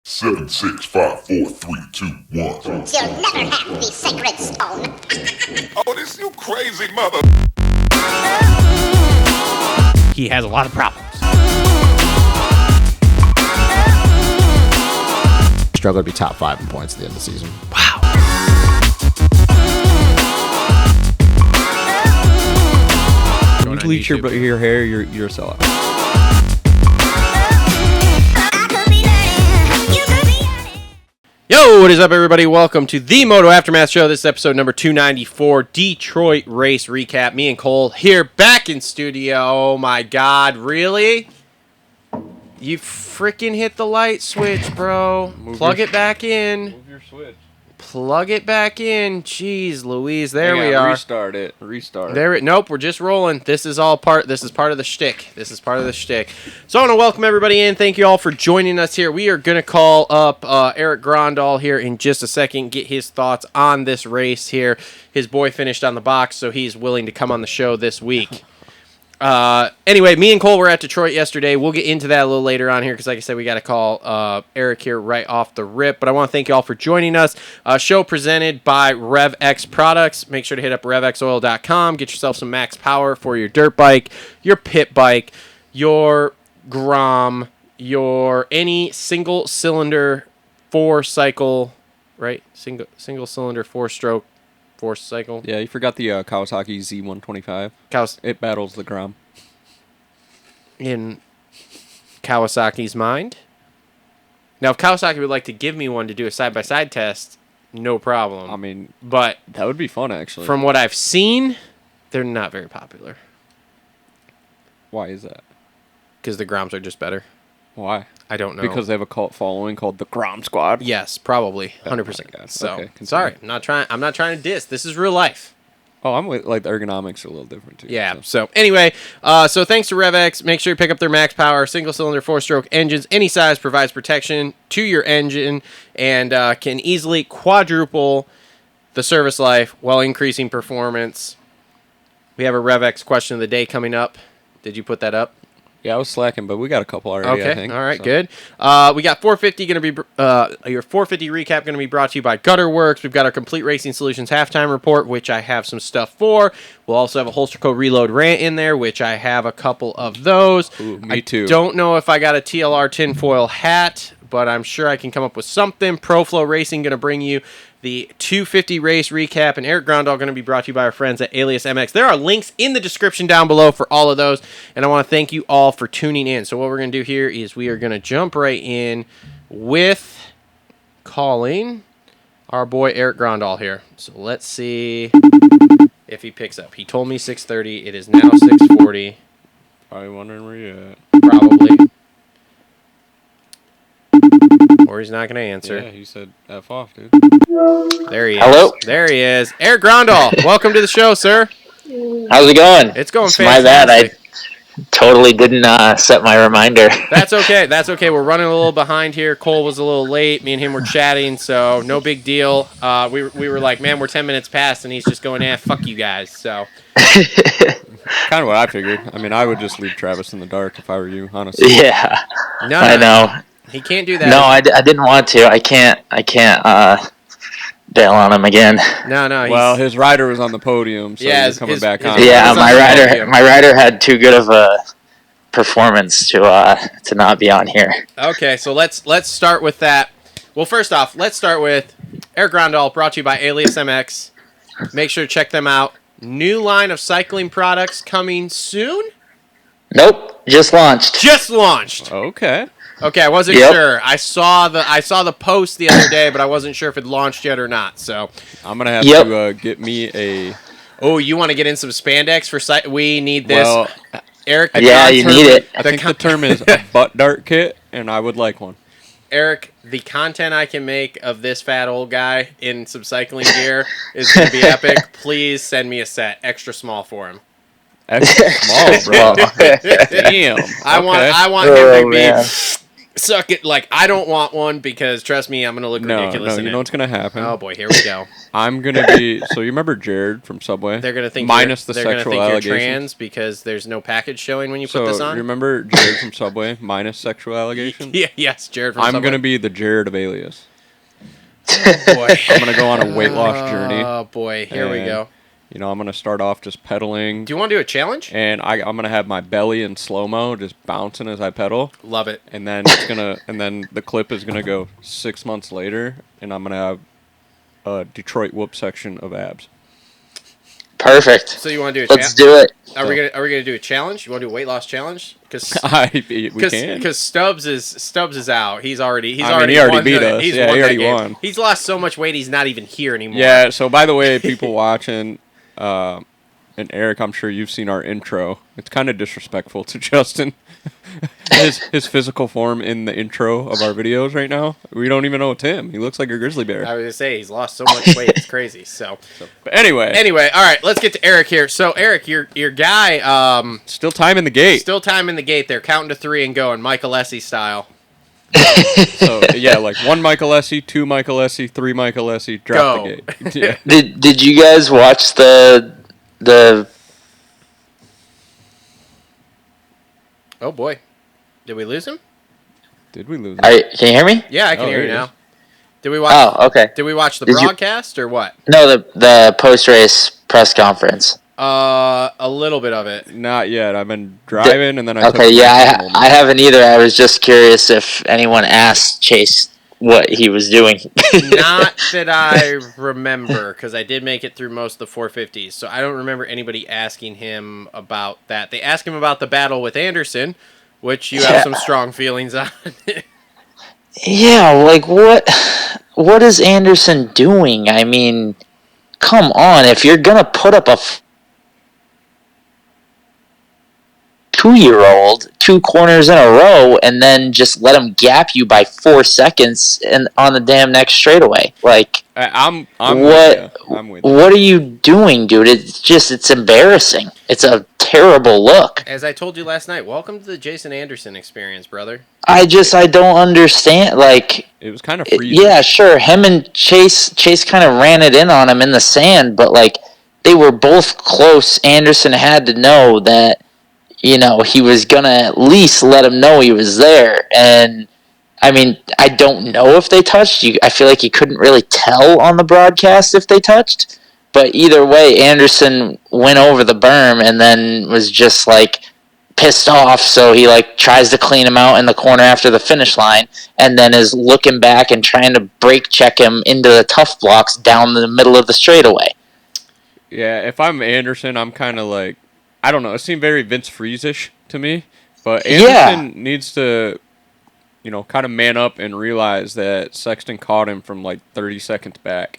7, 6, 5, 4, 3, 2, 1. You'll never have the sacred stone. Oh, this you crazy mother. He has a lot of problems. Struggle to be top 5 in points at the end of the season. Wow. You bleach your hair, you're a sellout. Yo, what is up, everybody? Welcome to the Moto Aftermath Show. This is episode number 294, Detroit Race Recap. Me and Cole here, back in studio. Oh my God, really? You freaking hit the light switch, bro. Plug it back in. Move your switch. Plug it back in. Jeez Louise, there we are. Restart it. Nope, we're just rolling. This is part of the shtick. So I want to welcome everybody in. Thank you all for joining us here. We are going to call up Eric Grandal here in just a second, get his thoughts on this race here. His boy finished on the box, so he's willing to come on the show this week. Anyway, me and Cole were at Detroit yesterday. We'll get into that a little later on here because, like I said, we got to call Eric here right off the rip. But I want to thank you all for joining us. Show presented by Rev X Products. Make sure to hit up revxoil.com. Get yourself some max power for your dirt bike, your pit bike, your Grom, your any single cylinder 4-cycle, right? Single cylinder 4-stroke. 4-cycle. Yeah, you forgot the Kawasaki Z125. It battles the Grom. In Kawasaki's mind. Now, if Kawasaki would like to give me one to do a side-by-side test, no problem. I mean, but that would be fun, actually. From what I've seen, they're not very popular. Why is that? Because the Groms are just better. Why? I don't know. Because they have a cult following called the Grom Squad? Yes, probably. 100%. Oh, so, okay, sorry. I'm not trying to diss. This is real life. Oh, I'm like the ergonomics are a little different, too. Yeah, so anyway, so thanks to Rev X. Make sure you pick up their max power, single-cylinder 4-stroke engines. Any size provides protection to your engine and can easily quadruple the service life while increasing performance. We have a Rev X question of the day coming up. Did you put that up? Yeah, I was slacking, but we got a couple already, okay. I think. All right, so. good. We got 450 going to be your 450 recap going to be brought to you by Gutter Worx. We've got our Complete Racing Solutions halftime report, which I have some stuff for. We'll also have a Holster Co. Reload rant in there, which I have a couple of those. Ooh, me too. I don't know if I got a TLR tinfoil hat, but I'm sure I can come up with something. Flo Racing going to bring you the 250 race recap, and Eric Grandal going to be brought to you by our friends at Alias MX. There are links in the description down below for all of those, and I want to thank you all for tuning in. So what we're going to do here is we are going to jump right in with calling our boy Eric Grandal here. So let's see if he picks up. He told me 6:30. It is now 6:40. Probably wondering where you at. Probably. Or he's not going to answer. Yeah, he said F off, dude. There he is. Hello? There he is. Eric Grandal, welcome to the show, sir. How's it going? It's going fantastic. My bad. I totally didn't set my reminder. That's okay. We're running a little behind here. Cole was a little late. Me and him were chatting, so no big deal. We were like, man, we're 10 minutes past, and he's just going, fuck you guys. So Kind of what I figured. I mean, I would just leave Travis in the dark if I were you, honestly. Yeah. No, I know. He can't do that. No, I didn't want to. I can't bail on him again. No. Well, his rider was on the podium, so Yeah, he's coming back on. Yeah, my rider had too good of a performance to not be on here. Okay, so let's start with that. Well, first off, let's start with Eric Grandal, brought to you by Alias MX. Make sure to check them out. New line of cycling products coming soon? Nope, just launched. Okay. Okay, I wasn't sure. I saw the post the other day, but I wasn't sure if it launched yet or not. So I'm gonna have to get me a. Oh, you want to get in some spandex for site? We need this. Well, Eric. Yeah, you need it. I think the term is a butt dart kit, and I would like one. Eric, the content I can make of this fat old guy in some cycling gear is going to be epic. Please send me a set, extra small for him. Extra small, bro. Damn. I want him to be. Man. Suck it. Like, I don't want one because, trust me, I'm going to look ridiculous in you it. know what's gonna happen. Oh, boy, here we go. I'm gonna be. So you remember Jared from Subway? They're going to think minus the they're gonna sexual think allegations. you're trans because there's no package showing when you put So this on. you remember Jared from Subway minus sexual allegations? Yeah, yes, Jared from I'm Subway. gonna be the Jared of Alias. Boy. I'm gonna go on a weight loss journey. Oh, boy, here we And, go. You know, I'm gonna start off just pedaling. Do you want to do a challenge? And I'm gonna have my belly in slow mo, just bouncing as I pedal. Love it. And then then the clip is gonna go 6 months later, and I'm gonna have a Detroit whoop section of abs. Perfect. So you want to do a Let's do it. Are we gonna do a challenge? You want to do a weight loss challenge? Because We can. Because Stubbs is out. He's already he already already won beat us. He's Yeah, won he that already game. won. He's lost so much weight. He's not even here anymore. Yeah. So by the way, people watching, and Eric, I'm sure you've seen our intro. It's kind of disrespectful to Justin. his physical form in the intro of our videos right now. We don't even know it's him. He looks like a grizzly bear. I was gonna say he's lost so much weight. It's crazy. So But anyway, all right. Let's get to Eric here. So Eric, your guy, still time in the gate. still time in the gate. They're counting to 3 and going Michael Essie style. So yeah, like 1 Michael Essie, 2 Michael Essie, 3 Michael Essie, drop Go. the gate. Yeah. Did you guys watch the Oh boy, did we lose him? Did we lose? Can you hear me? Yeah, I can Oh, hear you there he now. Did we watch? Oh, okay. Did we watch the Did you- broadcast or what? No, the post race press conference. A little bit of it. Not yet. I've been driving, and then I. Okay, took a yeah, moment. I haven't either. I was just curious if anyone asked Chase what he was doing. Not that I remember, because I did make it through most of the 450s, so I don't remember anybody asking him about that. They asked him about the battle with Anderson, which you have some strong feelings on. Yeah, like what is Anderson doing? I mean, come on, if you're gonna put up a 2-year-old 2 corners in a row and then just let him gap you by 4 seconds and on the damn next straightaway, like I'm what? with you. I'm with you. What are you doing, dude? It's embarrassing. It's a terrible look. As I told you last night, welcome to the Jason Anderson experience, brother. I don't understand. Like, It was kind of freezing. yeah, sure. Him and Chase kind of ran it in on him in the sand, but like they were both close. Anderson had to know that, you know, he was gonna at least let him know he was there. And I mean, I don't know if they touched. I feel like you couldn't really tell on the broadcast if they touched. But either way, Anderson went over the berm and then was just like pissed off. So he like tries to clean him out in the corner after the finish line, and then is looking back and trying to brake check him into the tough blocks down the middle of the straightaway. Yeah, if I'm Anderson, I'm kind of like, I don't know. It seemed very Vince Freeze-ish to me. But Anderson needs to, you know, kind of man up and realize that Sexton caught him from like 30 seconds back.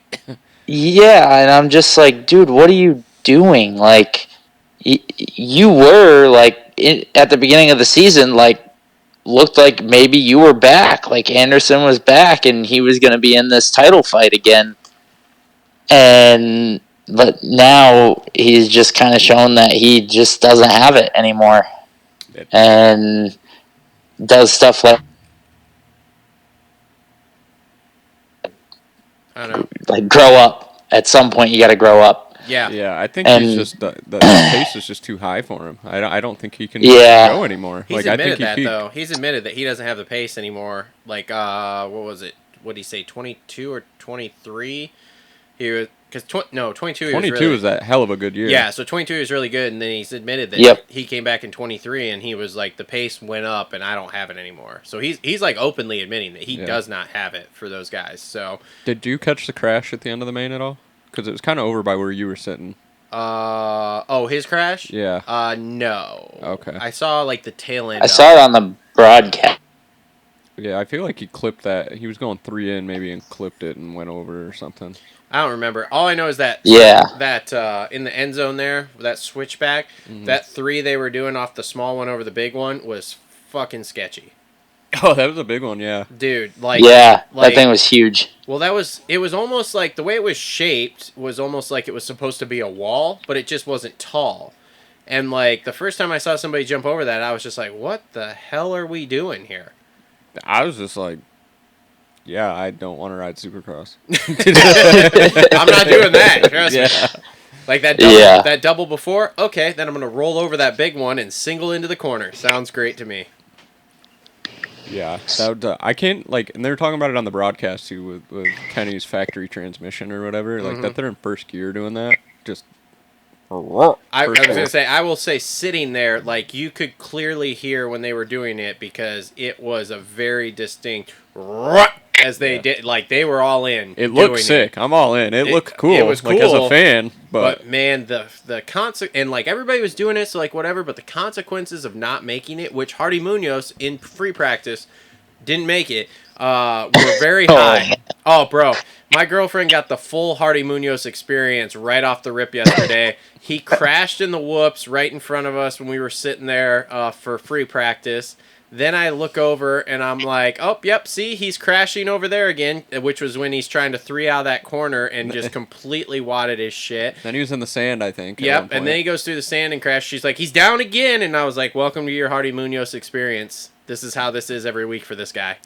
Yeah, and I'm just like, dude, what are you doing? Like, you were like at the beginning of the season, like looked like maybe you were back, like Anderson was back, and he was going to be in this title fight again. But now he's just kind of shown that he just doesn't have it anymore, and does stuff like. I don't know. Like, grow up. At some point, you got to grow up. Yeah. Yeah, I think And- he's just the pace is just too high for him. I don't think he can Yeah. go anymore. He's Like I admitted think he that, peaked. though. He's admitted that he doesn't have the pace anymore. Like, what was it? What did he say, 22 or 23? He was... Because 22 he 22 was really, is a hell of a good year. Yeah, so 22 is really good, and then he's admitted that Yep. he came back in 23, and he was like, the pace went up, and I don't have it anymore. So he's like openly admitting that he does not have it for those guys. So Did you catch the crash at the end of the main at all? Because it was kind of over by where you were sitting. his crash? Yeah. No. Okay. I saw like the tail end. I saw it on the broadcast. Yeah, I feel like he clipped that. He was going 3 in maybe and clipped it and went over or something. I don't remember. All I know is that in the end zone there, that switchback, that 3 they were doing off the small one over the big one was fucking sketchy. Oh, that was a big one, yeah. Dude, like Yeah, that thing was huge. Well, it was almost like the way it was shaped was almost like it was supposed to be a wall, but it just wasn't tall. And like the first time I saw somebody jump over that, I was just like, "What the hell are we doing here?" I was just like, yeah, I don't want to ride Supercross. I'm not doing that. Trust me. Like that double before. Okay, then I'm gonna roll over that big one and single into the corner. Sounds great to me. Yeah, that would, I can't like, and they were talking about it on the broadcast too with Kenny's factory transmission or whatever. Like that they're in first gear doing that. Just I was gonna say, I will say, sitting there, like you could clearly hear when they were doing it because it was a very distinct as they did. Like they were all in. It looked sick. I'm all in. It looked cool. It was cool. Like as a fan, but man, the and like everybody was doing it, so like whatever. But the consequences of not making it, which Hardy Munoz in free practice didn't make it, were very high. Oh, bro. My girlfriend got the full Hardy Munoz experience right off the rip yesterday. He crashed in the whoops right in front of us when we were sitting there for free practice. Then I look over and I'm like, oh, yep, see, he's crashing over there again, which was when he's trying to 3 out of that corner and just completely wadded his shit. Then he was in the sand, I think. Yep, and then he goes through the sand and crashes. She's like, he's down again. And I was like, welcome to your Hardy Munoz experience. This is how this is every week for this guy.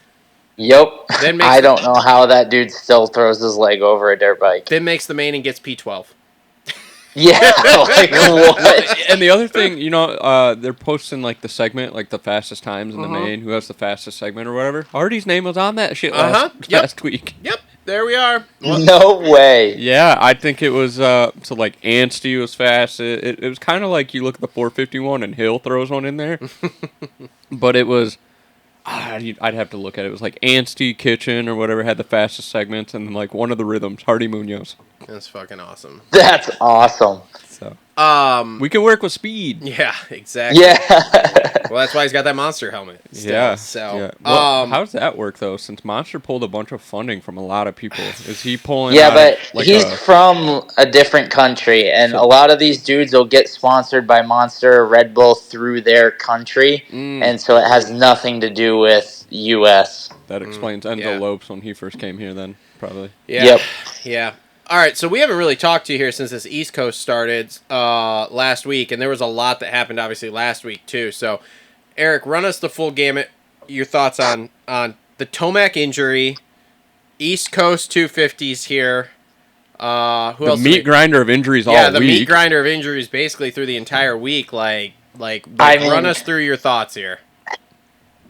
Yep. I don't know how that dude still throws his leg over a dirt bike. Then makes the main and gets P12. Yeah, like what? And the other thing, you know, they're posting like the segment, like the fastest times in the main, who has the fastest segment or whatever. Hardy's name was on that shit last week. Yep, there we are. No way. Yeah, I think it was, so like Anstey was fast. It was kind of like you look at the 451 and Hill throws one in there. But it was, I'd have to look at it. It was like Anstey, Kitchen, or whatever had the fastest segments, and then like one of the rhythms, Hardy Munoz. That's fucking awesome. That's awesome. So, we can work with speed. Yeah, exactly. Yeah. Well, that's why he's got that Monster helmet. Still, yeah. So, yeah. Well, how does that work though? Since Monster pulled a bunch of funding from a lot of people, is he pulling? Yeah, but like he's from a different country, and a lot of these dudes will get sponsored by Monster or Red Bull through their country, and so it has nothing to do with U.S. That explains Enzo Lopes when he first came here. Then probably. Yeah. Yep. Yeah. All right, so we haven't really talked to you here since this East Coast started last week, and there was a lot that happened, obviously, last week, too. So, Eric, run us the full gamut. Your thoughts on the Tomac injury, East Coast 250s here. Who else? The meat grinder of injuries all week. Yeah, the meat grinder of injuries basically through the entire week. Like run us through your thoughts here.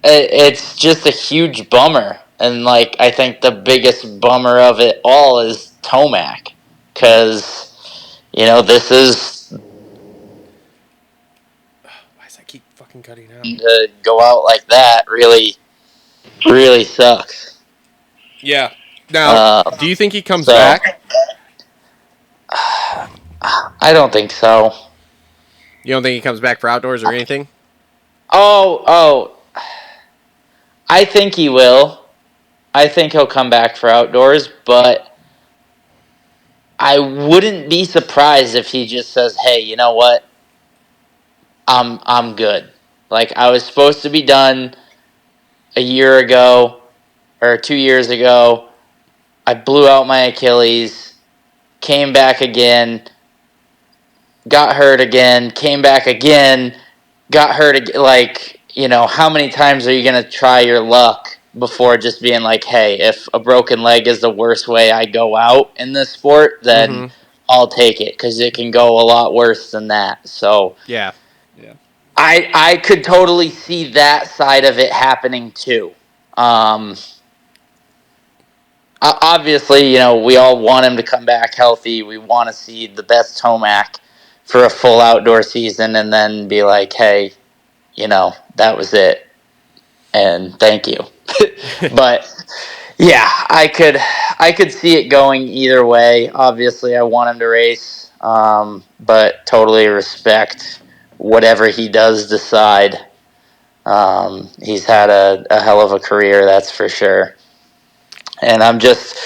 It's just a huge bummer. And, like, I think the biggest bummer of it all is Tomac. Because, you know, this is... Why does that keep fucking cutting out? To go out like that really, really sucks. Yeah. Now, do you think he comes back? I don't think so. You don't think he comes back for outdoors or anything? Oh. I think he will. I think he'll come back for outdoors, but I wouldn't be surprised if he just says, "Hey, you know what? I'm good." Like, I was supposed to be done a year ago or 2 years ago. I blew out my Achilles, came back again, got hurt again, came back again, got hurt again. Like, you know, how many times are you going to try your luck before just being like, hey, if a broken leg is the worst way I go out in this sport, then I'll take it, because it can go a lot worse than that. So yeah. I could totally see that side of it happening too. Obviously, you know, we all want him to come back healthy. We want to see the best Tomac for a full outdoor season, and then be like, hey, you know, that was it. And thank you. But yeah, I could see it going either way. Obviously, I want him to race, but totally respect whatever he does decide. He's had a hell of a career, that's for sure. And I'm just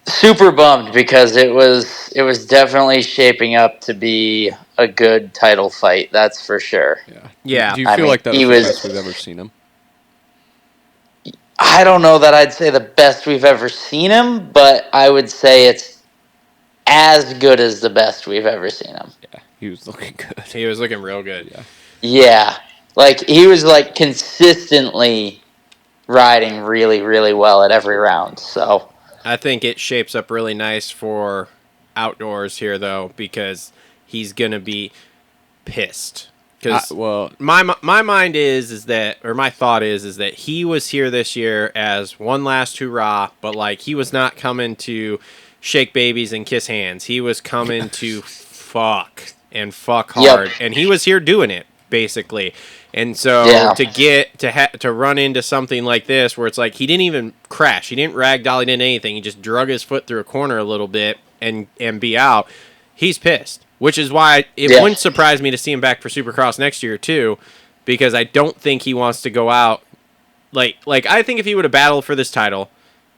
super bummed because it was definitely shaping up to be a good title fight, that's for sure. Yeah. Do you feel like that was the best we've ever seen him? I don't know that I'd say the best we've ever seen him, but I would say it's as good as the best we've ever seen him. Yeah, he was looking good. He was looking real good. Yeah. Like, he was, like, consistently riding really, really well at every round. So I think it shapes up really nice for outdoors here, though, because he's gonna be pissed. Because my mind is that, or my thought is that he was here this year as one last hurrah, but like he was not coming to shake babies and kiss hands. He was coming to fuck and fuck hard, and he was here doing it basically. And so to get to run into something like this, where it's like he didn't even crash, he didn't ragdoll, he didn't anything, he just drug his foot through a corner a little bit and be out. He's pissed. Which is why it wouldn't surprise me to see him back for Supercross next year, too, because I don't think he wants to go out. Like I think if he would have battled for this title,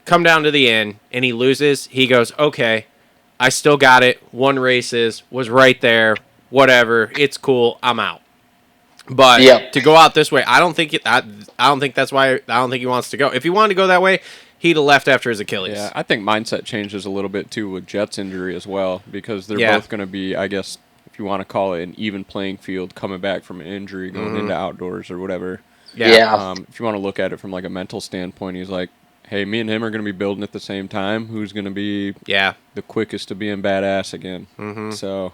come down to the end, and he loses, he goes, okay, I still got it, won races, was right there, whatever, it's cool, I'm out. But to go out this way, I don't think that's why. I don't think he wants to go. If he wanted to go that way, he'd have left after his Achilles. Yeah, I think mindset changes a little bit too with Jet's injury as well, because they're both going to be, I guess, if you want to call it an even playing field, coming back from an injury, going into outdoors or whatever. Yeah. If you want to look at it from like a mental standpoint, he's like, hey, me and him are going to be building at the same time. Who's going to be the quickest to being badass again? So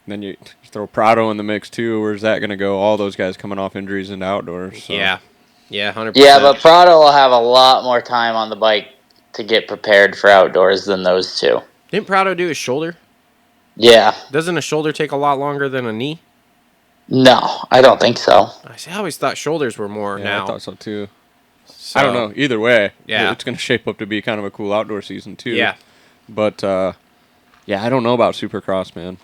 then you throw Prado in the mix too. Where's that going to go? All those guys coming off injuries into outdoors. So. Yeah, 100%. Yeah, but Prado will have a lot more time on the bike to get prepared for outdoors than those two. Didn't Prado do his shoulder? Yeah. Doesn't a shoulder take a lot longer than a knee? No, I don't think so. I always thought shoulders were more now. I thought so too. So, I don't know. Either way, yeah, it's going to shape up to be kind of a cool outdoor season too. Yeah. But, I don't know about Supercross, man.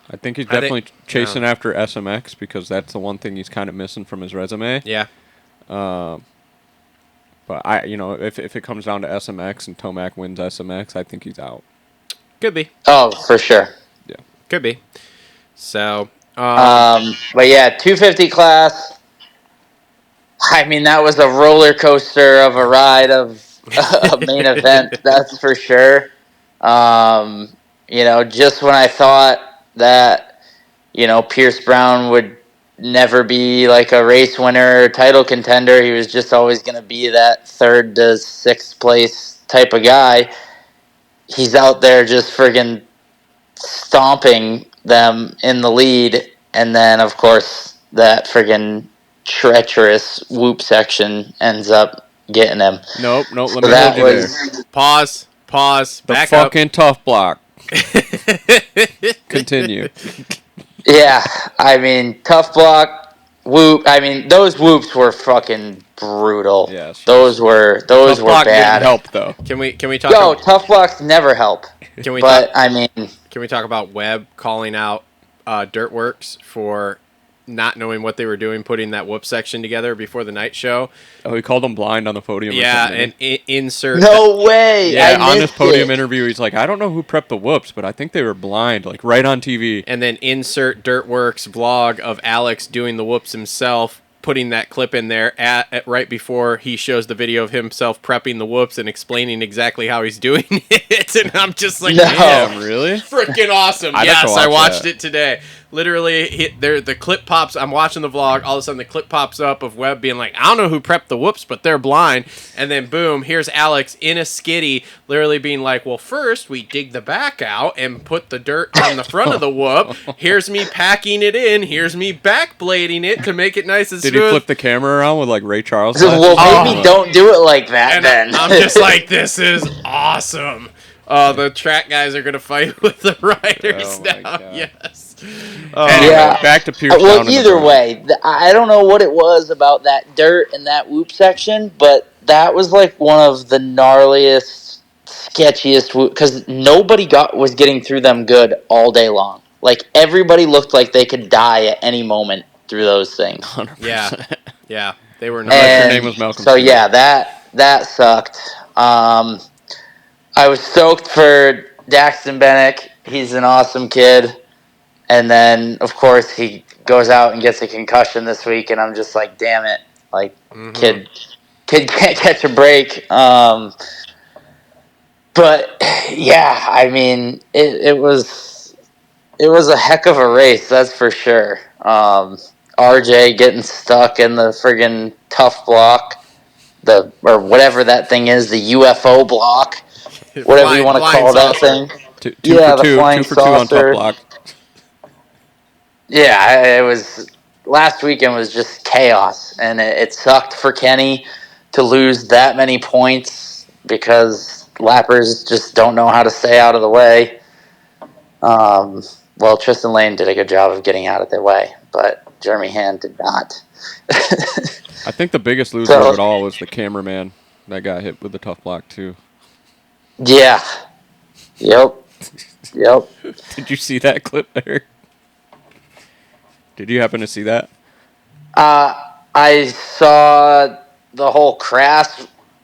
I think he's definitely chasing after SMX because that's the one thing he's kind of missing from his resume. Yeah. But if it comes down to SMX and Tomac wins SMX, I think he's out. Could be. Oh, for sure. Yeah. Could be. So. But yeah, 250 class. I mean, that was a roller coaster of a ride of a main event. That's for sure. Just when I thought that, Pierce Brown would never be like a race winner or title contender. He was just always going to be that 3rd to 6th place type of guy. He's out there just friggin' stomping them in the lead. And then, of course, that friggin' treacherous whoop section ends up getting him. Nope. Let me hold you there. Pause. The Back fucking up. Tough block. Continue. Yeah, I mean, tough block, whoop. I mean, those whoops were fucking brutal. Yes. Those were tough block bad. Didn't help though. Can we talk? No, tough blocks never help. Can we talk about Webb calling out Dirt Worx for not knowing what they were doing, putting that whoop section together before the night show? Oh, he called them blind on the podium. Yeah, and insert. No way. Yeah, on his podium interview, he's like, I don't know who prepped the whoops, but I think they were blind, like right on TV. And then insert Dirt Worx vlog of Alex doing the whoops himself, putting that clip in there at right before he shows the video of himself prepping the whoops and explaining exactly how he's doing it. And I'm just like, damn, really? Freaking awesome. Yes, I watched it today. Literally, the clip pops. I'm watching the vlog. All of a sudden, the clip pops up of Webb being like, I don't know who prepped the whoops, but they're blind. And then, boom, here's Alex in a skiddy, literally being like, well, first, we dig the back out and put the dirt on the front of the whoop. Here's me packing it in. Here's me backblading it to make it nice and smooth. Did he flip the camera around with, like, Ray Charles? Well, maybe don't do it like that, and then. I'm just like, this is awesome. The track guys are going to fight with the riders now. God. Yes. Anyway, back to Pierce. Well, either way, I don't know what it was about that dirt and that whoop section, but that was like one of the gnarliest, sketchiest whoop, because nobody was getting through them good all day long. Like, everybody looked like they could die at any moment through those things. 100%. Yeah. They were not. Your name was Malcolm. So, yeah, that sucked. I was stoked for Daxton Bennick. He's an awesome kid. And then, of course, he goes out and gets a concussion this week, and I'm just like, damn it. Like, kid can't catch a break. But, yeah, I mean, it was a heck of a race, that's for sure. RJ getting stuck in the friggin' tough block. or whatever that thing is, the UFO block, whatever you want to call that thing. Two Yeah, for the two, flying 2 for 2 on top saucer. block. Yeah, it was last weekend was just chaos, and it sucked for Kenny to lose that many points because lappers just don't know how to stay out of the way. Well, Tristan Lane did a good job of getting out of their way, but Jeremy Hand did not. I think the biggest loser of it all was the cameraman that got hit with the tough block too. Yeah. Yep. Did you see that clip there? Did you happen to see that? I saw the whole crash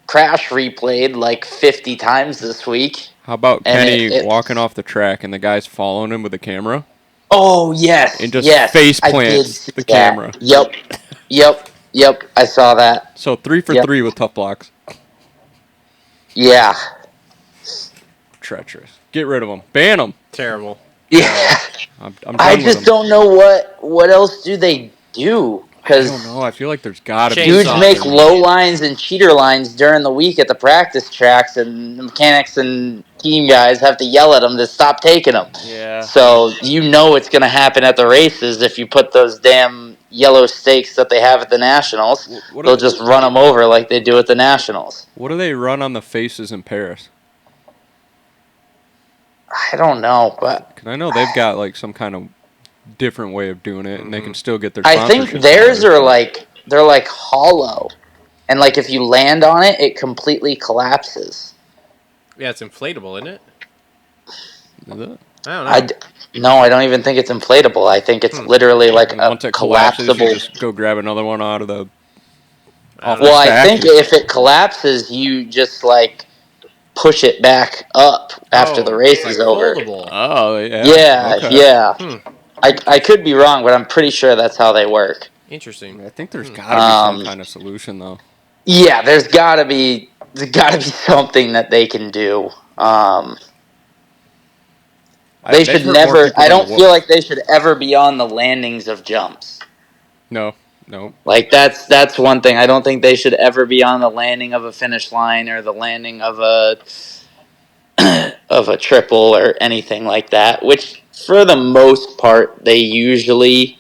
replayed like 50 times this week. How about And Kenny walking off the track and the guy's following him with the camera? Oh, yes. And just yes, face I did plants see the that. camera. Yep. I saw that. So 3 for 3 with tough blocks. Yeah. Treacherous. Get rid of them. Ban them. Terrible. Yeah. I'm done I with just them. don't know what else do they do. I don't know. I feel like there's got to be Dudes Chainsaw. make something. low lines and cheater lines during the week at the practice tracks, and the mechanics and team guys have to yell at them to stop taking them. Yeah. So you know it's going to happen at the races if you put those damn yellow stakes that they have at the Nationals. They'll just run them over like they do at the Nationals. What do they run on the faces in Paris? I don't know, but Because I know they've got like some kind of different way of doing it, and they can still get their. I think sponsorships theirs out of it, are but- like they're like hollow, and like if you land on it, it completely collapses. Yeah, it's inflatable, isn't it? Is it? I don't know. No, I don't even think it's inflatable. I think it's literally like And a once it collapses, collapsible. you just go grab another one out of the. Off Well, the I stack. think if it collapses, you just like push it back up after the race it's is like over. foldable. Oh yeah. Yeah, Okay. yeah. I could be wrong, but I'm pretty sure that's how they work. Interesting. I think there's got to be some kind of solution though. Yeah, there's gotta be something that they can do. They They've should hurt more never. people I than don't the feel Worx. like they should ever be on the landings of jumps. No. Like that's one thing. I don't think they should ever be on the landing of a finish line or the landing of a of a triple or anything like that. Which, for the most part, they usually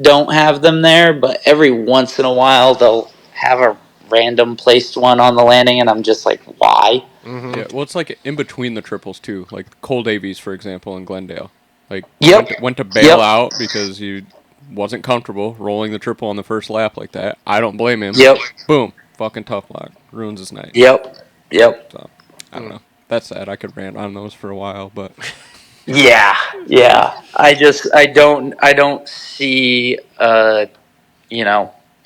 don't have them there. But every once in a while, they'll have a random placed one on the landing, and I'm just like, why? Yeah. Well, it's like in between the triples too. Like Cole Davies, for example, in Glendale. Like went to bail out because he wasn't comfortable rolling the triple on the first lap like that. I don't blame him. Yep. Boom. Fucking tough block. Ruins his night. Yep. So, I don't know. That's sad. I could rant on those for a while, but Yeah. I don't see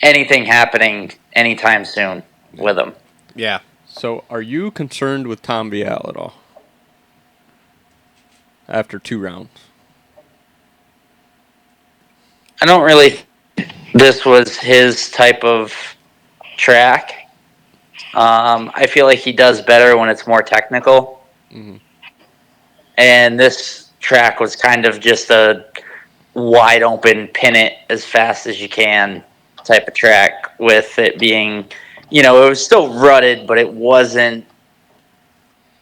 anything happening anytime soon with them. Yeah. So, are you concerned with Tom Vial at all? After 2 rounds. I don't really. This was his type of track. I feel like he does better when it's more technical. Mm-hmm. And this track was kind of just a wide open, pin it as fast as you can type of track, with it being, it was still rutted, but it wasn't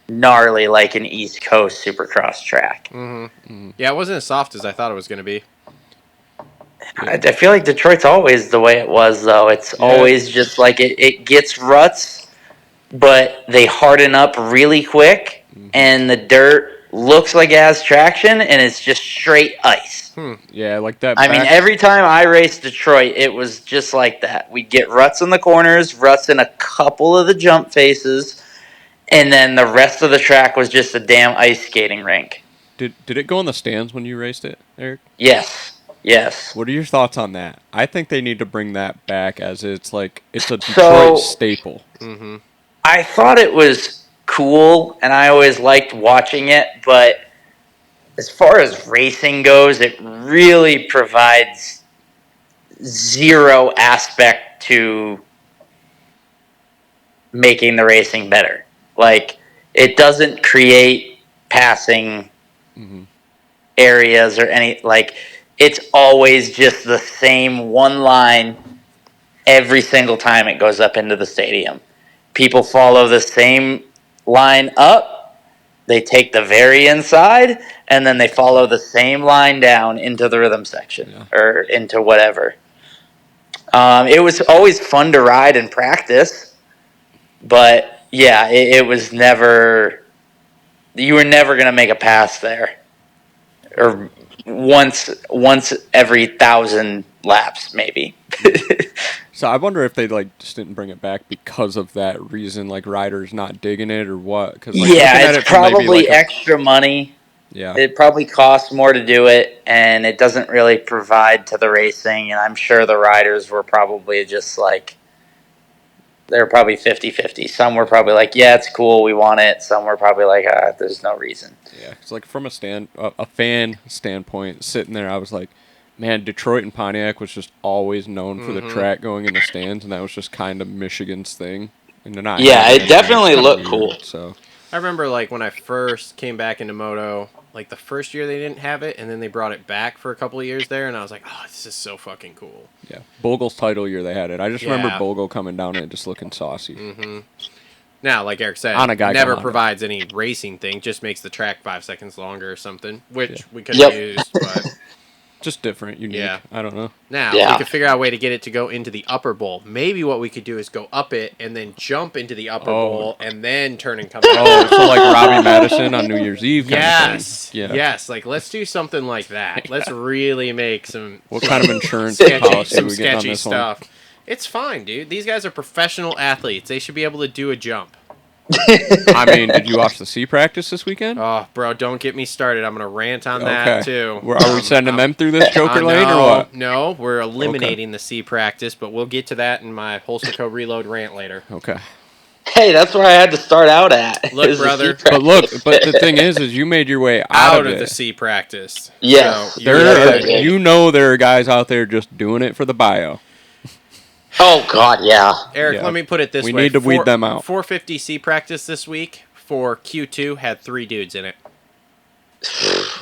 gnarly like an East Coast Supercross track. Yeah, it wasn't as soft as I thought it was going to be. I feel like Detroit's always the way it was, though. It's always just like it gets ruts, but they harden up really quick, and the dirt looks like it has traction, and it's just straight ice. Yeah, like that. I mean, every time I raced Detroit, it was just like that. We'd get ruts in the corners, ruts in a couple of the jump faces, and then the rest of the track was just a damn ice skating rink. Did it go in the stands when you raced it, Eric? Yes. What are your thoughts on that? I think they need to bring that back, as it's a Detroit staple. I thought it was cool, and I always liked watching it, but as far as racing goes, it really provides zero aspect to making the racing better. Like, it doesn't create passing areas or any, like, it's always just the same one line every single time it goes up into the stadium. People follow the same line up, they take the very inside, and then they follow the same line down into the rhythm section or into whatever. It was always fun to ride and practice, but yeah, it was never. You were never going to make a pass there, or once every 1,000 laps, maybe. So I wonder if they just didn't bring it back because of that reason, like riders not digging it or what? Cause, Yeah, it's probably extra money. Yeah, it probably costs more to do it, and it doesn't really provide to the racing. And I'm sure the riders were probably just like, they're probably 50-50. Some were probably like, yeah, it's cool, we want it. Some were probably like, there's no reason. Yeah, it's like from a fan standpoint, sitting there, I was like, man, Detroit and Pontiac was just always known for the track going in the stands, and that was just kind of Michigan's thing. And they're not. Yeah, it definitely looked cool. So I remember when I first came back into moto, the first year they didn't have it, and then they brought it back for a couple of years there, and I was like, oh, this is so fucking cool. Yeah, Bogle's title year they had it. I just remember Bogle coming down and just looking saucy. Mm-hmm. Now, like Eric said, on a guy never provides any racing thing, just makes the track 5 seconds longer or something, which we could have used, but... Just different, unique. Yeah. I don't know. Now, we could figure out a way to get it to go into the upper bowl. Maybe what we could do is go up it and then jump into the upper bowl and then turn and come back. Oh, so like Robbie Madison on New Year's Eve kind of thing. Yeah. Yes, let's do something like that. Let's really make some... What kind of insurance policy some we get on sketchy this stuff. one? It's fine, dude. These guys are professional athletes. They should be able to do a jump. I mean, did you watch the C practice this weekend? Oh, bro, don't get me started. I'm going to rant on that, too. Are we sending them through this Joker lane or what? No, we're eliminating the C practice, but we'll get to that in my Holster Co. Reload rant later. Okay. Hey, that's where I had to start out at. Look, brother. But the thing is you made your way out of the C practice. Yeah. So there are guys out there just doing it for the bio. Oh, God, yeah. Eric, let me put it this way. We need to weed them out. 450C practice this week for Q2 had 3 dudes in it.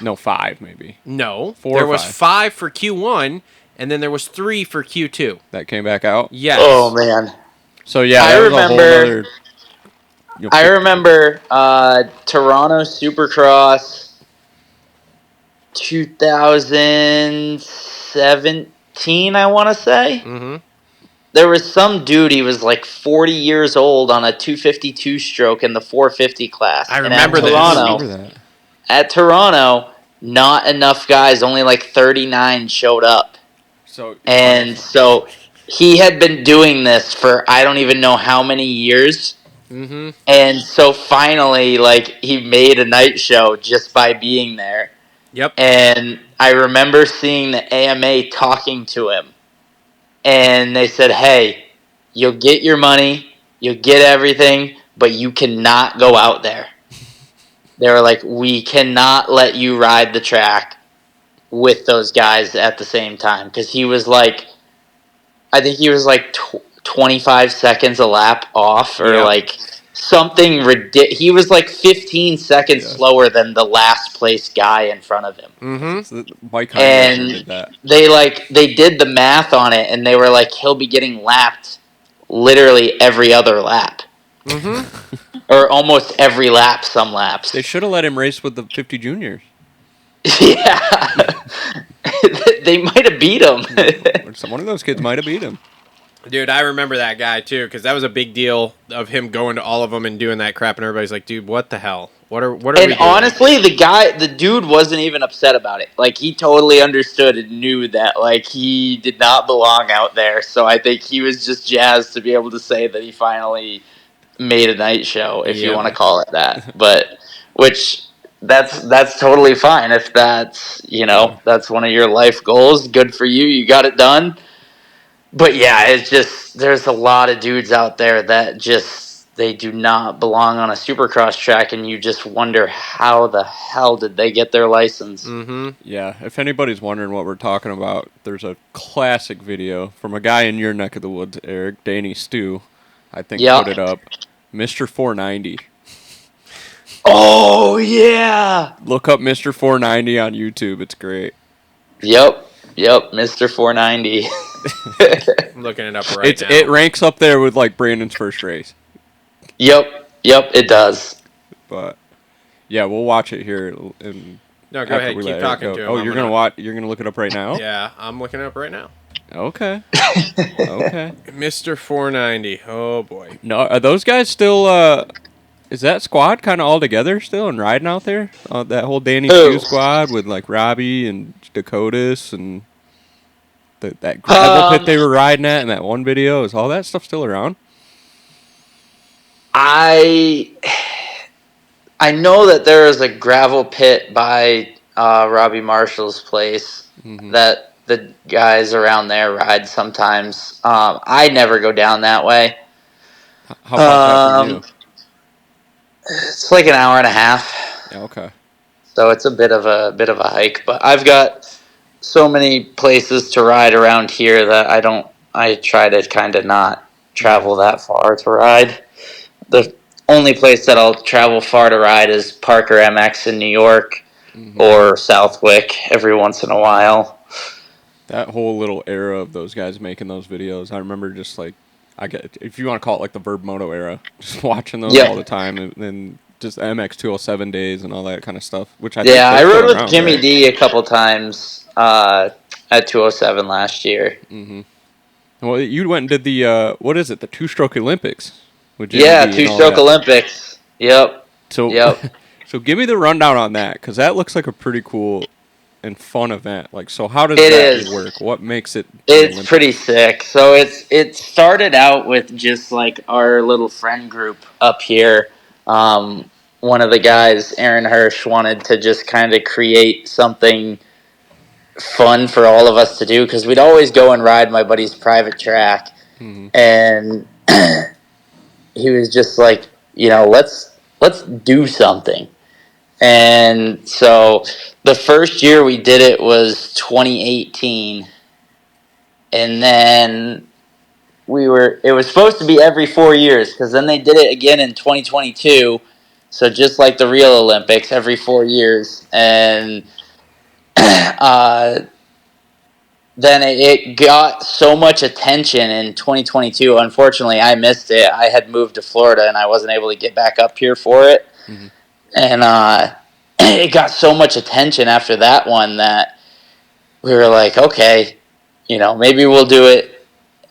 No, 5 maybe. No. 4 there was 5 for Q1, and then there was 3 for Q2. That came back out? Yes. Oh, man. So, yeah, I remember Toronto Supercross 2017, I want to say. Mm-hmm. There was some dude, he was like 40 years old on a 252 stroke in the 450 class. I remember that. At Toronto, not enough guys, only like 39 showed up. So he had been doing this for I don't even know how many years. Mm-hmm. And so finally, he made a night show just by being there. Yep. And I remember seeing the AMA talking to him. And they said, hey, you'll get your money, you'll get everything, but you cannot go out there. They were like, we cannot let you ride the track with those guys at the same time. Because he was I think he was 25 seconds a lap off or something ridiculous. He was 15 seconds slower than the last place guy in front of him. Mm-hmm. So Mike Hines did that. They did the math on it, and they were like, he'll be getting lapped literally every other lap. Mm-hmm. Or almost every lap, some laps. They should have let him race with the 50 juniors. Yeah. They might have beat him. One of those kids might have beat him. Dude, I remember that guy, too, because that was a big deal of him going to all of them and doing that crap, and everybody's like, dude, what the hell? What are we doing? And honestly, the dude wasn't even upset about it. He totally understood and knew that, he did not belong out there. So I think he was just jazzed to be able to say that he finally made a night show, if you want to call it that. But, that's totally fine. If that's, that's one of your life goals, good for you. You got it done. But yeah, it's just, there's a lot of dudes out there that they do not belong on a supercross track, and you just wonder how the hell did they get their license. Mm-hmm. Yeah, if anybody's wondering what we're talking about, there's a classic video from a guy in your neck of the woods, Eric, Danny Stew, I think put it up, Mr. 490. Oh, yeah! Look up Mr. 490 on YouTube, it's great. Yep, Mr. 490. I'm looking it up right now. It ranks up there with like Brandon's first race. Yep, it does. But yeah, we'll watch it here. And No, go ahead. Keep talking to him. Oh, you're gonna watch. You're gonna look it up right now. Yeah, I'm looking it up right now. Okay. Okay. Mr. 490. Oh boy. No, are those guys still? Is that squad kind of all together still and riding out there? That whole Danny Q squad with like Robbie and Dakotas and that gravel pit they were riding at in that one video. Is all that stuff still around? I know that there is a gravel pit by Robbie Marshall's place that the guys around there ride sometimes. I never go down that way. How far is that from you? It's like an hour and a half. Yeah, okay. So it's a bit of a hike, but I've got so many places to ride around here that I try to kind of not travel that far to ride. The only place that I'll travel far to ride is Parker MX in New York or Southwick every once in a while. That whole little era of those guys making those videos, I remember just like, if you want to call it like the Verb Moto era, just watching those all the time, and then just MX 207 days and all that kind of stuff. Which I rode with Jimmy D a couple times at 207 last year. Mm-hmm. Well, you went and did the what is it? The two-stroke Olympics. With two-stroke Olympics. Yep. So, so give me the rundown on that, because that looks like a pretty cool and fun event. Like, so how does that work? What makes it? It's pretty sick. So it started out with just like our little friend group up here. One of the guys, Aaron Hirsch, wanted to just kind of create something fun for all of us to do, because we'd always go and ride my buddy's private track, and he was just like, let's do something. And so the first year we did it was 2018, and then it was supposed to be every 4 years, because then they did it again in 2022. So just like the real Olympics, every 4 years. And then it got so much attention in 2022. Unfortunately, I missed it. I had moved to Florida, and I wasn't able to get back up here for it. And it got so much attention after that one that we were like, okay, maybe we'll do it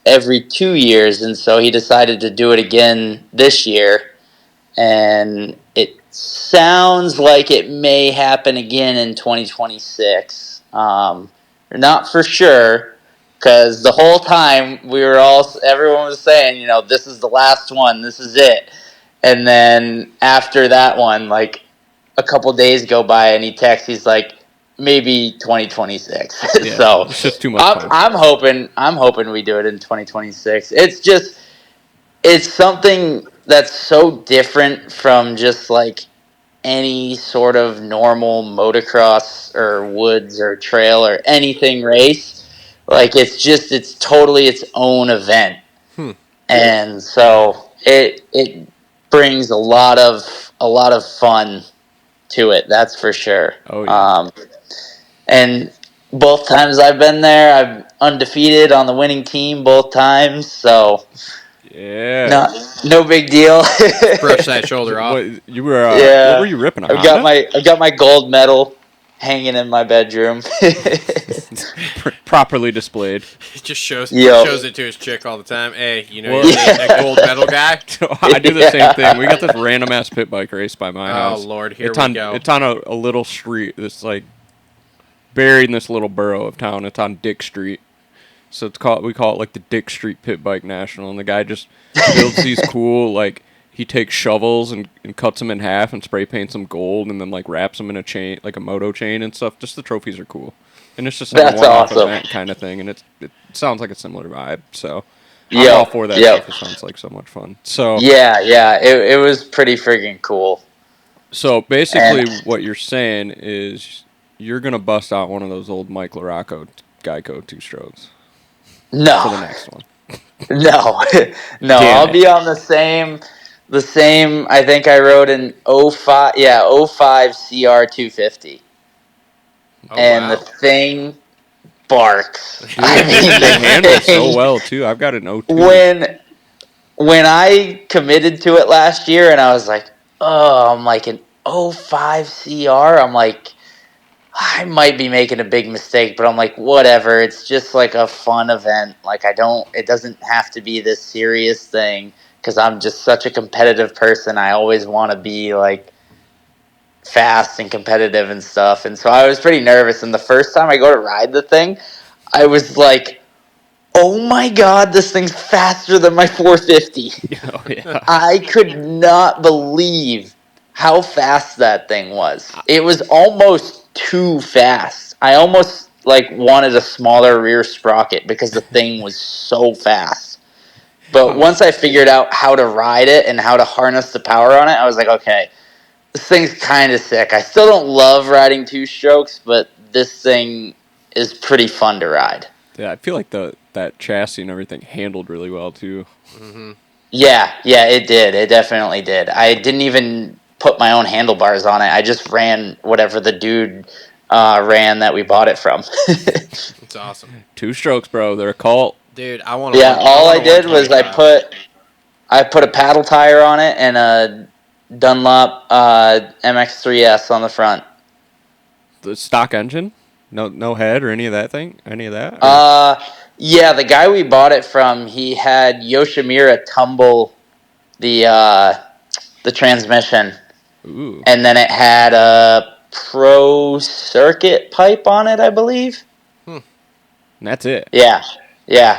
every 2 years. And so he decided to do it again this year. And it sounds like it may happen again in 2026. Not for sure, because the whole time everyone was saying, this is the last one, this is it. And then after that one, like a couple days go by, and he texts, he's like, maybe 2026. Yeah, so it's just too much fun. I'm hoping we do it in 2026. It's something that's so different from just like any sort of normal motocross or woods or trail or anything race. Like it's totally its own event. And so it brings a lot of fun to it, that's for sure. Oh, yeah. And both times I've been there, I'm undefeated on the winning team both times, so yeah, no big deal. Brush that shoulder off. What were you ripping? I've got my gold medal hanging in my bedroom. Properly displayed. He just shows it to his chick all the time. Hey, you're that gold medal guy? I do the same thing. We got this random ass pit bike race by my house. Oh Lord, here we go. It's on a little street that's like buried in this little borough of town. It's on Dick Street. So we call it like the Dick Street Pit Bike National, and the guy just builds these cool, like, he takes shovels and cuts them in half and spray paints them gold, and then like wraps them in a chain, like a moto chain and stuff. Just the trophies are cool, and it's just like a one-off event kind of thing, and it sounds like a similar vibe. So I'm all for that stuff. It sounds like so much fun. So it was pretty friggin' cool. So basically, what you're saying is you're gonna bust out one of those old Mike LaRocco Geico 2-strokes. No. For the next one. No. I'll be on the same. I think I rode an 05 CR 250. Oh, and wow. the thing sparks. Dude, they handle so well too. I've got an 02. When I committed to it last year, and I was like, oh, I'm like an 05 CR. I'm like, I might be making a big mistake, but I'm like, whatever. It's just like a fun event. Like it doesn't have to be this serious thing because I'm just such a competitive person. I always want to be like fast and competitive and stuff. And so I was pretty nervous. And the first time I go to ride the thing, I was like, oh my God, this thing's faster than my 450. Oh, yeah. I could not believe how fast that thing was. It was almost too fast. I almost like wanted a smaller rear sprocket because the thing was so fast. But once I figured out how to ride it and how to harness the power on it, I was like, okay, this thing's kind of sick. I still don't love riding two strokes, but this thing is pretty fun to ride. Yeah, I feel like that chassis and everything handled really well too. Mm-hmm. Yeah, it did. It definitely did. I didn't even put my own handlebars on it. I just ran whatever the dude ran that we bought it from. It's awesome. Two strokes, bro. They're a cult. Dude, I want to. Yeah, all I did was I put a paddle tire on it and a Dunlop MX3S on the front. The stock engine? No head or any of that thing? Any of that? Or? Yeah, the guy we bought it from, he had Yoshimura tumble the transmission. Ooh. And then it had a Pro Circuit pipe on it, I believe. And that's it. Yeah,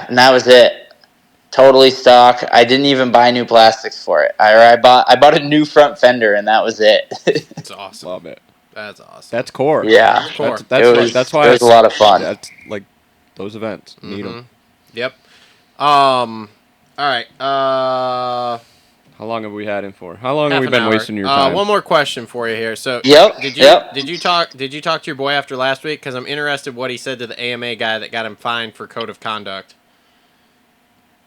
and that was it. Totally stock. I didn't even buy new plastics for it. I bought a new front fender, and that was it. It's awesome. Love it. That's awesome. That's core. Yeah, core. That's why it was a lot of fun. That's like those events. Need them. Yep. All right. How long have we had him for? How long have we been wasting your time? One more question for you here. So, Did you talk to your boy after last week? Because I'm interested what he said to the AMA guy that got him fined for code of conduct.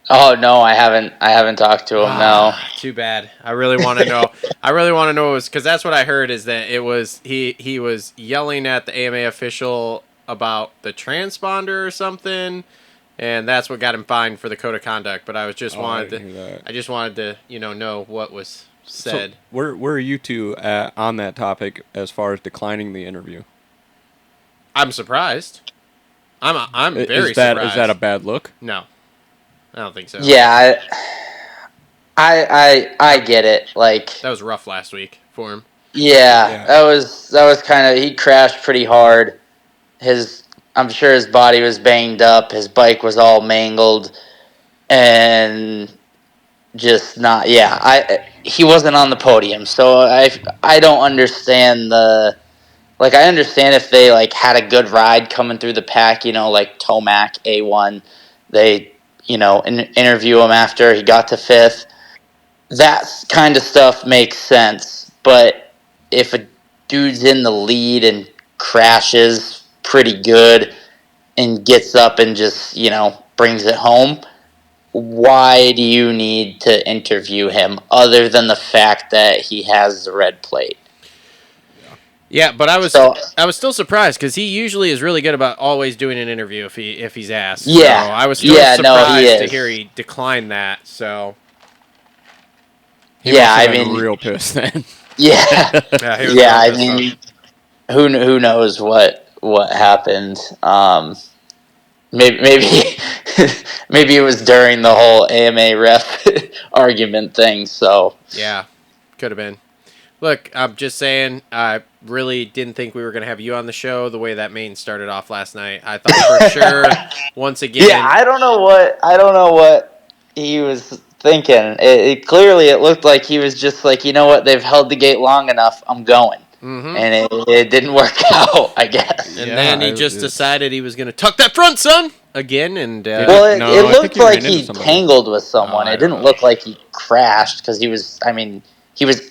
Oh no, I haven't talked to him. No. Too bad. I really want to know. I really want to know because that's what I heard is that it was he was yelling at the AMA official about the transponder or something, and that's what got him fined for the code of conduct. But I just wanted to know what was said. So where are you two on that topic as far as declining the interview? I'm surprised. I'm very surprised. Is that a bad look? No. I don't think so. Yeah, I get it. Like that was rough last week for him. Yeah. that was kind of, he crashed pretty hard. I'm sure his body was banged up. His bike was all mangled, and just not. Yeah, he wasn't on the podium, so I don't understand I understand if they like had a good ride coming through the pack. Like Tomac A1, they. Interview him after he got to 5th. That kind of stuff makes sense. But if a dude's in the lead and crashes pretty good and gets up and just, brings it home, why do you need to interview him other than the fact that he has the red plate? Yeah, but I was still surprised because he usually is really good about always doing an interview if he's asked. Yeah, so I was still surprised to hear he declined that. So he must have been real pissed then. Yeah, who knows what happened? Maybe maybe it was during the whole AMA ref argument thing. So yeah, could have been. Look, I'm just saying, I really didn't think we were going to have you on the show the way that main started off last night. I thought for sure, once again... Yeah, I don't know what he was thinking. Clearly, it looked like he was just like, you know what, they've held the gate long enough, I'm going. Mm-hmm. And it didn't work out, I guess. And then he just decided he was going to tuck that front, son, again. And it looked like he tangled with someone. It didn't look like he crashed because he was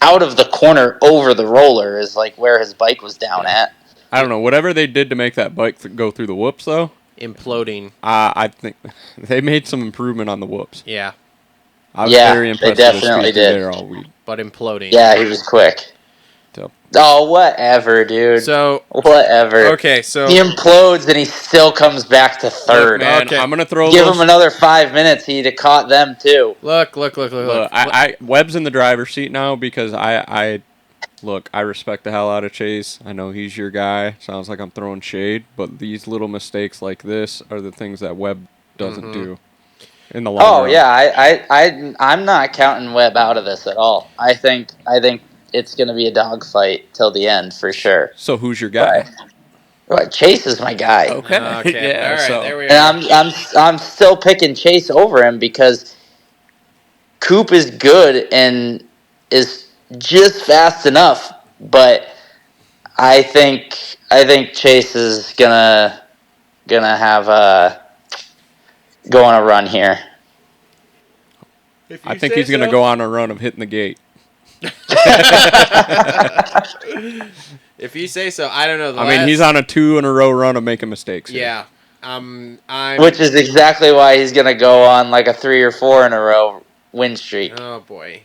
out of the corner over the roller is like where his bike was down at. I don't know. Whatever they did to make that bike go through the whoops, though. Imploding. I think they made some improvement on the whoops. Yeah. I was very impressed. They definitely did. There all week. But imploding. Yeah, he was quick. Yep. Oh, whatever, dude. So Whatever. okay, so He implodes and he still comes back to third. Look, man, Okay. I'm gonna throw Give those. him another 5 minutes. He'd have caught them too. look. Look, Webb's in the driver's seat now because I respect the hell out of Chase. I know he's your guy. Sounds like I'm throwing shade, but these little mistakes like this are the things that Webb doesn't do in the long run. Oh yeah, I'm not counting Webb out of this at all. I think it's going to be a dogfight till the end for sure. So who's your guy? But Chase is my guy. Okay. Yeah, All right. so- There we are. And I'm still picking Chase over him because Coop is good and is just fast enough, but I think Chase is gonna have go on a run here. I think he's gonna go on a run of hitting the gate. If you say so, I don't know. I mean, he's on a 2 in a row run of making mistakes. Here. Yeah. I'm. Which is exactly why he's gonna go on like a 3 or 4 in a row win streak. Oh boy.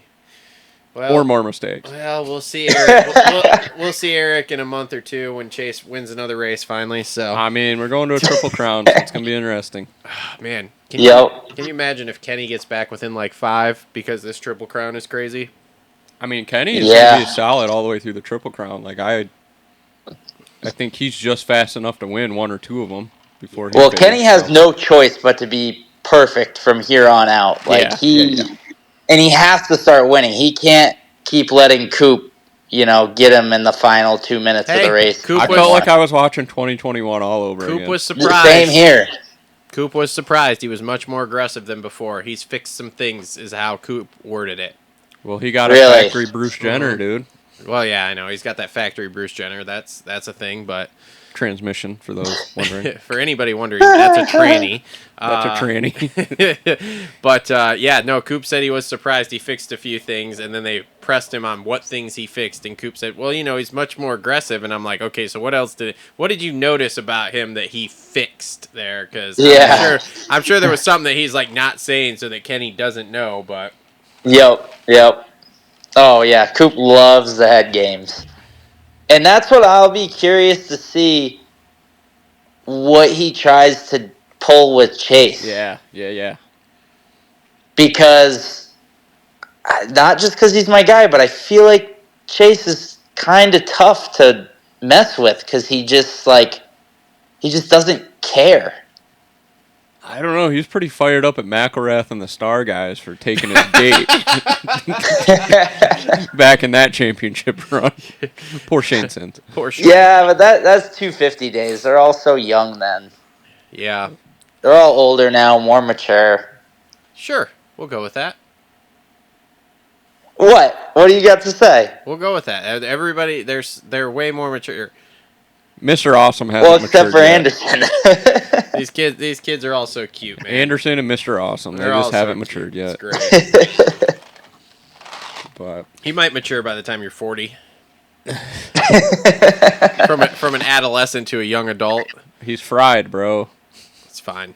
Well, Or more mistakes. Well, we'll see Eric. we'll see Eric in a month or two when Chase wins another race finally. So, I mean, we're going to a Triple Crown, so it's going to be interesting. man, can Yep. you imagine if Kenny gets back within like 5 because this Triple Crown is crazy? I mean, Kenny is going to be solid all the way through the Triple Crown. Like, I think he's just fast enough to win 1 or 2 of them before he fades, Kenny has so. no choice but to be perfect from here on out. Like and he has to start winning. He can't keep letting Coop, get him in the final 2 minutes of the race. I felt like I was watching 2021 all over again. Coop was surprised. Same here. Coop was surprised. He was much more aggressive than before. He's fixed some things, is how Coop worded it. Well, he got a factory Bruce Jenner, dude. Well, yeah, I know. He's got that factory Bruce Jenner. That's a thing, but Transmission, for those wondering. for anybody wondering, that's a tranny. That's a tranny. But, yeah, no, Coop said he was surprised. He fixed a few things, and then they pressed him on what things he fixed, and Coop said, well, he's much more aggressive, and I'm like, okay, so what did you notice about him that he fixed there? Because I'm sure there was something that he's, like, not saying so that Kenny doesn't know, but... Yep. Oh, yeah, Coop loves the head games. And that's what I'll be curious to see what he tries to pull with Chase. Yeah. Because, not just because he's my guy, but I feel like Chase is kind of tough to mess with because he just doesn't care. I don't know. He's pretty fired up at McElrath and the Star guys for taking his date back in that championship run. Poor Shane Sins. Yeah, but that's 250 days. They're all so young then. Yeah. They're all older now, more mature. Sure, we'll go with that. What? What do you got to say? We'll go with that. Everybody, they're way more mature. Mr. Awesome hasn't Well, except for matured yet. Anderson. These kids are all so cute, man. Anderson and Mr. Awesome. They just haven't matured yet. It's great. But He might mature by the time you're 40. from an adolescent to a young adult. he's fried, bro. It's fine.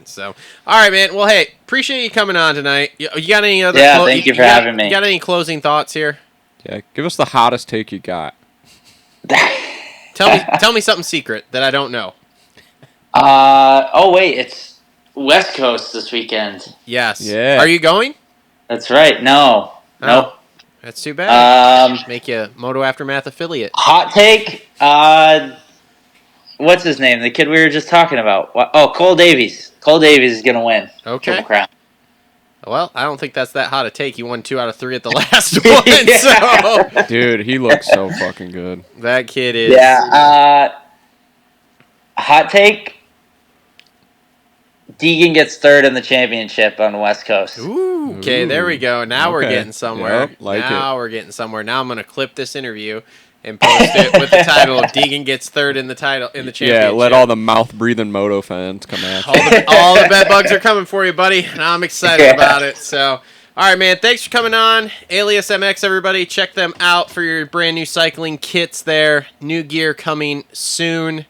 So, all right, man. Well, hey, appreciate you coming on tonight. You got any other? Yeah, thank you for having me. You got any closing thoughts here? Yeah, give us the hottest take you got. Tell me something secret that I don't know. Oh wait, it's West Coast this weekend. Yes. Yeah. Are you going? That's right. No. Nope. That's too bad. Um, Make you a Moto Aftermath affiliate. Hot take. What's his name? The kid we were just talking about. Oh, Cole Davies. Cole Davies is gonna win. Okay. Triple Crown. Well, I don't think that's that hot a take. He won 2 out of 3 at the last one. So Dude, he looks so fucking good. that kid is. Yeah. Hot take. Deegan gets third in the championship on the West Coast. Ooh, okay, there we go. Now we're Okay. getting somewhere. Yep, like now we're getting somewhere. Now I'm going to clip this interview and post it with the title of Deegan gets third in the championship. Yeah, let all the mouth-breathing moto fans come at you. all the bed bugs are coming for you, buddy, and I'm excited about it. So, all right, man, thanks for coming on. Alias MX, everybody, check them out for your brand new cycling kits there. New gear coming soon.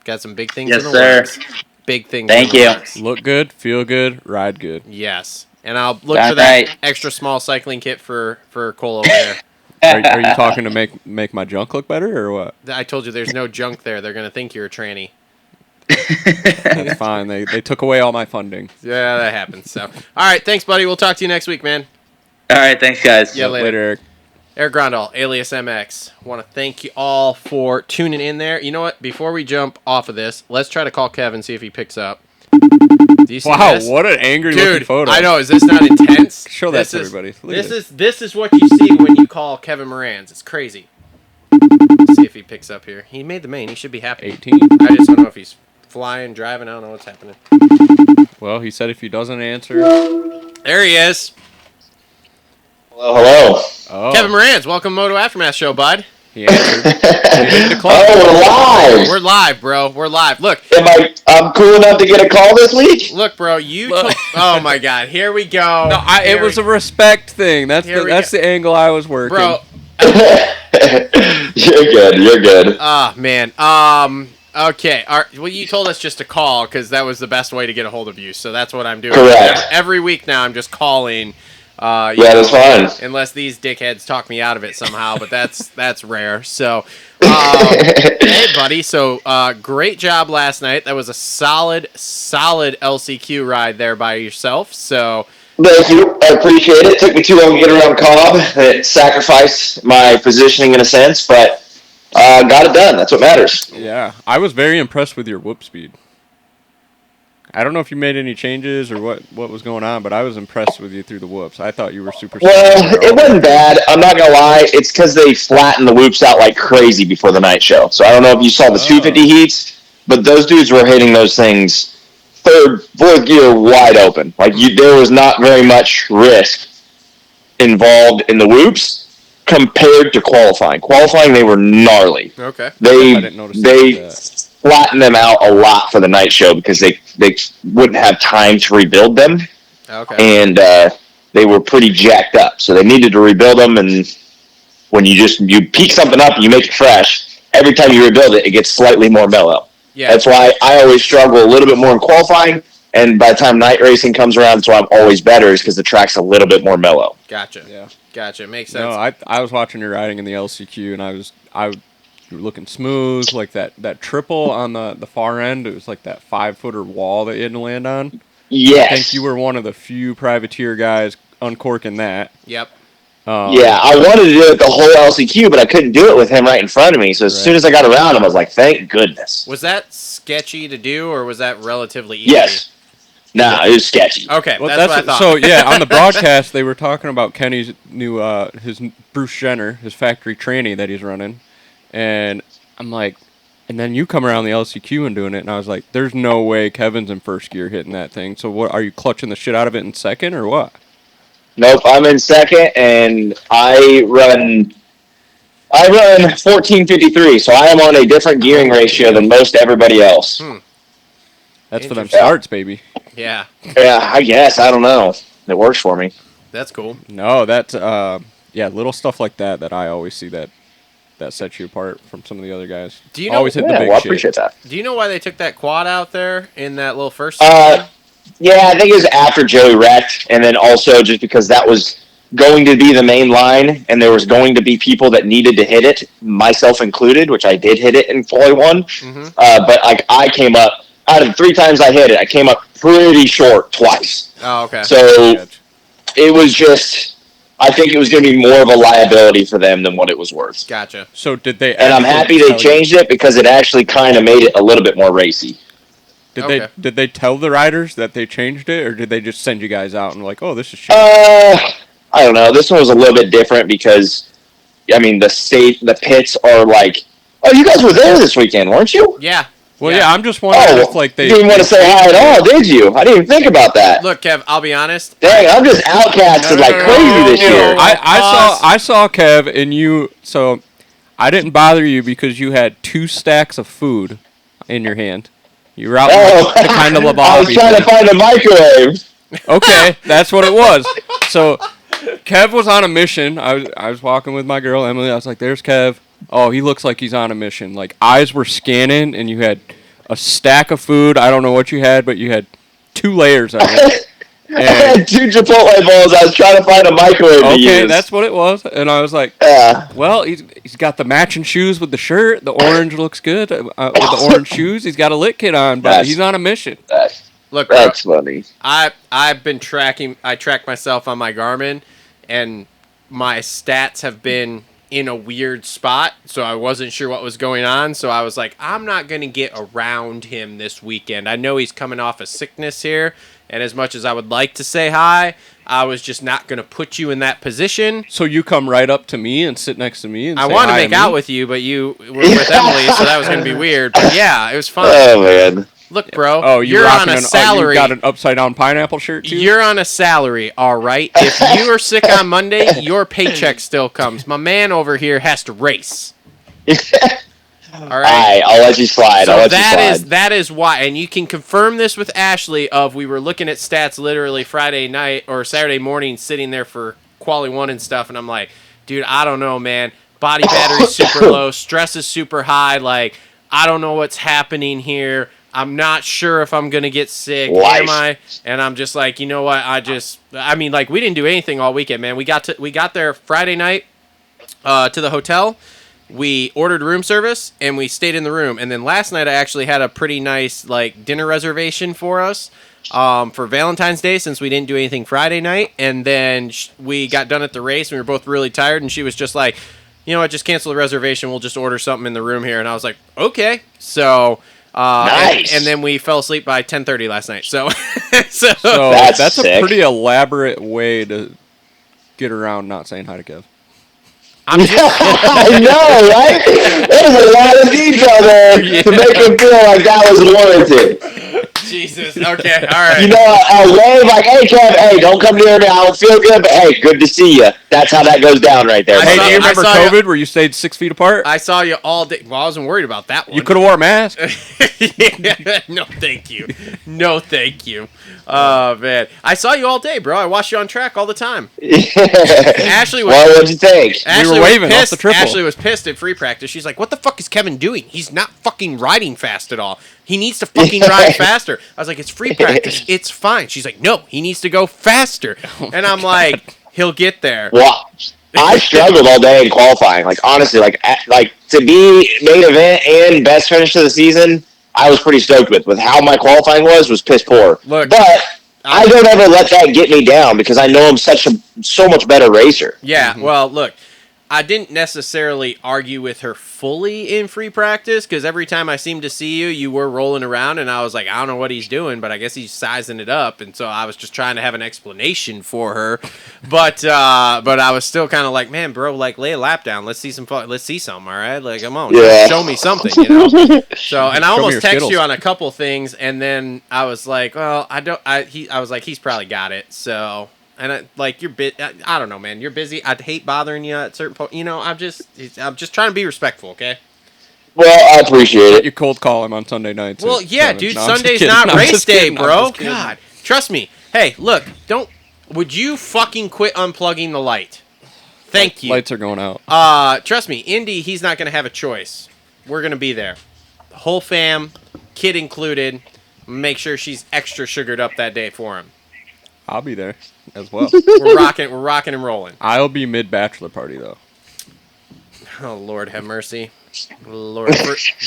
Got some big things in the works. Big things. Thank in the you. works. Look good, feel good, ride good. Yes. And I'll look That's for that right. extra small cycling kit for Cole over there. Are you talking to make my junk look better or what? I told you there's no junk there. They're gonna think you're a tranny. That's fine. They took away all my funding. Yeah, that happens. So, all right, thanks, buddy. We'll talk to you next week, man. All right, thanks, guys. Yeah, later. Eric. Eric Grondal, Alias MX. Want to thank you all for tuning in there. You know what? Before we jump off of this, let's try to call Kevin, see if he picks up. Do you see Wow, this? what an angry looking Dude, photo. I know. Is this not intense? Show that to everybody. Look at This is what you see when you call Kevin Moranz. It's crazy. Let's see if he picks up here. He made the main. He should be happy. 18. I just don't know if he's flying, driving. I don't know what's happening. Well, he said if he doesn't answer. There he is. Hello. Oh, Kevin Moranz, welcome to Moto Aftermath Show, bud. he answered. Oh, we're live. We're live, bro. We're live. Look, I'm cool enough to get a call this week? look, bro. Oh my God. Here we go. No, it was a respect thing. That's the angle I was working. bro. You're good. Ah, man. Okay. Well, you told us just to call because that was the best way to get a hold of you. So that's what I'm doing. Correct. Every week now, I'm just calling. Yeah, that's fine. Unless these dickheads talk me out of it somehow, but that's rare. So, hey, buddy. So, great job last night. That was a solid LCQ ride there by yourself. So, Thank you. I appreciate it. Took me too long to get around Cobb. It sacrificed my positioning in a sense, but got it done. That's what matters. Yeah, I was very impressed with your whoop speed. I don't know if you made any changes or what was going on, but I was impressed with you through the whoops. I thought you were super. Well, it wasn't bad. I'm not gonna lie. It's because they flattened the whoops out like crazy before the night show. So I don't know if you saw the 250 heats, but those dudes were hitting those things fourth gear wide open. Like there was not very much risk involved in the whoops compared to qualifying. Qualifying, they were gnarly. okay. I They didn't notice that. flattened them out a lot for the night show because they wouldn't have time to rebuild them. Okay. And they were pretty jacked up, so they needed to rebuild them. And when you peak something up and you make it fresh, every time you rebuild it, it gets slightly more mellow. Yeah. That's why I always struggle a little bit more in qualifying, and by the time night racing comes around, that's why I'm always better, is because the track's a little bit more mellow. Gotcha. Yeah. Gotcha. Makes sense. No, I was watching your riding in the LCQ, and you were looking smooth, like that triple on the far end. It was like that 5-footer wall that you had to land on. Yes. I think you were one of the few privateer guys uncorking that. Yep. Yeah, I wanted to do it the whole LCQ, but I couldn't do it with him right in front of me. So as soon as I got around him, I was like, thank goodness. Was that sketchy to do, or was that relatively easy? Yes. Nah, it was sketchy. Okay, Well, that's what I thought. So yeah, on the broadcast they were talking about Kenny's new his Bruce Jenner, his factory tranny that he's running, and I'm like, and then you come around the LCQ and doing it, and I was like, there's no way Kevin's in first gear hitting that thing. So what, are you clutching the shit out of it in second or what? Nope, I'm in second, and I run 1453, so I am on a different gearing ratio than most everybody else. That's for them starts, baby. Yeah, Yeah, I guess. I don't know. It works for me. that's cool. No, that's little stuff like that I always see that sets you apart from some of the other guys. Do you know- always hit the Yeah, big well, I shit? appreciate that. Do you know why they took that quad out there in that little first? Yeah, I think it was after Joey wrecked, and then also just because that was going to be the main line, and there was going to be people that needed to hit it, myself included, which I did hit it in Floyd 1. But like I came up, out of the 3 times I hit it, I came up pretty short twice. Oh, okay. So it was just, I think it was going to be more of a liability for them than what it was worth. Gotcha. So did they? And I'm happy they changed it because it actually kind of made it a little bit more racy. Did they tell the riders that they changed it, or did they just send you guys out and like, oh, this is shit? I don't know. This one was a little bit different because, I mean, the pits are like, oh, you guys were there this weekend, weren't you? Yeah. Well, yeah, I'm just wondering if like you didn't want to say hi at all, did you? I didn't even think about that. Look, Kev, I'll be honest. Dang, I'm just outcasted like crazy this year. I saw Kev and you. So I didn't bother you because you had 2 stacks of food in your hand. You were out to kind of I was trying to find a microwave. Okay, that's what it was. So Kev was on a mission. I was walking with my girl Emily. I was like, "There's Kev. Oh, he looks like he's on a mission." Like eyes were scanning, and you had a stack of food. I don't know what you had, but you had 2 layers of it. I had 2 Chipotle bowls. I was trying to find a microwave to use. Okay, that's what it was. And I was like, well, he's got the matching shoes with the shirt. The orange looks good with the orange shoes. He's got a lit kit on, but he's on a mission. Look, bro, That's funny. I've been tracking. I track myself on my Garmin, and my stats have been in a weird spot, so I wasn't sure what was going on. So I was like, I'm not going to get around him this weekend. I know he's coming off a sickness here, and as much as I would like to say hi, I was just not going to put you in that position. So you come right up to me and sit next to me and I say want to hi make me? out with you, but you were with Emily, so that was going to be weird. But yeah, it was fun. Oh, man. Look, bro, Oh, you're on a salary. You got an upside down pineapple shirt too? You're on a salary, all right? If you are sick on Monday, your paycheck still comes. My man over here has to race. All right? Alright, I'll let you slide. So I'll let you slide. that is why, and you can confirm this with Ashley. We were looking at stats literally Friday night or Saturday morning, sitting there for quali 1 and stuff, and I'm like, dude, I don't know, man. Body battery's super low, stress is super high. Like, I don't know what's happening here. I'm not sure if I'm gonna get sick. Life. Am I? And I'm just like, you know what? I mean, like, we didn't do anything all weekend, man. We got there Friday night to the hotel. We ordered room service and we stayed in the room. And then last night I actually had a pretty nice like dinner reservation for us for Valentine's Day, since we didn't do anything Friday night. And then we got done at the race and we were both really tired. And she was just like, you know what? Just cancel the reservation. We'll just order something in the room here. And I was like, okay. So. Nice. And then we fell asleep by 10:30 last night. So That's a sick. pretty elaborate way to get around not saying hi to Kev. I'm just, I know, right? There's a lot of detail there to make him feel like that was warranted. Jesus. Okay. All right. You know, I'll wave like, hey, Kev, hey, don't come near me. I don't feel good, but hey, good to see you. That's how that goes down right there. I Hey, saw- do you remember saw you- COVID where you stayed 6 feet apart? I saw you all day. Well, I wasn't worried about that one. You could have wore a mask. No, thank you. No, thank you. Oh, man. I saw you all day, bro. I watched you on track all the time. Ashley was... Well, what'd you think? Ashley were was waving off pissed. the triple. Ashley was pissed at free practice. She's like, what the fuck is Kevin doing? He's not fucking riding fast at all. He needs to fucking ride faster. I was like, it's free practice. It's fine. She's like, no, he needs to go faster. And I'm like, he'll get there. Well, I struggled all day in qualifying. Like, honestly, like to be main event and best finish of the season, I was pretty stoked with how my qualifying was piss poor. Look, but I don't ever let that get me down because I know I'm so much better racer. Yeah, well, look, I didn't necessarily argue with her fully in free practice because every time I seemed to see you, you were rolling around, and I was like, I don't know what he's doing, but I guess he's sizing it up, and so I was just trying to have an explanation for her, but I was still kind of like, man, bro, like, lay a lap down, let's see something, all right, like, come on, Yeah. show me something, you know. So, and I Show me almost your texted Skittles. you on a couple things, and then I was like, well, I was like, he's probably got it, so. And you're I don't know, man. You're busy. I'd hate bothering you at certain point. You know, I'm just trying to be respectful, okay? Well, I appreciate it. You cold call him on Sunday nights. Well, yeah, dude. No, I'm just Sunday's kidding. not I'm race just day, kidding. I'm bro. just kidding. God, trust me. Hey, look, would you fucking quit unplugging the light? Thank you. Lights are going out. Trust me, Indy, he's not gonna have a choice. We're gonna be there, the whole fam, kid included. Make sure she's extra sugared up that day for him. I'll be there as well. We're rocking and rolling. I'll be mid-bachelor party, though. Oh, Lord have mercy. Lord,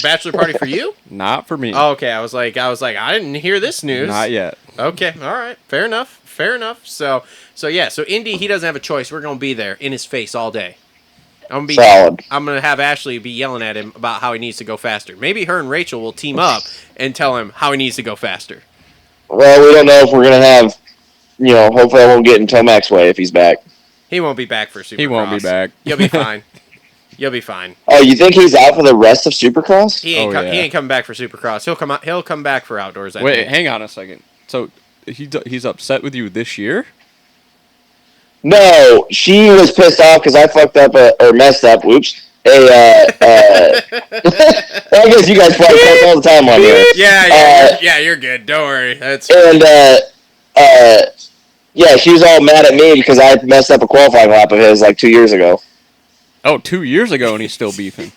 bachelor party for you? Not for me. Oh, okay, I was like, I didn't hear this news. Not yet. Okay, all right, fair enough. So yeah, so Indy, he doesn't have a choice. We're gonna be there in his face all day. Solid. I'm gonna have Ashley be yelling at him about how he needs to go faster. Maybe her and Rachel will team up and tell him how he needs to go faster. Well, we don't know if we're going to have, hopefully I won't get in Tomac's way if he's back. He won't be back for Supercross. He won't be back. You'll be fine. You'll be fine. Oh, you think he's out for the rest of Supercross? He ain't yeah. he ain't coming back for Supercross. He'll come back for outdoors. I Wait, think. hang on a second. So he's upset with you this year? No, she was pissed off because I fucked up or messed up. Whoops. I guess you guys play fuck all the time on here. Yeah, you're good. Don't worry. That's And yeah, she was all mad at me because I messed up a qualifying lap of his like 2 years ago. Oh, 2 years ago, and he's still beefing.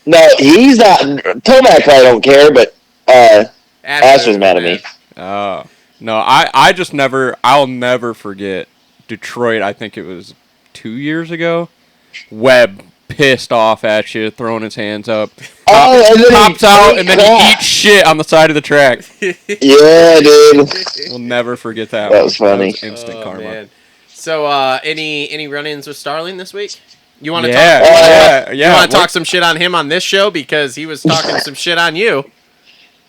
No, he's not. Tomac probably don't care, but Ash was mad at me. Oh. No, I'll never forget Detroit. I think it was 2 years ago. Webb pissed off at you, throwing his hands up. Oh, and then Pops out, and then he eats shit on the side of the track. Yeah, dude. We'll never forget that. That was funny. That was instant karma. Man. So, any run-ins with Starling this week? You want to Yeah, talk? yeah. You want to talk some shit on him on this show because he was talking some shit on you.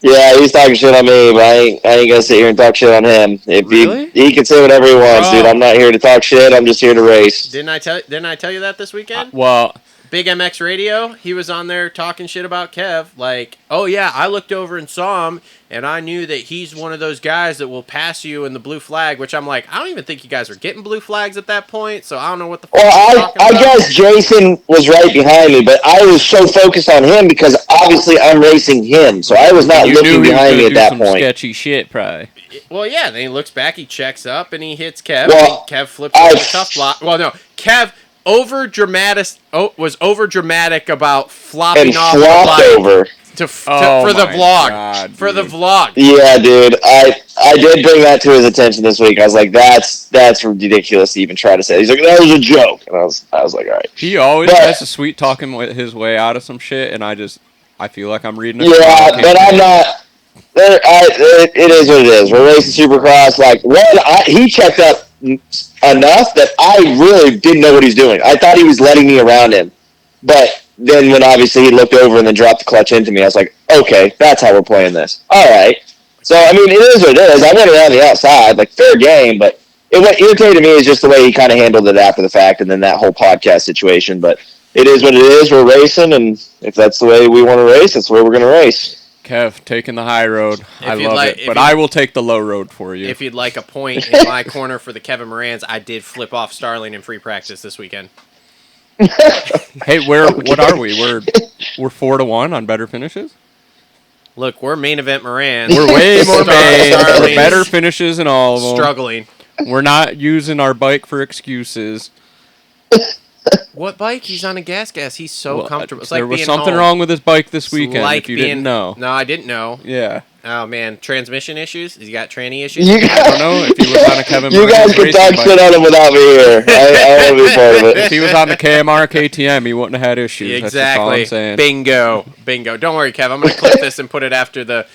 Yeah, he's talking shit on me, but I ain't gonna sit here and talk shit on him. If Really? he can say whatever he wants, dude. I'm not here to talk shit. I'm just here to race. Didn't I tell you that this weekend? Well, Big MX Radio, he was on there talking shit about Kev. Like, oh yeah, I looked over and saw him, and I knew that he's one of those guys that will pass you in the blue flag, which I'm like, I don't even think you guys were getting blue flags at that point, so I don't know what the fuck you're Well, talking I about. guess Jason was right behind me, but I was so focused on him because obviously I'm racing him, so I was not you knew looking he was behind me gonna at do that some point. sketchy shit, probably. Well, yeah, then he looks back, he checks up, and he hits Kev. Well, and Kev flips over the tough block. Well, no, Kev was over dramatic about flopping And off the flopped bike over. for the my vlog. God, for the dude. vlog. Yeah, dude. I did bring that to his attention this week. I was like, that's ridiculous to even try to say. He's like, that was a joke, and I was like, all right. He always But- has to sweet talk his way out of some shit, and I feel like I'm reading it. Yeah, but I'm not. It is what it is. We're racing Supercross. Like, he checked up enough that I really didn't know what he's doing. I thought he was letting me around him, but then when obviously he looked over and then dropped the clutch into me, I was like, okay, that's how we're playing this. All right. So I mean, it is what it is. I went around the outside, like fair game, but what irritated me is just the way he kind of handled it after the fact, and then that whole podcast situation. But it is what it is. We're racing, and if that's the way we want to race, that's the way we're going to race. Kev, taking the high road. I you'd love like- it. if But you- I will take the low road for you. If you'd like a point in my corner for the Kevin Moranz, I did flip off Starling in free practice this weekend. Hey, what are we? We're 4-1 on better finishes? Look, we're main event Moranz. We're way more main. We're Starling's better finishes in all of them. struggling. We're not using our bike for excuses. What bike? He's on a gas. He's so Well, comfortable. It's there like was being something home. wrong with his bike this It's weekend, like if you being- didn't know. No, I didn't know. Yeah. Oh man, transmission issues. He's got tranny issues. You I don't guys, know if he was on a Kevin you Moranz guys can racing talk bike. shit on him without me here. I want to be part of If it. he was on the KMR KTM, he wouldn't have had issues. That's just all I'm Exactly. saying. Bingo. Don't worry, Kev. I'm gonna clip this and put it after the.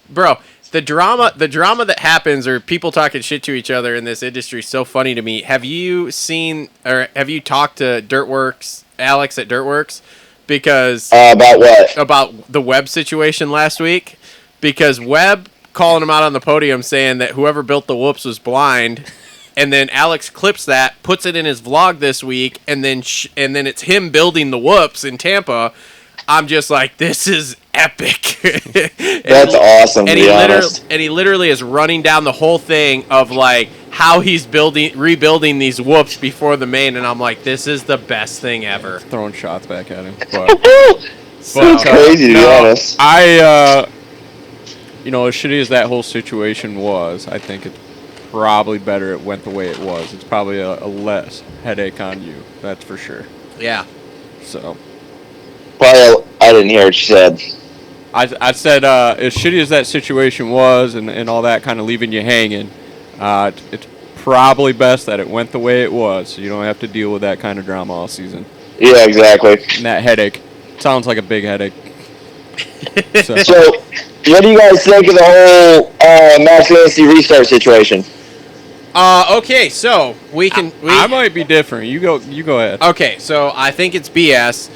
Bro, the drama that happens, or people talking shit to each other in this industry, is so funny to me. Have you seen or have you talked to Dirtworks, Alex at Dirtworks, because About what? about the Webb situation last week? Because Webb calling him out on the podium saying that whoever built the whoops was blind, and then Alex clips that, puts it in his vlog this week, and then it's him building the whoops in Tampa. I'm just like, this is epic. That's awesome, to be honest. And he literally is running down the whole thing of like how he's rebuilding these whoops before the main, and I'm like, this is the best thing ever. Throwing shots back at him. But It's crazy, to be honest. As shitty as that whole situation was, I think it's probably better it went the way it was. It's probably a less headache on you. That's for sure. Yeah. So Probably, I didn't hear what you said. I said, as shitty as that situation was and all that kind of leaving you hanging, it's probably best that it went the way it was, so you don't have to deal with that kind of drama all season. Yeah, exactly. And that headache sounds like a big headache. So, So, what do you guys think of the whole Max Fantasy restart situation? Okay, so I might be different. You go ahead. Okay, so I think it's BS,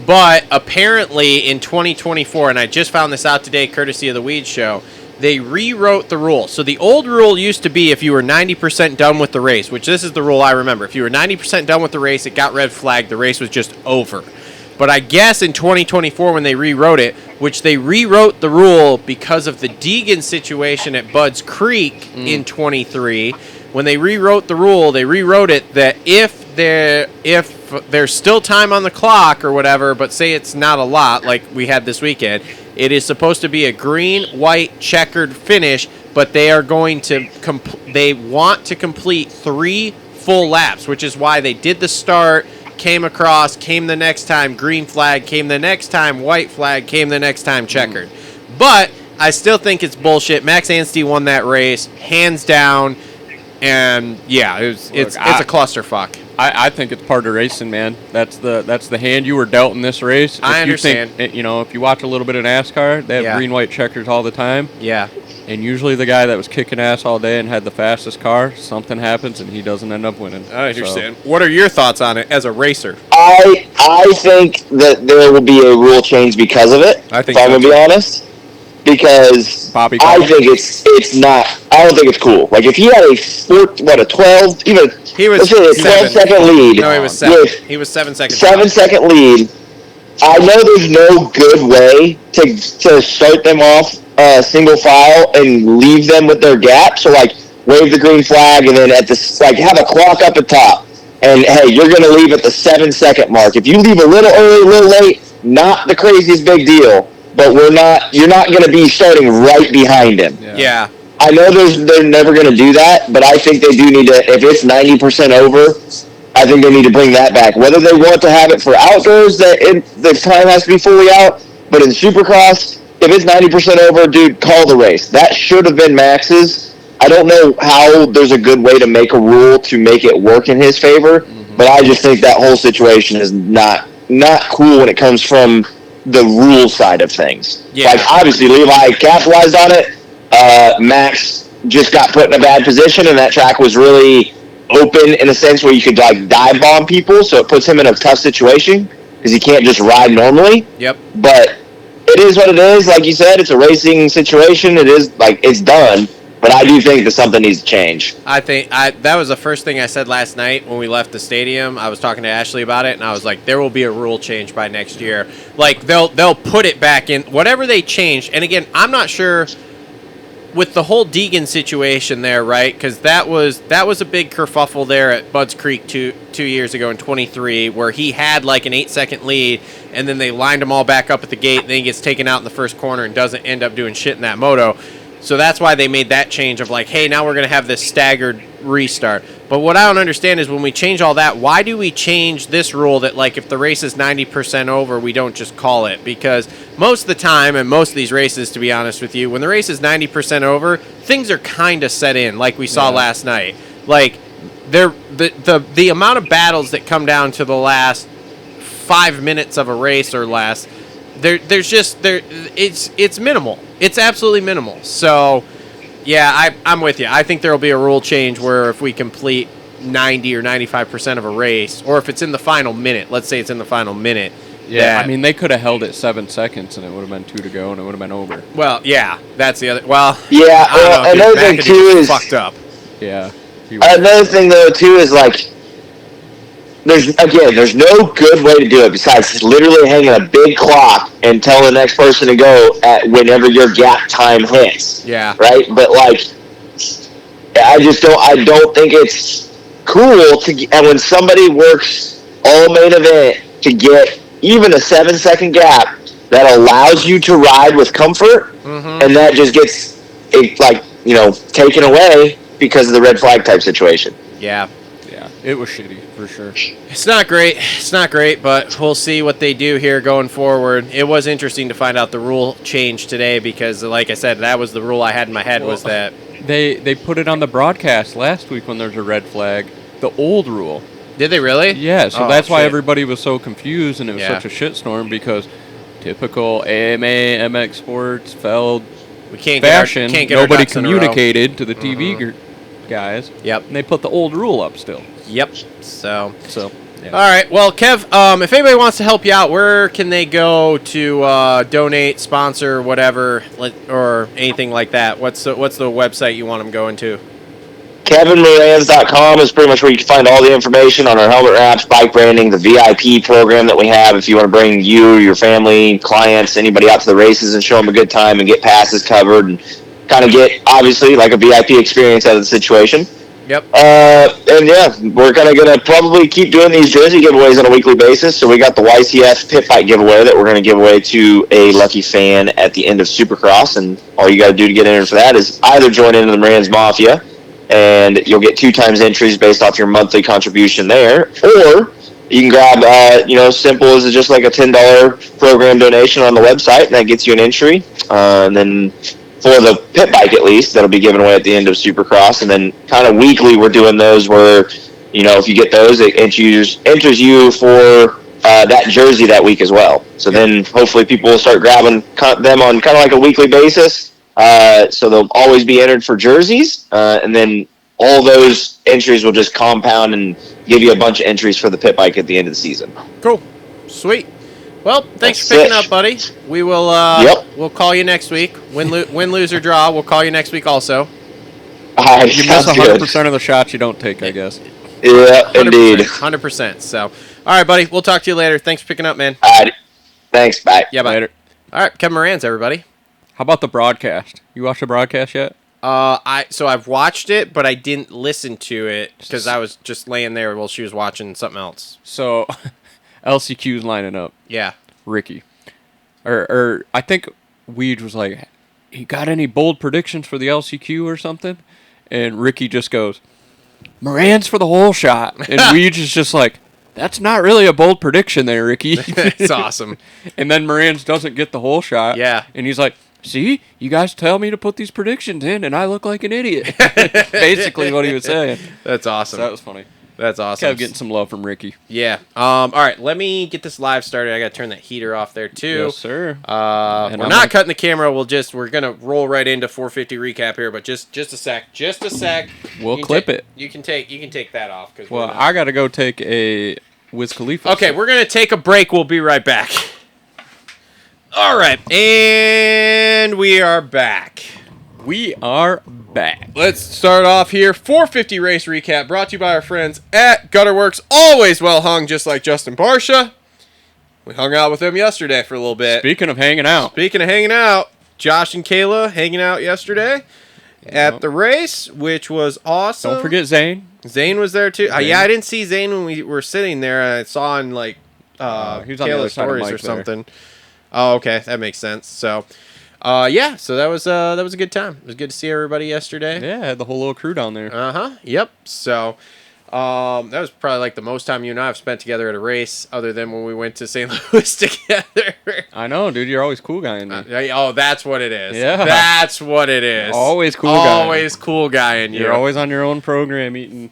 but apparently in 2024, and I just found this out today courtesy of the Weed Show, they rewrote the rule. So the old rule used to be if you were 90% done with the race, which this is the rule I remember. If you were 90% done with the race, it got red flagged, the race was just over. But I guess in 2024 when they rewrote it, which they rewrote the rule because of the Deegan situation at Budds Creek in 23, when they rewrote the rule, they rewrote it that if there's still time on the clock or whatever, but say it's not a lot like we had this weekend, it is supposed to be a green, white, checkered finish, but they are going to they want to complete 3 full laps, which is why they did the start, came across, came the next time, green flag, came the next time, white flag, came the next time, checkered. But I still think it's bullshit. Max Anstey won that race, hands down, and yeah, it's a clusterfuck. I think it's part of racing, man. That's the hand you were dealt in this race. I understand. If you watch a little bit of NASCAR, they have green-white checkers all the time. Yeah. And usually the guy that was kicking ass all day and had the fastest car, something happens and he doesn't end up winning. I understand. So. What are your thoughts on it as a racer? I think that there will be a rule change because of it. I think if I'm gonna be honest. Because I think it's not. I don't think it's cool. Like if he had a 12, even he was let's say a 12-second lead. No, he was 7. He was 7 seconds. 7-second lead. I know there's no good way to start them off single file and leave them with their gap. So like wave the green flag and then have a clock up at top. And hey, you're gonna leave at the 7-second mark. If you leave a little early, a little late, not the craziest big deal. But you're not going to be starting right behind him. Yeah. I know they're never going to do that, but I think they do need to, if it's 90% over, I think they need to bring that back. Whether they want to have it for outdoors, the time has to be fully out, but in Supercross, if it's 90% over, dude, call the race. That should have been Max's. I don't know how there's a good way to make a rule to make it work in his favor, but I just think that whole situation is not cool when it comes from the rule side of things. Yeah. Like, obviously, Levi capitalized on it. Max just got put in a bad position, and that track was really open in a sense where you could, like, dive bomb people, so it puts him in a tough situation because he can't just ride normally. Yep. But it is what it is. Like you said, it's a racing situation. It is, like, it's done. But I do think that something needs to change. I think that was the first thing I said last night when we left the stadium. I was talking to Ashley about it, and I was like, there will be a rule change by next year. Like, they'll put it back in. Whatever they change, and again, I'm not sure with the whole Deegan situation there, right? Because that was a big kerfuffle there at Budds Creek two years ago in 23, where he had like an 8-second lead, and then they lined him all back up at the gate, and then he gets taken out in the first corner and doesn't end up doing shit in that moto. So that's why they made that change of like, hey, now we're going to have this staggered restart. But what I don't understand is when we change all that, why do we change this rule that like if the race is 90% over, we don't just call it? Because most of the time, and most of these races, to be honest with you, when the race is 90% over, things are kind of set in like we saw last night. Like the amount of battles that come down to the last 5 minutes of a race or less, it's minimal. It's absolutely minimal. So, yeah, I'm with you. I think there will be a rule change where if we complete 90 or 95% of a race, or if it's in the final minute, let's say it's in the final minute. Yeah, I mean, they could have held it 7 seconds and it would have been 2 to go and it would have been over. Well, yeah, that's the other. Well, yeah, another thing too is fucked up. Yeah. Another thing though too is like, there's no good way to do it besides literally hanging a big clock and telling the next person to go at whenever your gap time hits. Yeah. Right? But like, I don't think it's cool and when somebody works all main event to get even a 7-second gap that allows you to ride with comfort, and that just gets taken away because of the red flag type situation. Yeah. It was shitty, for sure. It's not great, but we'll see what they do here going forward. It was interesting to find out the rule change today because, like I said, that was the rule I had in my head was that... They put it on the broadcast last week when there's a red flag, the old rule. Did they really? Yeah, so that's why everybody was so confused and it was such a shitstorm because typical AMA, MX Sports, Feld fashion, nobody communicated to the TV guys. Yep. And they put the old rule up still. Yep. So yeah. All right. Well, Kev, if anybody wants to help you out, where can they go to donate, sponsor, whatever, or anything like that? What's the website you want them going to? KevinMoranz.com is pretty much where you can find all the information on our helmet wraps, bike branding, the VIP program that we have if you want to bring you, your family, clients, anybody out to the races and show them a good time and get passes covered and kind of get, obviously, like a VIP experience out of the situation. Yep. And yeah, we're kind of going to probably keep doing these jersey giveaways on a weekly basis. So we got the YCF Pit Bike giveaway that we're going to give away to a lucky fan at the end of Supercross. And all you got to do to get entered for that is either join into the Moranz Mafia, and you'll get 2 times entries based off your monthly contribution there, or You can grab, simple as just like a $10 program donation on the website, and that gets you an entry. And then for the pit bike, at least, that'll be given away at the end of Supercross. And then kind of weekly, we're doing those where, if you get those, it enters you for that jersey that week as well. So then hopefully people will start grabbing them on kind of like a weekly basis. So they'll always be entered for jerseys. And then all those entries will just compound and give you a bunch of entries for the pit bike at the end of the season. Cool. Sweet. Well, thanks That's for picking it. up, buddy. We will we'll call you next week. Win, lose, or draw, we'll call you next week also. You miss 100% of the shots you don't take, I guess. Yeah, 100%, indeed. 100%. So, all right, buddy. We'll talk to you later. Thanks for picking up, man. All right. Thanks. Bye. Yeah, bye. Later. All right, Kevin Moranz, everybody. How about the broadcast? You watched the broadcast yet? I've watched it, but I didn't listen to it because I was just laying there while she was watching something else. So, LCQ's lining up. Yeah. Ricky. Or I think Weege was like, "You got any bold predictions for the LCQ or something?" And Ricky just goes, "Moranz for the whole shot." And Weege is just like, "That's not really a bold prediction there, Ricky." It's awesome. And then Moranz doesn't get the whole shot. Yeah. And he's like, "See, you guys tell me to put these predictions in, and I look like an idiot." Basically what he was saying. That's awesome. So that was funny. That's awesome. Kept getting some love from Ricky. Yeah. All right. Let me get this live started. I got to turn that heater off there too. Yes, sir. We're not cutting the camera. We're gonna roll right into 450 recap here, but just a sec. Just a sec. We'll clip it. You can take that off because. Well, I got to go take a Wiz Khalifa. Okay, we're gonna take a break. We'll be right back. All right, and we are back. We are back. Let's start off here. 450 race recap brought to you by our friends at Gutterworks. Always well hung, just like Justin Barsha. We hung out with them yesterday for a little bit. Speaking of hanging out. Josh and Kayla hanging out yesterday at the race, which was awesome. Don't forget Zane. Zane was there too. Yeah, I didn't see Zane when we were sitting there. I saw on he was on the other Kayla's side of stories Mike or something. Oh, okay, that makes sense. So, so that was a good time. It was good to see everybody yesterday. Yeah, had the whole little crew down there. Yep. So, that was probably like the most time you and I have spent together at a race, other than when we went to St. Louis together. I know, dude. You're always cool guy in there. Oh, that's what it is. Yeah. That's what it is. Always cool guy. Always cool guy in you. You're always on your own program eating.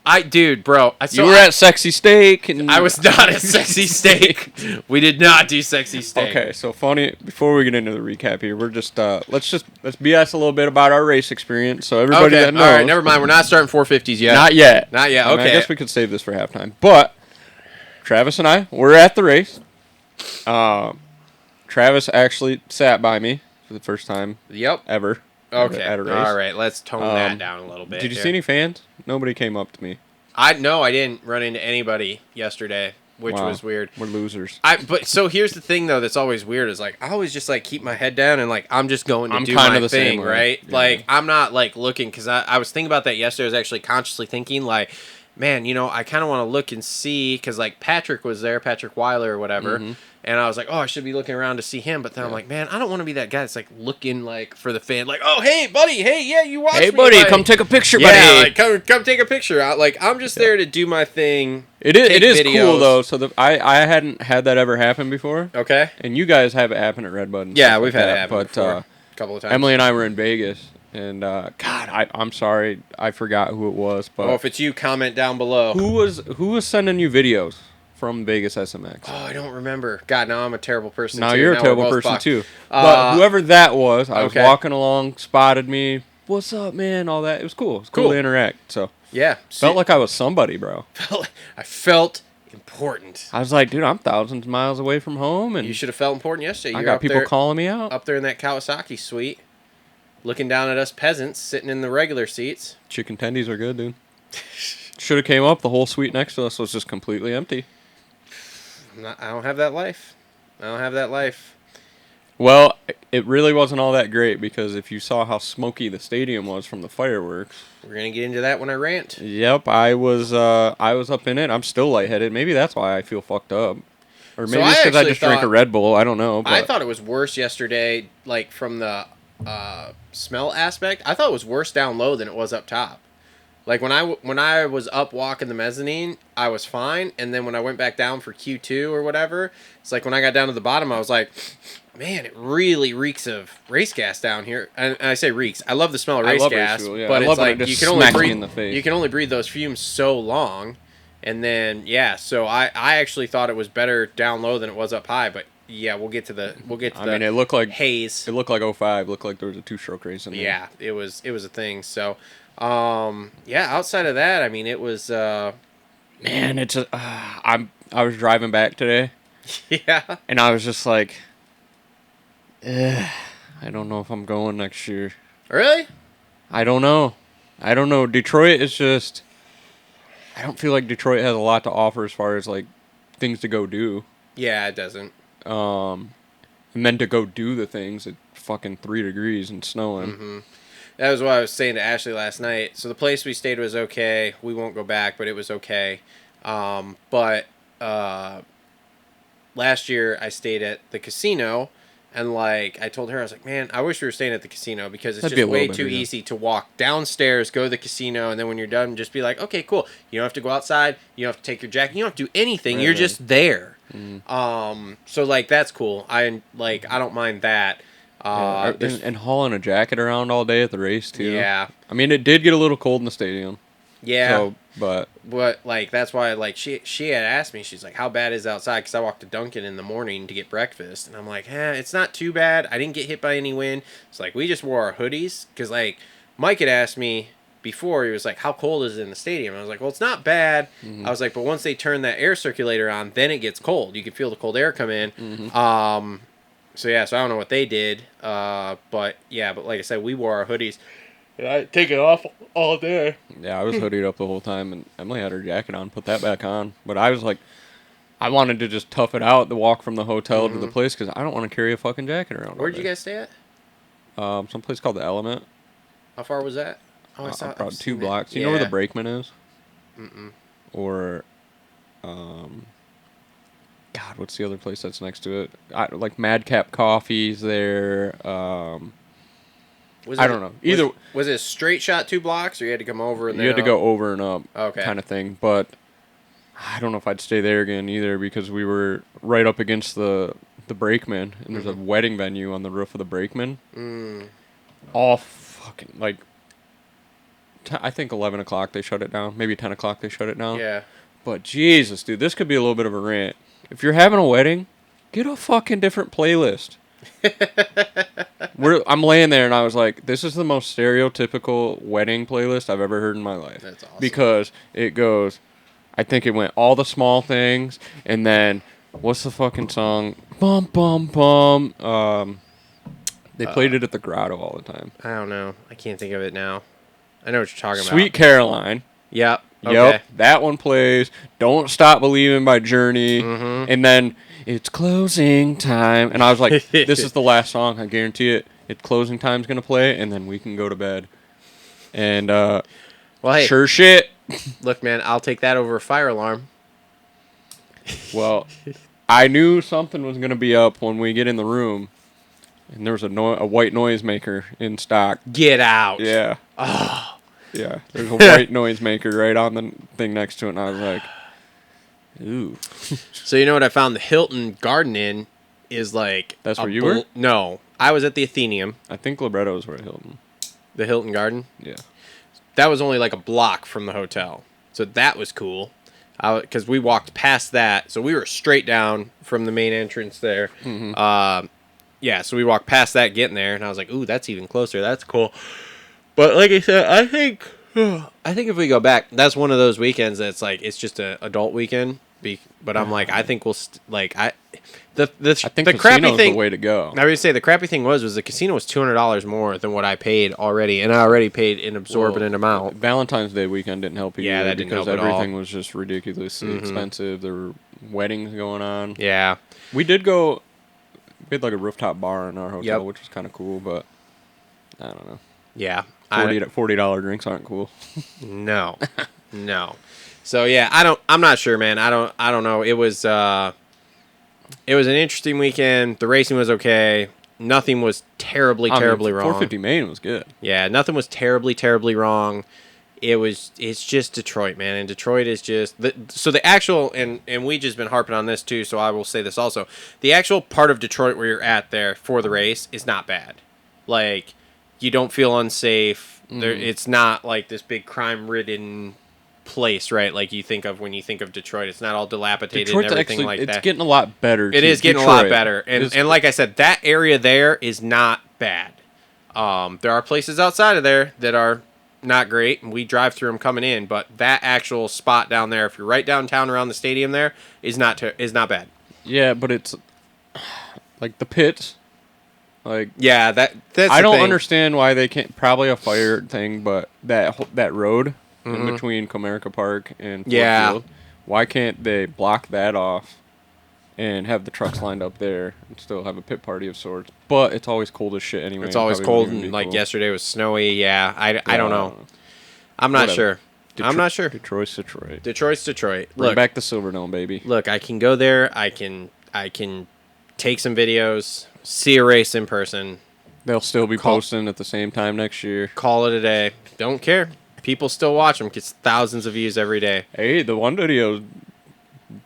Bro. You were at Sexy Steak. And I was not at Sexy Steak. We did not do Sexy Steak. Okay, so funny. Before we get into the recap here, we're just let's BS a little bit about our race experience. So everybody that knows. All right, never mind. We're not starting 450s yet. Not yet. Not yet. I mean, Okay. I guess we could save this for halftime. But Travis and I were at the race. Travis actually sat by me for the first time. Yep. Ever. Okay. At a race. All right. Let's tone that down a little bit. Did you here. see any fans? Nobody came up to me. No, I didn't run into anybody yesterday, which Wow. was weird. We're losers. But so here's the thing though that's always weird is like I always just like keep my head down and like I'm just going to do kinda my the same thing, way. right? Yeah. Like I'm not like looking because I was thinking about that yesterday. I was actually consciously thinking like, man, I kind of want to look and see because like Patrick was there, Patrick Weiler or whatever, and I was like, oh, I should be looking around to see him. But then I'm like, man, I don't want to be that guy that's like looking like for the fan, like, oh, hey, buddy, hey, yeah, you watch me, buddy, like, come take a picture, yeah, buddy. like come take a picture. I'm just there to do my thing. It is take cool videos. though. So I hadn't had that ever happen before. Okay. And you guys have it happen at Red Bud. and Yeah, stuff we've like had it that, happen but before. A couple of times. Emily and I were in Vegas, and I'm sorry, I forgot who it was, but Oh, if it's you, comment down below. who was sending you videos from Vegas SMX? Oh, I don't remember. God, now I'm a terrible person. Now too. you're a Now terrible we're both person fucked. too. But whoever that was, I was okay. walking along, spotted me. What's up, man? All that. It was cool. It was cool Cool. to interact. So Yeah. felt like I was somebody, bro. I felt important. I was like, dude, I'm thousands of miles away from home, and You should have felt important yesterday. I You're got up people there, calling me out. up there in that Kawasaki suite, looking down at us peasants sitting in the regular seats. Chicken tendies are good, dude. Should have came up. The whole suite next to us was just completely empty. I don't have that life. Well, it really wasn't all that great because if you saw how smoky the stadium was from the fireworks. We're gonna get into that when I rant. Yep, I was up in it. I'm still lightheaded. Maybe that's why I feel fucked up. Or maybe I it's because I actually just drank a thought- Red Bull. I don't know. But I thought it was worse yesterday, like from the smell aspect. I thought it was worse down low than it was up top. Like when I was up walking the mezzanine, I was fine, and then when I went back down for Q2 or whatever, it's like when I got down to the bottom, I was like, man, it really reeks of race gas down here. And I say reeks. I love the smell of race gas, fuel, yeah. but I it's love when like it you just can only smacks me breathe in the face. You can only breathe those fumes so long, and then so I actually thought it was better down low than it was up high, but yeah, we'll get to the it looked like haze. It looked like 05. Looked like there was a 2-stroke race in there. Yeah, it was a thing. So, outside of that, I mean, it was. Man, it's I was driving back today, Yeah. and I was just like, I don't know if I'm going next year. Really? I don't know. Detroit is just. I don't feel like Detroit has a lot to offer as far as like things to go do. Yeah, it doesn't. And then to go do the things at fucking 3 degrees and snowing. Mm-hmm. That was what I was saying to Ashley last night. So the place we stayed was okay. We won't go back, but it was okay. But last year I stayed at the casino, and like I told her, I was like, man, I wish we were staying at the casino because it's That'd be just a way little bit, too yeah. easy to walk downstairs, go to the casino, and then when you're done, just be like, okay, cool. You don't have to go outside. You don't have to take your jacket. You don't have to do anything. Right, You're right. just there. Mm. So like that's cool. I don't mind that. And hauling a jacket around all day at the race too. Yeah. I mean, it did get a little cold in the stadium. Yeah. So, but like that's why like she had asked me, she's like, how bad is it outside? Because I walked to Dunkin' in the morning to get breakfast, and I'm like, it's not too bad. I didn't get hit by any wind. It's like we just wore our hoodies because like Mike had asked me before, he was like, how cold is it in the stadium? I was like, well, it's not bad. I was like, but once they turn that air circulator on, then it gets cold. You can feel the cold air come in. So I don't know what they did. But like I said, we wore our hoodies. And I take it off all day. yeah, I was hoodied up the whole time, and Emily had her jacket on, put that back on. But I was like, I wanted to just tough it out to walk from the hotel to the place because I don't want to carry a fucking jacket around. Where'd you guys stay at? Some place called the Element. How far was that? Oh, I saw About I've 2 seen blocks. it. You know where the Yeah. brakeman is? Mm-mm. Or, God, what's the other place that's next to it? Like Madcap Coffee's there. Was I it- don't know. Either was it a straight shot 2 blocks, or you had to come over and you had to go over and up, Okay. kind of thing. But I don't know if I'd stay there again either because we were right up against the brakeman, and there's a wedding venue on the roof of the brakeman. All fucking like. I think 11 o'clock they shut it down. Maybe 10 o'clock they shut it down. Yeah. But Jesus, dude, this could be a little bit of a rant. If you're having a wedding, get a fucking different playlist. I'm laying there and I was like, this is the most stereotypical wedding playlist I've ever heard in my life. That's awesome. Because it goes, I think it went All the Small Things, and then, what's the fucking song? Bum, bum, bum. They played it at the Grotto all the time. I don't know. I can't think of it now. I know what you're talking Sweet about. Caroline. Yep. Yep, Okay. that one plays. Don't Stop Believing by Journey. And then it's closing time. And I was like, this is the last song. I guarantee it. It's closing time's going to play, and then we can go to bed. And Well, hey, sure shit. look, man, I'll take that over a fire alarm. Well, I knew something was going to be up when we get in the room. And there was a white noisemaker in stock. Get out. Yeah. Yeah, there's a white noisemaker right on the thing next to it, and I was like, ooh. So you know what I found the Hilton Garden Inn is like... That's a where you were? No. I was at the Athenaeum, I think Libretto's were at Hilton. the Hilton Garden. Yeah. That was only like a block from the hotel. So that was cool. Because we walked past that. So we were straight down from the main entrance there. So we walked past that getting there, and I was like, ooh, that's even closer. That's cool. But like I said, I think if we go back, that's one of those weekends that's like, it's just an adult weekend. But I'm like, I think we'll the I think the crappy casino's thing. the way to go. I would say the crappy thing was the casino was $200 more than what I paid already, and I already paid an exorbitant amount. Valentine's Day weekend didn't help you Yeah, either that didn't because help at all. everything was just ridiculously expensive. There were weddings going on. Yeah, We did go. We had like a rooftop bar in our hotel, Yep. which was kind of cool, but I don't know. yeah. $40 drinks aren't cool. No. So yeah, I'm not sure, man. I don't know. It was an interesting weekend. The racing was okay. Nothing was terribly wrong. 450 Main was good. Yeah, nothing was terribly wrong. it's just Detroit, man. And Detroit is just the actual, and we just been harping on this too, so I will say this also. The actual part of Detroit where you're at there for the race is not bad. Like, you don't feel unsafe. There, it's not like this big crime-ridden place, right? Like you think of when you think of Detroit. It's not all dilapidated Detroit's and everything actually, like it's that. getting a lot better. It is getting a lot better. And like I said, that area there is not bad. There are places outside of there that are not great, and we drive through them coming in, but that actual spot down there, if you're right downtown around the stadium there, is not bad. Yeah, but it's like the pits. Like, yeah, that's I don't thing. understand why they can't. Probably a fire thing, but that road in between Comerica Park and Ford Field, why can't they block that off and have the trucks lined up there and still have a pit party of sorts? But it's always cold as shit anyway. It's always Probably cold, wouldn't and be like cool. yesterday was snowy. Yeah, I don't know. I'm not Whatever. sure. I'm not sure. Detroit's Detroit. Detroit's Detroit. Bring Look, back the Silverdome, baby. look, I can go there. I can take some videos, see a race in person, They'll still be posting at the same time next year. call it a day. Don't care. People still watch them. Gets thousands of views every day. Hey, the one video.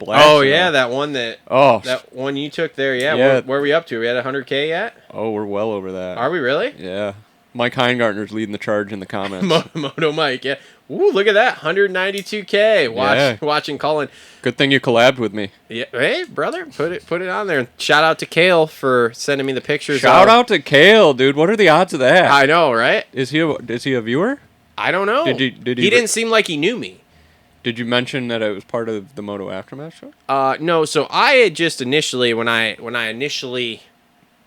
Oh yeah, that one Oh, that one you took there. Yeah, Yeah. Where are we up to? Are we at 100K yet? oh, we're well over that. Are we really? Yeah. Mike Heingartner's leading the charge in the comments. Moto Mike, yeah. Ooh, look at that, 192K. Watching Colin. Good thing you collabed with me. Yeah, hey brother, put it on there. Shout out to Kale for sending me the pictures. Shout out to Kale, dude. What are the odds of that? I know, right? Is he a viewer? I don't know. Did he He didn't seem like he knew me. Did you mention that it was part of the Moto Aftermath show? No. So I had just initially when I initially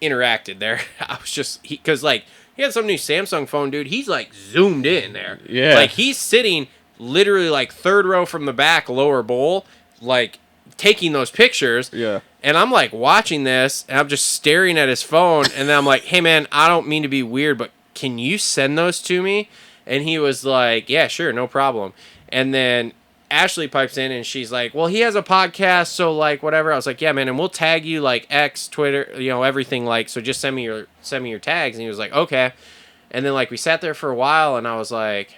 interacted there, I was just because like he had some new Samsung phone, dude. He's like zoomed in there. Yeah. Like he's sitting literally like third row from the back, lower bowl, like taking those pictures. Yeah. And I'm like watching this, and I'm just staring at his phone, and then I'm like, "Hey man, I don't mean to be weird, but can you send those to me?" And he was like, "Yeah, sure, no problem." And then Ashley pipes in, and she's like, "Well, he has a podcast, so like whatever." I was like, "Yeah, man, and we'll tag you like X, Twitter, everything like. So just send me your tags." And he was like, "Okay." And then like we sat there for a while, and I was like,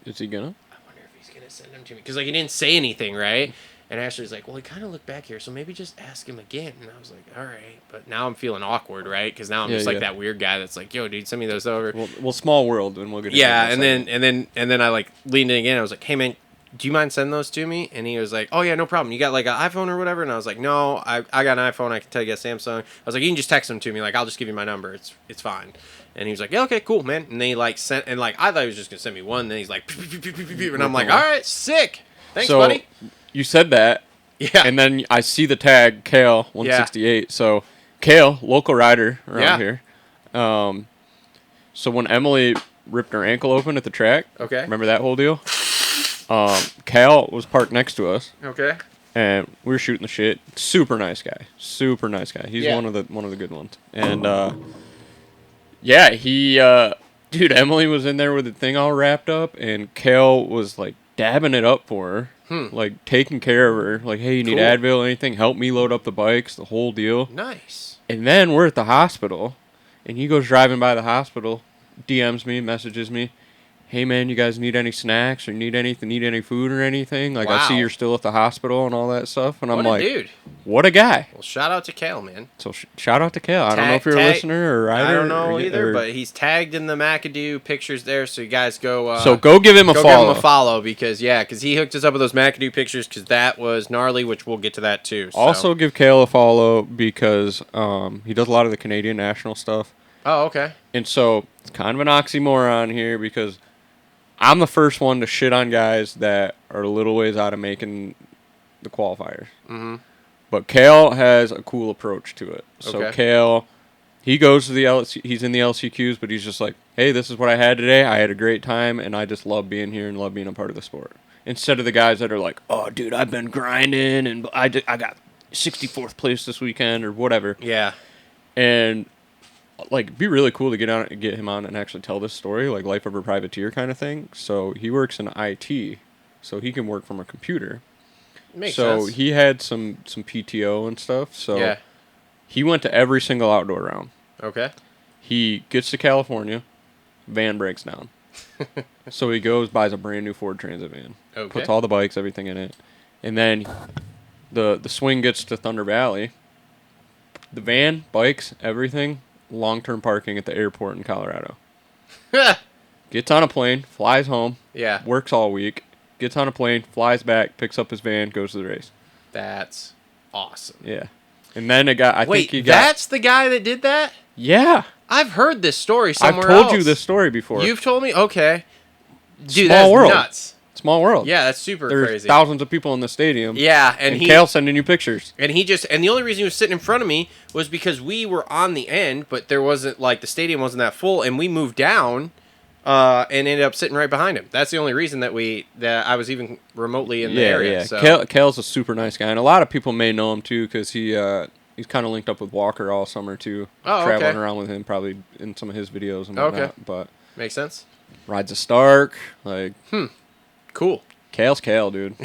Is he gonna? "I wonder if he's gonna send them to me," because like he didn't say anything, right? And Ashley's like, "Well, he kind of looked back here, so maybe just ask him again." And I was like, "All right," but now I'm feeling awkward, right? Because now I'm just like that weird guy that's like, "Yo, dude, send me those over." Well, small world, and we'll get. Yeah, into it in a and then I like leaned in again. I was like, "Hey man, do you mind sending those to me?" And he was like, "Oh yeah, no problem. You got like an iPhone or whatever?" And I was like, "No, I got an iPhone. I can tell you got Samsung." I was like, "You can just text them to me. Like I'll just give you my number. It's fine." And he was like, "Yeah, okay, cool, man." And they like sent, and like I thought he was just gonna send me one. And then he's like, "Pew, pew, pew, pew, pew, pew," and I'm like, "All right, sick. Thanks, so, buddy." You said that. Yeah. And then I see the tag Kale 168. So Kale, local rider around here. So when Emily ripped her ankle open at the track, Okay. remember that whole deal? Kale was parked next to us, Okay. and we were shooting the shit. Super nice guy. He's Yeah. one of the good ones. And yeah, dude, Emily was in there with the thing all wrapped up, and Kale was like dabbing it up for her. Like taking care of her, like, "Hey, you need Cool. Advil, anything? Help me load up the bikes," the whole deal. Nice. And then we're at the hospital, and he goes driving by the hospital, DMs me, messages me, "Hey man, you guys need any snacks or need any food or anything? Like I see Wow. you're still at the hospital and all that stuff." And I'm What like, a dude. "What a guy!" Well, shout out to Kale, man. So shout out to Kale. I don't know if you're a listener or a rider. I don't know or, either, but he's tagged in the McAdoo pictures there, so you guys go. So go give him a Go follow. give him a follow because he hooked us up with those McAdoo pictures because that was gnarly, which we'll get to that too. So. Also give Kale a follow because he does a lot of the Canadian national stuff. Oh, okay. And so it's kind of an oxymoron here because I'm the first one to shit on guys that are a little ways out of making the qualifiers. Mm-hmm. But Kale has a cool approach to it. So Okay. Kale, he goes to he's in the LCQs, but he's just like, "Hey, this is what I had today. I had a great time, and I just love being here and love being a part of the sport." Instead of the guys that are like, "Oh, dude, I've been grinding, and I got 64th place this weekend," or whatever. Yeah. And like, it'd be really cool to get him on and actually tell this story, like life of a privateer kind of thing. So he works in IT, so he can work from a computer. Makes so sense. he had some PTO and stuff. So Yeah. he went to every single outdoor round. Okay. He gets to California, van breaks down. So he goes, buys a brand new Ford Transit van, Okay. puts all the bikes, everything in it, and then the swing gets to Thunder Valley. The van, bikes, everything, long-term parking at the airport in Colorado. Gets on a plane, flies home, Yeah. works all week, gets on a plane, flies back, picks up his van, goes to the race. That's awesome. Yeah. And then I Wait, think he got... that's the guy that did that? Yeah. I've heard this story somewhere I've told you else. this story before. You've told me? Okay. Dude, Small that's world. nuts. Small world. Yeah, that's super There's crazy. thousands of people in the stadium. Yeah, and Kale's sending you pictures. And the only reason he was sitting in front of me was because we were on the end, but there wasn't, like, the stadium wasn't that full, and we moved down, and ended up sitting right behind him. That's the only reason that I was even remotely in the area. Yeah. So. Kale's a super nice guy, and a lot of people may know him too because he's kind of linked up with Walker all summer too. Oh, okay. Traveling around with him probably in some of his videos and whatnot. Okay. But Makes sense. rides a Stark, like Cool. Kale's Kale, dude.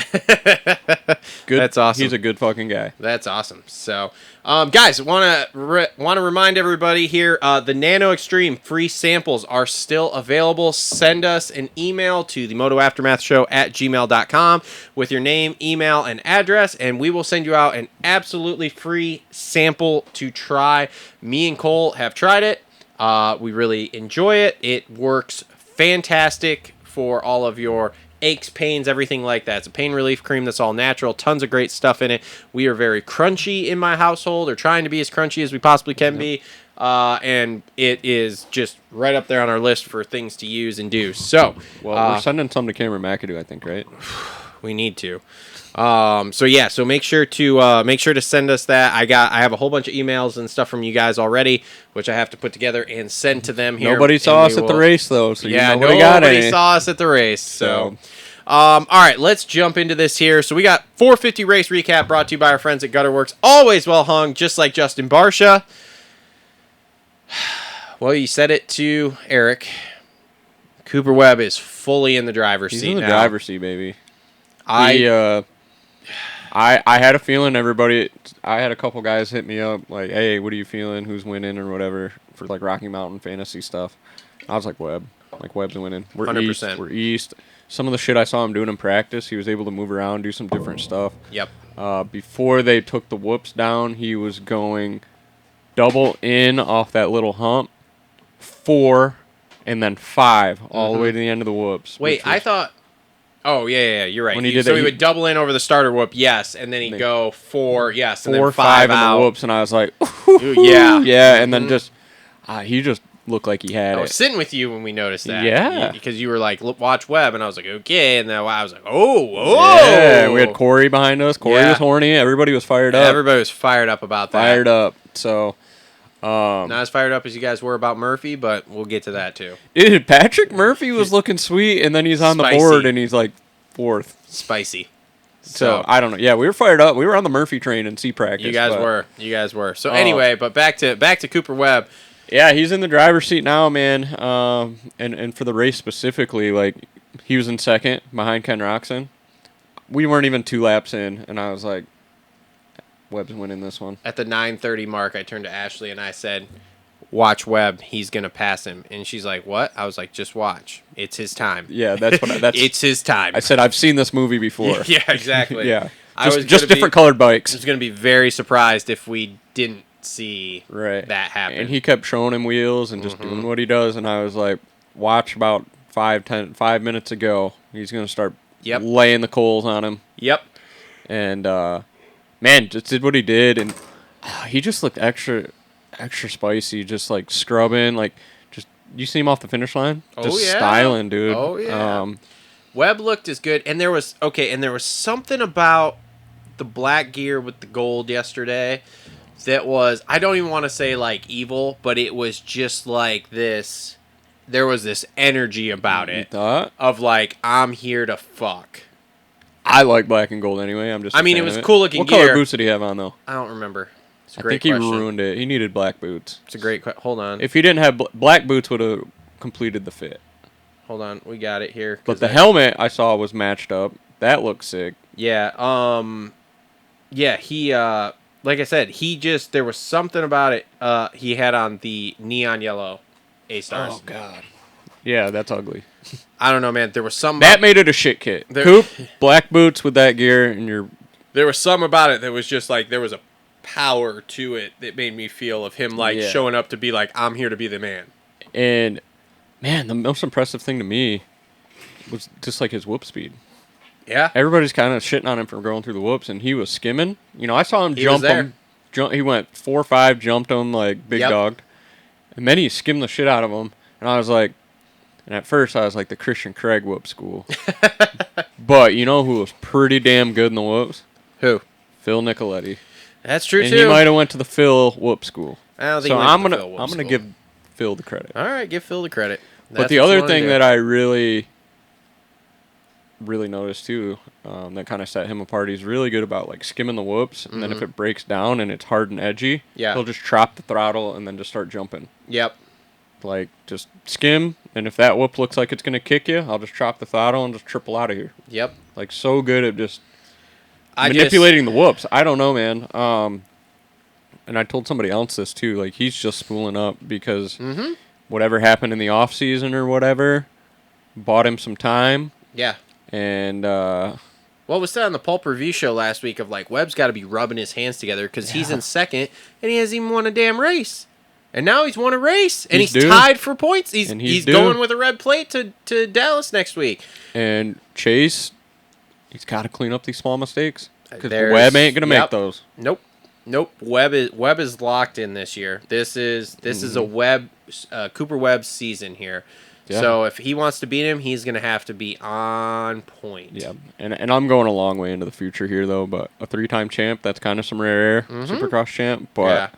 Good. That's awesome. He's a good fucking guy. That's awesome. So, guys, want to remind everybody here, the Nano Extreme free samples are still available. Send us an email to themotoaftermathshow at gmail.com with your name, email, and address, and we will send you out an absolutely free sample to try. Me and Cole have tried it. We really enjoy it. It works fantastic for all of your aches, pains, everything like that. It's a pain relief cream that's all natural. Tons of great stuff in it. We are very crunchy in my household, or trying to be as crunchy as we possibly can be. And it is just right up there on our list for things to use and do. So, Well, we're sending some to Cameron McAdoo, I think, right? we need to. So make sure to send us that. I have a whole bunch of emails and stuff from you guys already, which I have to put together and send to them here. Nobody saw and us we at the will- race though, so Yeah, nobody got nobody any. saw us at the race. So, all right, let's jump into this here. So we got 450 race recap brought to you by our friends at Gutter Works. Always well hung, just like Justin Barsha. Well, you said it to Eric. Cooper Webb is fully in the driver's He's seat in the now. driver's seat, baby. I I had a feeling I had a couple guys hit me up like, hey, what are you feeling? Who's winning or whatever for like Rocky Mountain fantasy stuff. I was like, Webb. Like, Webb's winning. We're 100%. East. We're East. Some of the shit I saw him doing in practice, he was able to move around, do some different stuff. Yep. Before they took the whoops down, he was going double in off that little hump, 4, and then 5 all the way to the end of the whoops. Wait, which was- I thought. Oh yeah, you're right. When he did so that, he he- would double in over the starter whoop, yes, and then he'd go 4, yes, and 4, then 5 in out. the whoops, and I was like, Ooh, yeah. yeah, and then just he just looked like he had I it. was sitting with you when we noticed that. Yeah. Because you were like, "Look, watch Webb," and I was like, okay, and then I was like, oh. Yeah, we had Corey behind us. Corey Yeah. was horny. Everybody was fired up. Everybody was fired up about that. Fired up. So, Not as fired up as you guys were about Murphy, but we'll get to that too. dude, Patrick Murphy was looking sweet, and then he's on Spicy. the board, and he's like 4th. Spicy. So I don't know. Yeah, we were fired up. We were on the Murphy train in C practice. You guys were. So anyway, but back to Cooper Webb. Yeah, he's in the driver's seat now, man. And for the race specifically, like, he was in second behind Ken Roxon. We weren't even 2 laps in, and I was like, Webb's winning this one. At the 9:30 mark, I turned to Ashley and I said, watch Webb, he's going to pass him. And she's like, what? I was like, just watch. It's his time. Yeah, that's what It's his time. I said, I've seen this movie before. Yeah, exactly. Yeah. I was Just gonna different colored bikes. I was going to be very surprised if we didn't see Right. that happen. And he kept showing him wheels and just doing what he does. And I was like, watch about 5 minutes ago. He's going to start laying the coals on him. Yep. And, man, just did what he did. And he just looked extra spicy, just like scrubbing. Like, just, you see him off the finish line? Oh, Just yeah. styling, dude. Oh, yeah. Webb looked as good. And there was something about the black gear with the gold yesterday that was, I don't even want to say like evil, but it was just like this. There was this energy about it Thought? of like, I'm here to fuck. I like black and gold anyway. I'm just. I mean, fan it was of cool looking What gear. color boots did he have on though? I don't remember. It's a I great think he question. ruined it. He needed black boots. It's a great question. Hold on. If he didn't have black boots, would have completed the fit. Hold on. We got it here. But the helmet I saw was matched up. That looked sick. Yeah. Yeah. He. Like I said, there was something about it. He had on the neon yellow A stars. God. Yeah, that's ugly. I don't know, man. There was some That made it a shit kit. Coupe, black boots with that gear, and there was some about it that was just like there was a power to it that made me feel of him like showing up to be like, I'm here to be the man. And man, the most impressive thing to me was just like his whoop speed. Yeah. Everybody's kind of shitting on him for going through the whoops, and he was skimming. You know, I saw him jump him. He went 4-5, jumped him like big dogged. And then he skimmed the shit out of him. And I was like, and at first I was like the Christian Craig whoop school. But you know who was pretty damn good in the whoops? Who? Phil Nicoletti. That's true, and too. He might have went to the Phil whoop school. I don't think so he went to the Phil whoop I'm gonna school. give Phil the credit. All right, give Phil the credit. But the other thing that I really noticed too, that kind of set him apart, he's really good about like skimming the whoops, and then if it breaks down and it's hard and edgy, he'll just drop the throttle and then just start jumping. Yep. Like just skim, and if that whoop looks like it's gonna kick you, I'll just drop the throttle and just triple out of here. Yep. Like so good at just manipulating the whoops. I don't know, man. And I told somebody else this too. Like he's just spooling up because whatever happened in the off season or whatever bought him some time. Yeah. And what was said on the Pulp Review show last week of like Webb's got to be rubbing his hands together because he's in second and he hasn't even won a damn race. And now he's won a race and he's tied for points. He's going with a red plate to Dallas next week. And Chase, he's got to clean up these small mistakes because Webb ain't gonna make those. Nope. Webb is locked in this year. This is a Cooper Webb season here. Yeah. So if he wants to beat him, he's gonna have to be on point. Yeah, and I'm going a long way into the future here though. But a 3-time champ, that's kind of some rare air. Supercross champ, but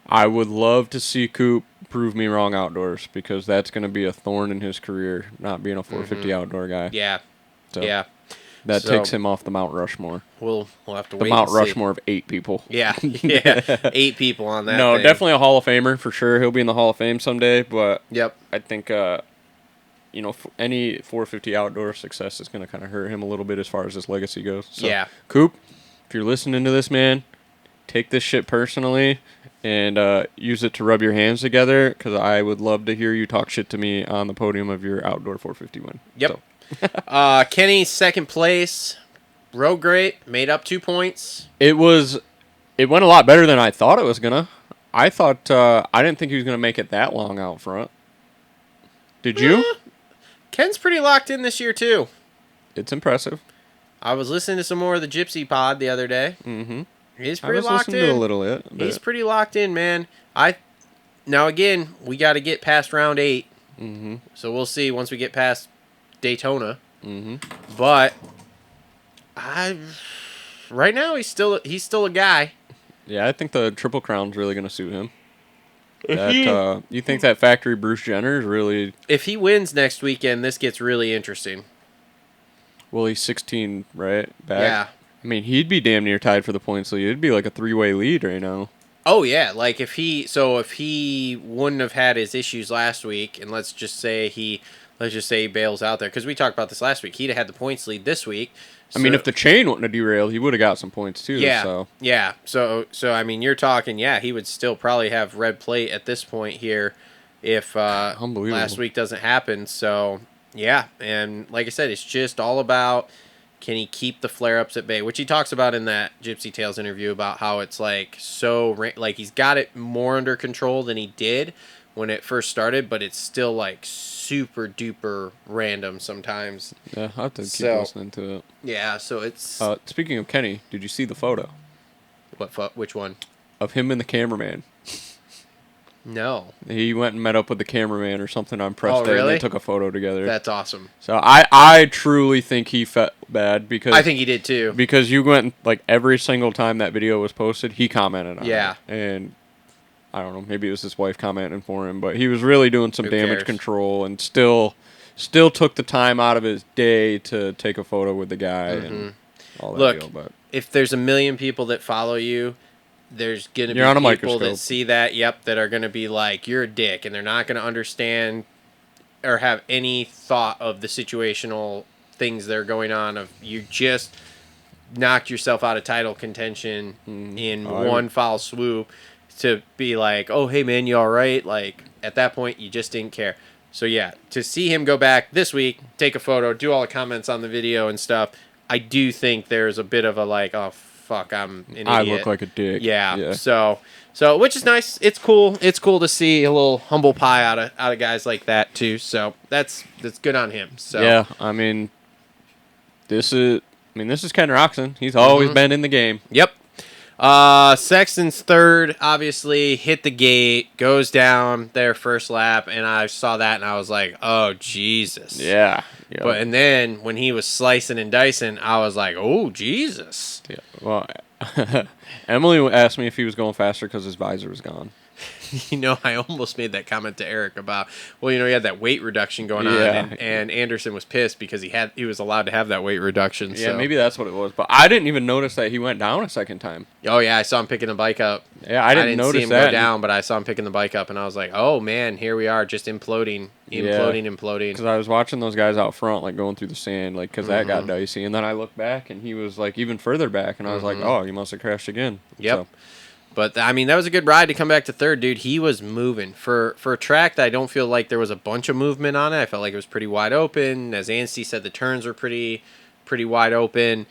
I would love to see Coop prove me wrong outdoors because that's going to be a thorn in his career, not being a 450 outdoor guy. Yeah, so that takes him off the Mount Rushmore. We'll have to wait. The Mount Rushmore of 8 people. Yeah, 8 people on that. No, thing. Definitely a Hall of Famer for sure. He'll be in the Hall of Fame someday. But I think any 450 outdoor success is going to kind of hurt him a little bit as far as his legacy goes. So, Coop, if you're listening to this, man, take this shit personally and use it to rub your hands together because I would love to hear you talk shit to me on the podium of your outdoor 450 win. Yep. So. Kenny, second place. Rode great. Made up 2 points. It went a lot better than I thought it was going to. I thought, I didn't think he was going to make it that long out front. Did you? Ken's pretty locked in this year, too. It's impressive. I was listening to some more of the Gypsy Pod the other day. Mm-hmm. He's pretty locked in. To a little bit. He's pretty locked in, man. Now again, we got to get past round 8. Mm-hmm. So we'll see once we get past Daytona. Mm-hmm. But right now he's still a guy. Yeah, I think the Triple Crown's really going to suit him. You think that factory Bruce Jenner is really? If he wins next weekend, this gets really interesting. Well, he's 16, right? Back. Yeah. I mean, he'd be damn near tied for the points lead. It'd be like a 3-way lead right now. Oh yeah, like if he wouldn't have had his issues last week, and let's just say he bails out there because we talked about this last week. He'd have had the points lead this week. I mean, if the chain wouldn't have derailed, he would have got some points too. Yeah, so. yeah. So I mean, you're talking. Yeah, he would still probably have red plate at this point here if last week doesn't happen. So yeah, and like I said, it's just all about. Can he keep the flare-ups at bay? Which he talks about in that Gypsy Tales interview about how it's like he's got it more under control than he did when it first started, but it's still like super duper random sometimes. Yeah, I'll have to keep listening to it. Yeah, so it's. Speaking of Kenny, did you see the photo? Which one? Of him and the cameraman. No. He went and met up with the cameraman or something on press day, and they took a photo together. That's awesome. So I truly think he felt bad because I think he did too. Because you went like every single time that video was posted, he commented on it. And I don't know, maybe it was his wife commenting for him, but he was really doing some damage control and still took the time out of his day to take a photo with the guy and all that deal. But if there's 1 million people that follow you, there's going to be people that see that, that are going to be like, you're a dick, and they're not going to understand or have any thought of the situational things that are going on of you just knocked yourself out of title contention in one foul swoop to be like, oh, hey, man, you all right? Like, at that point, you just didn't care. So yeah, to see him go back this week, take a photo, do all the comments on the video and stuff, I do think there's a bit of a like, oh fuck, I'm an idiot. I look like a dick. Yeah. So which is nice. It's cool. It's cool to see a little humble pie out of guys like that too. So that's good on him. So yeah, I mean, this is Ken Roxon. He's always been in the game. Yep. Sexton's third, obviously, hit the gate, goes down their first lap, and I saw that and I was like, oh, Jesus. Yeah. But and then when he was slicing and dicing, I was like, oh, Jesus. Yeah. Well, Emily asked me if he was going faster because his visor was gone. I almost made that comment to Eric about, he had that weight reduction going on, and Anderson was pissed because he was allowed to have that weight reduction. Yeah, so. maybe that's what it was. But I didn't even notice that he went down a second time. Oh, yeah, I saw him picking the bike up. Yeah, I didn't notice see him that. go down, but I saw him picking the bike up, and I was like, oh, man, here we are, just imploding. Because I was watching those guys out front, like, going through the sand, like, because that got dicey. And then I looked back, and he was, like, even further back, and I was like, oh, he must have crashed again. Yep. So. But, I mean, that was a good ride to come back to third, dude. He was moving. For a track that I don't feel like there was a bunch of movement on it. I felt like it was pretty wide open. As Anstey said, the turns were pretty wide open.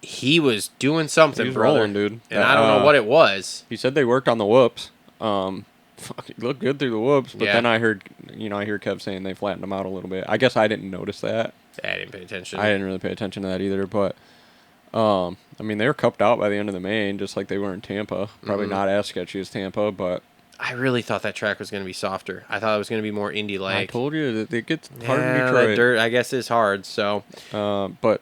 He was doing something, He was brother. rolling, dude. And I don't know what it was. He said they worked on the whoops. He looked good through the whoops, but then I heard, I hear Kev saying they flattened them out a little bit. I guess I didn't notice that. I didn't pay attention. I didn't really pay attention to that either, but... I mean, they were cupped out by the end of the main, just like they were in Tampa. Probably not as sketchy as Tampa, but... I really thought that track was going to be softer. I thought it was going to be more Indy-like. I told you that it gets hard in that Detroit. dirt, I guess, is hard, so... But,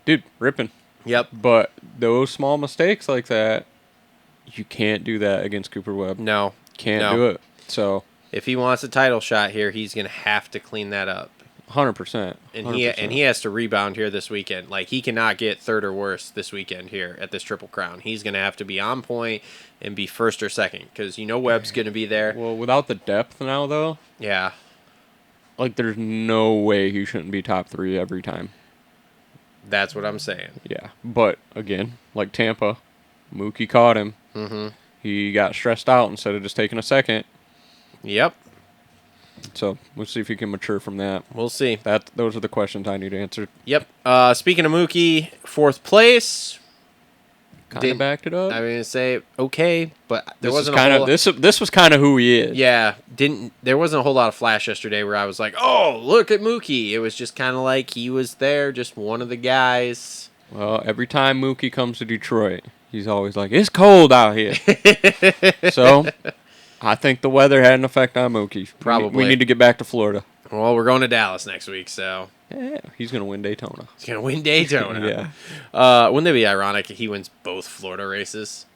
dude, ripping. Yep. But those small mistakes like that, you can't do that against Cooper Webb. No. Can't do it. So... If he wants a title shot here, he's going to have to clean that up. 100%. And he has to rebound here this weekend. Like, he cannot get third or worse this weekend here at this Triple Crown. He's going to have to be on point and be first or second because Webb's going to be there. Well, without the depth now, though, yeah, like there's no way he shouldn't be top 3 every time. That's what I'm saying. Yeah, but again, like Tampa, Mookie caught him. Mm-hmm. He got stressed out instead of just taking a second. Yep. So we'll see if he can mature from that. We'll see. Those are the questions I need answered. Yep. Speaking of Mookie, 4th place. Kind of backed it up. I mean, say okay, but there this wasn't kind of this was kind of who he is. Yeah, there wasn't a whole lot of flash yesterday where I was like, oh, look at Mookie. It was just kind of like he was there, just one of the guys. Well, every time Mookie comes to Detroit, he's always like, it's cold out here. So, I think the weather had an effect on Mookie. Probably. We need to get back to Florida. Well, we're going to Dallas next week, so. Yeah, he's going to win Daytona. He's going to win Daytona. Yeah. Wouldn't it be ironic if he wins both Florida races?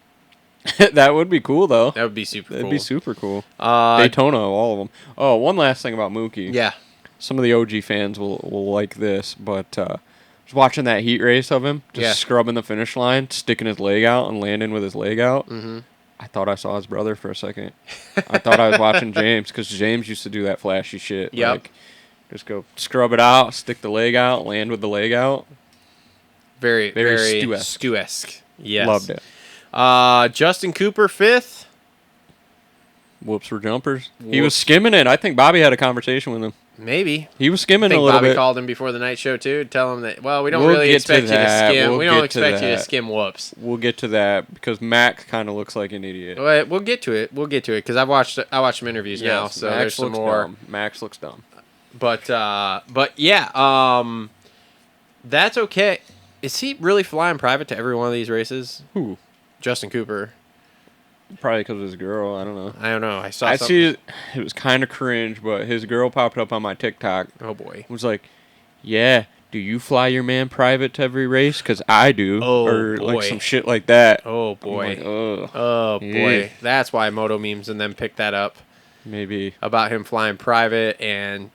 That would be cool, though. That would be super cool. That'd be super cool. Daytona, all of them. Oh, one last thing about Mookie. Yeah. Some of the OG fans will like this, but just watching that heat race of him, just scrubbing the finish line, sticking his leg out and landing with his leg out. Mm-hmm. I thought I saw his brother for a second. I thought I was watching James, because James used to do that flashy shit. Yep. Like, just go scrub it out, stick the leg out, land with the leg out. Very Stu-esque. Stu-esque. Yes. Loved it. Justin Cooper, 5th. Whoops for jumpers. He was skimming it. I think Bobby had a conversation with him. Maybe. He was skimming I think a little Bobby bit. called him before the night show, too, to tell him that, well, we don't We'll really get expect to you to that. skim. We'll We don't get to expect you to that. skim whoops. We'll get to that, because Mac kind of looks like an idiot. We'll get to it. We'll get to it, because I watched some interviews now, Yes, so Max there's some looks more. dumb. Max looks dumb. But yeah, that's okay. Is he really flying private to every one of these races? Who? Justin Cooper. Probably because of his girl. I don't know. I don't know. I saw I something. see it was kind of cringe, but his girl popped up on my TikTok. Oh, boy. Was like, yeah, do you fly your man private to every race? Because I do. Oh, or boy. like some shit like that. Oh, boy. I'm like, ugh. Oh, boy. Yeah. That's why Moto Memes and them picked that up Maybe. about him flying private and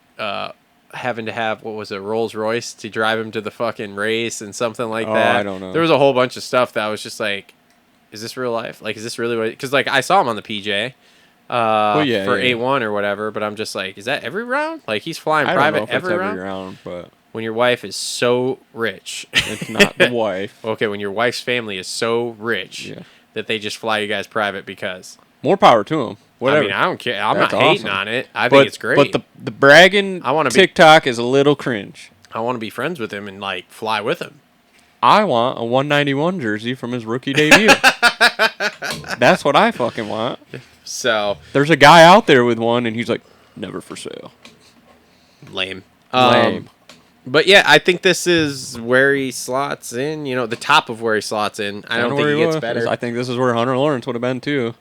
having to have, what was it, Rolls Royce to drive him to the fucking race and something like that. I don't know. There was a whole bunch of stuff that was just like, is this real life? Like, is this really what? Because, like, I saw him on the PJ for A1 or whatever, but I'm just like, is that every round? Like, he's flying I private don't know if every it's round? every round, but When your wife is so rich. it's not the wife. Okay, when your wife's family is so rich Yeah. that they just fly you guys private because. More power to him. Whatever. I mean, I don't care. I'm That's not hating awesome. on it. I think it's great. But the bragging I wanna be- TikTok is a little cringe. I want to be friends with him and like fly with him. I want a 191 jersey from his rookie debut. That's what I fucking want. So There's a guy out there with one, and he's like, never for sale. lame. Lame. But yeah, I think this is where he slots in. You know, the top of where he slots in. I don't think he gets better. I think this is where Hunter Lawrence would have been too.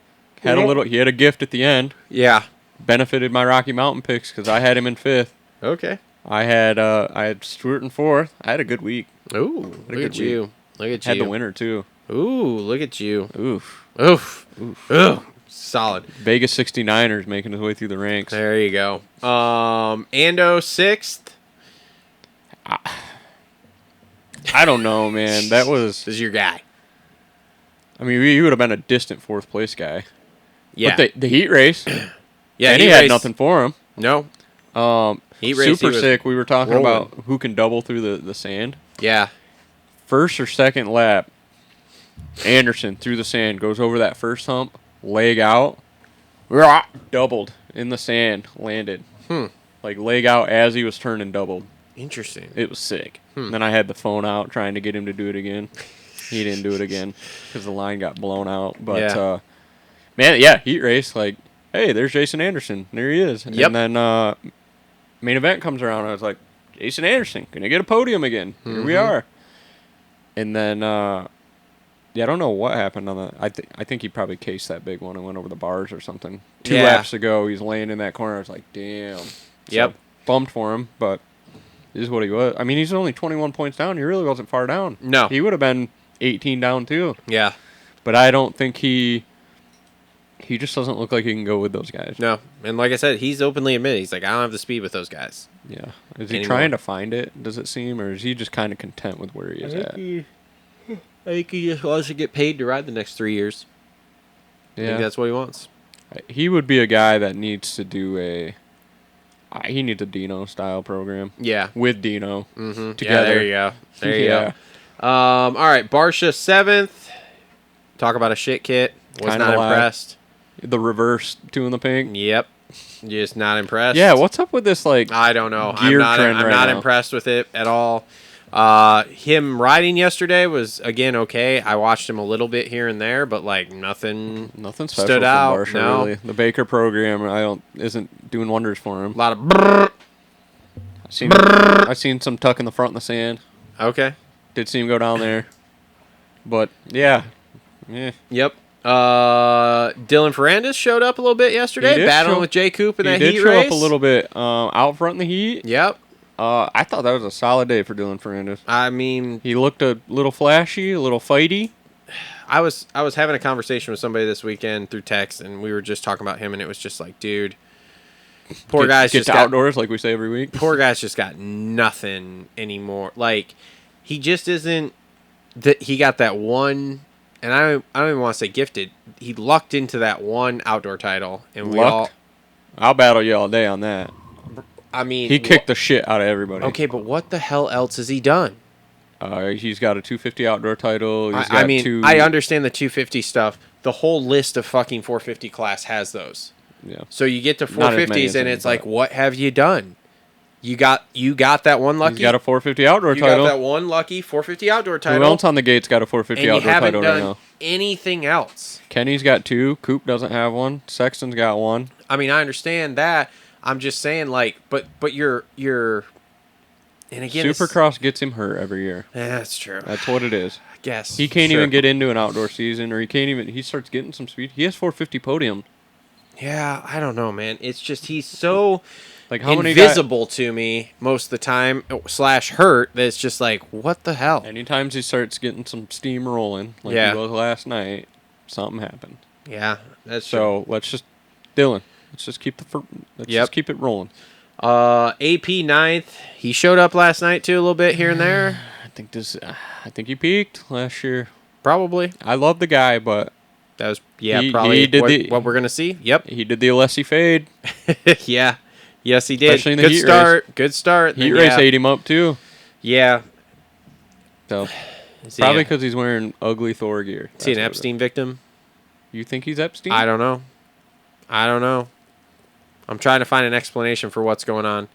He had a gift at the end. Yeah. Benefited my Rocky Mountain picks because I had him in 5th. Okay. I had Stewart in 4th. I had a good week. Ooh, look at you. Look at you. Had the winner too. Ooh, look at you. Oof. Oof. Oof. Solid. Vegas 69ers making his way through the ranks. There you go. Ando 6th. I don't know, man. That was. This is your guy. I mean, he would have been a distant 4th place guy. Yeah. But the heat race. Yeah. and he had nothing for him. No. Heat race, Super he was sick. We were talking rolling. about who can double through the sand. Yeah. First or second lap, Anderson through the sand, goes over that first hump, leg out, doubled in the sand, landed. Like leg out as he was turning, doubled. Interesting. It was sick. Then I had the phone out trying to get him to do it again. He didn't do it again because the line got blown out. But, Yeah. man, yeah, heat race. Like, hey, there's Jason Anderson. There he is. Yep. And then main event comes around. I was like, Jason Anderson, going to get a podium again. Here we are. And then, yeah, I don't know what happened on the. I think he probably cased that big one and went over the bars or something. 2 Yeah. laps to go. He's laying in that corner. I was like, damn. Yep. So, bummed for him, but this is what he was. I mean, he's only 21 points down. He really wasn't far down. No. He would have been 18 down too. Yeah. But I don't think he just doesn't look like he can go with those guys. No. And like I said, he's openly admitted. He's like, I don't have the speed with those guys. Yeah. Is he Anymore. trying to find it, does it seem? Or is he just kind of content with where he is at? I think he just wants to get paid to ride the next 3 years. I think Yeah. that's what he wants. He would be a guy that needs to do he needs a Dino style program. Yeah. With Dino. Mm-hmm. Together. Yeah, there you go. There you Yeah. go. All right, Barsha 7th. Talk about a shit kit. Was Kinda not like- impressed. The reverse 2 in the pink. Yep. Just not impressed. Yeah, what's up with this, like, I don't know. I'm gear not trend right not now? impressed with it at all. Him riding yesterday was, again, okay. I watched him a little bit here and there, but like nothing Nothing special stood from out. Barsha, No. really. The Baker program isn't doing wonders for him. A lot of brrr. I've seen some tuck in the front in the sand. Okay. Did see him go down there. But yeah. Yep. Dylan Ferrandis showed up a little bit yesterday, did battling show- with Jay Coop in He that did heat show race. up a little bit out front in the heat. Yep. I thought that was a solid day for Dylan Ferrandis. I mean, He looked a little flashy, a little fighty. I was having a conversation with somebody this weekend through text, and we were just talking about him, and it was just like, dude, poor guy's Get just to got outdoors like we say every week. poor guy's just got nothing anymore. Like, he just isn't. He got that one, and I don't even want to say gifted. He lucked into that one outdoor title, and we all. Lucked? I'll battle you all day on that. I mean, He kicked the shit out of everybody. Okay, but what the hell else has he done? He's got a 250 outdoor title. He's got I mean, two. I understand the 250 stuff. The whole list of fucking 450 class has those. Yeah. So you get to Not as many 450s, as and him, it's like, but- what have you done? You got that one lucky. He's got a 450 outdoor you title. got that one lucky 450 outdoor title. Who else on the gate's got a 450 and you outdoor haven't title done right now? anything else. Kenny's got 2. Coop doesn't have 1. Sexton's got 1. I mean, I understand that. I'm just saying, like, but you're, and again, Supercross gets him hurt every year. Yeah, that's true. That's what it is. I guess He can't Sure. even get into an outdoor season, or he starts getting some speed. He has 450 podium. Yeah, I don't know, man. It's just he's so Like how many invisible to me most of the time / hurt that it's just like, what the hell? Anytime he starts getting some steam rolling, like Yeah. he was last night, something happened. Yeah, that's true. So let's just Dylan. Let's just keep just keep it rolling. AP 9th. He showed up last night too a little bit here and there. I think he peaked last year. Probably. I love the guy, but That was He probably did what we're gonna see. Yep. he did the Alessi fade. Yeah. Yes, he did. Especially in the Good heat start. Race. Good start. Heat Then, race yeah. ate him up too. Yeah. So Is he probably a- because he's wearing ugly Thor gear. is he an That's what it Epstein victim? is. You think he's Epstein? I don't know. I don't know. I'm trying to find an explanation for what's going on.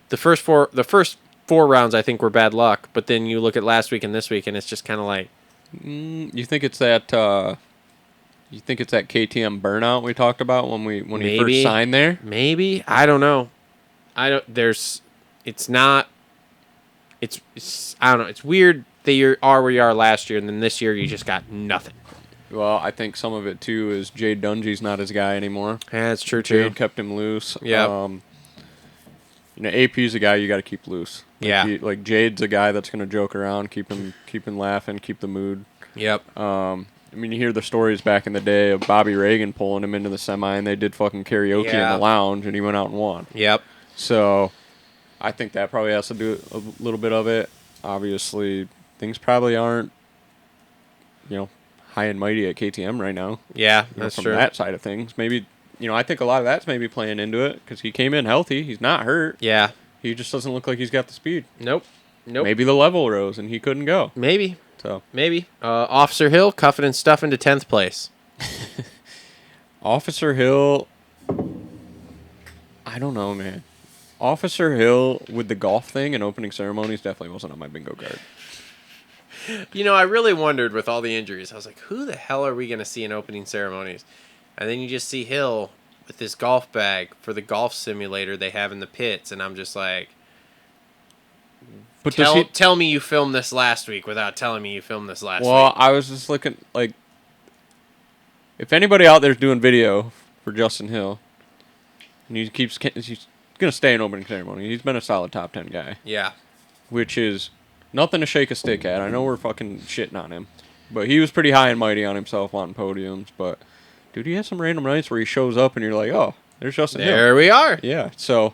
The first four rounds I think were bad luck, but then you look at last week and this week, and it's just kind of like. You think it's that? You think it's that KTM burnout we talked about when he first signed there? Maybe, I don't know. It's not. It's I don't know. It's weird that you are where you are last year, and then this year you just got nothing. Well, I think some of it too is Jade Dungy's not his guy anymore. Yeah, that's true too. Jade kept him loose. Yeah. AP's a guy you got to keep loose. Like, Jade's a guy that's going to joke around, keep him laughing, keep the mood. Yep. You hear the stories back in the day of Bobby Reagan pulling him into the semi, and they did fucking karaoke in the lounge, and he went out and won. Yep. So, I think that probably has to do a little bit of it. Obviously, things probably aren't, high and mighty at KTM right now. Yeah, that's from true. that side of things, maybe. I think a lot of that's maybe playing into it because he came in healthy. He's not hurt. Yeah. He just doesn't look like he's got the speed. Nope. Maybe the level rose and he couldn't go. Maybe. So maybe. Officer Hill cuffing and stuffing to 10th place. Officer Hill. I don't know, man. Officer Hill with the golf thing and opening ceremonies definitely wasn't on my bingo card. I really wondered with all the injuries. I was like, who the hell are we going to see in opening ceremonies? And then you just see Hill with this golf bag for the golf simulator they have in the pits, and I'm just like, but tell me you filmed this last week without telling me you filmed this last week. Well, I was just looking, if anybody out there's doing video for Justin Hill, and he's going to stay in opening ceremony. He's been a solid top 10 guy. Yeah. Which is nothing to shake a stick at. I know we're fucking shitting on him, but he was pretty high and mighty on himself wanting podiums, but... Dude, he has some random nights where he shows up and you're like, oh, there's Justin Hill. There we are. Yeah. So,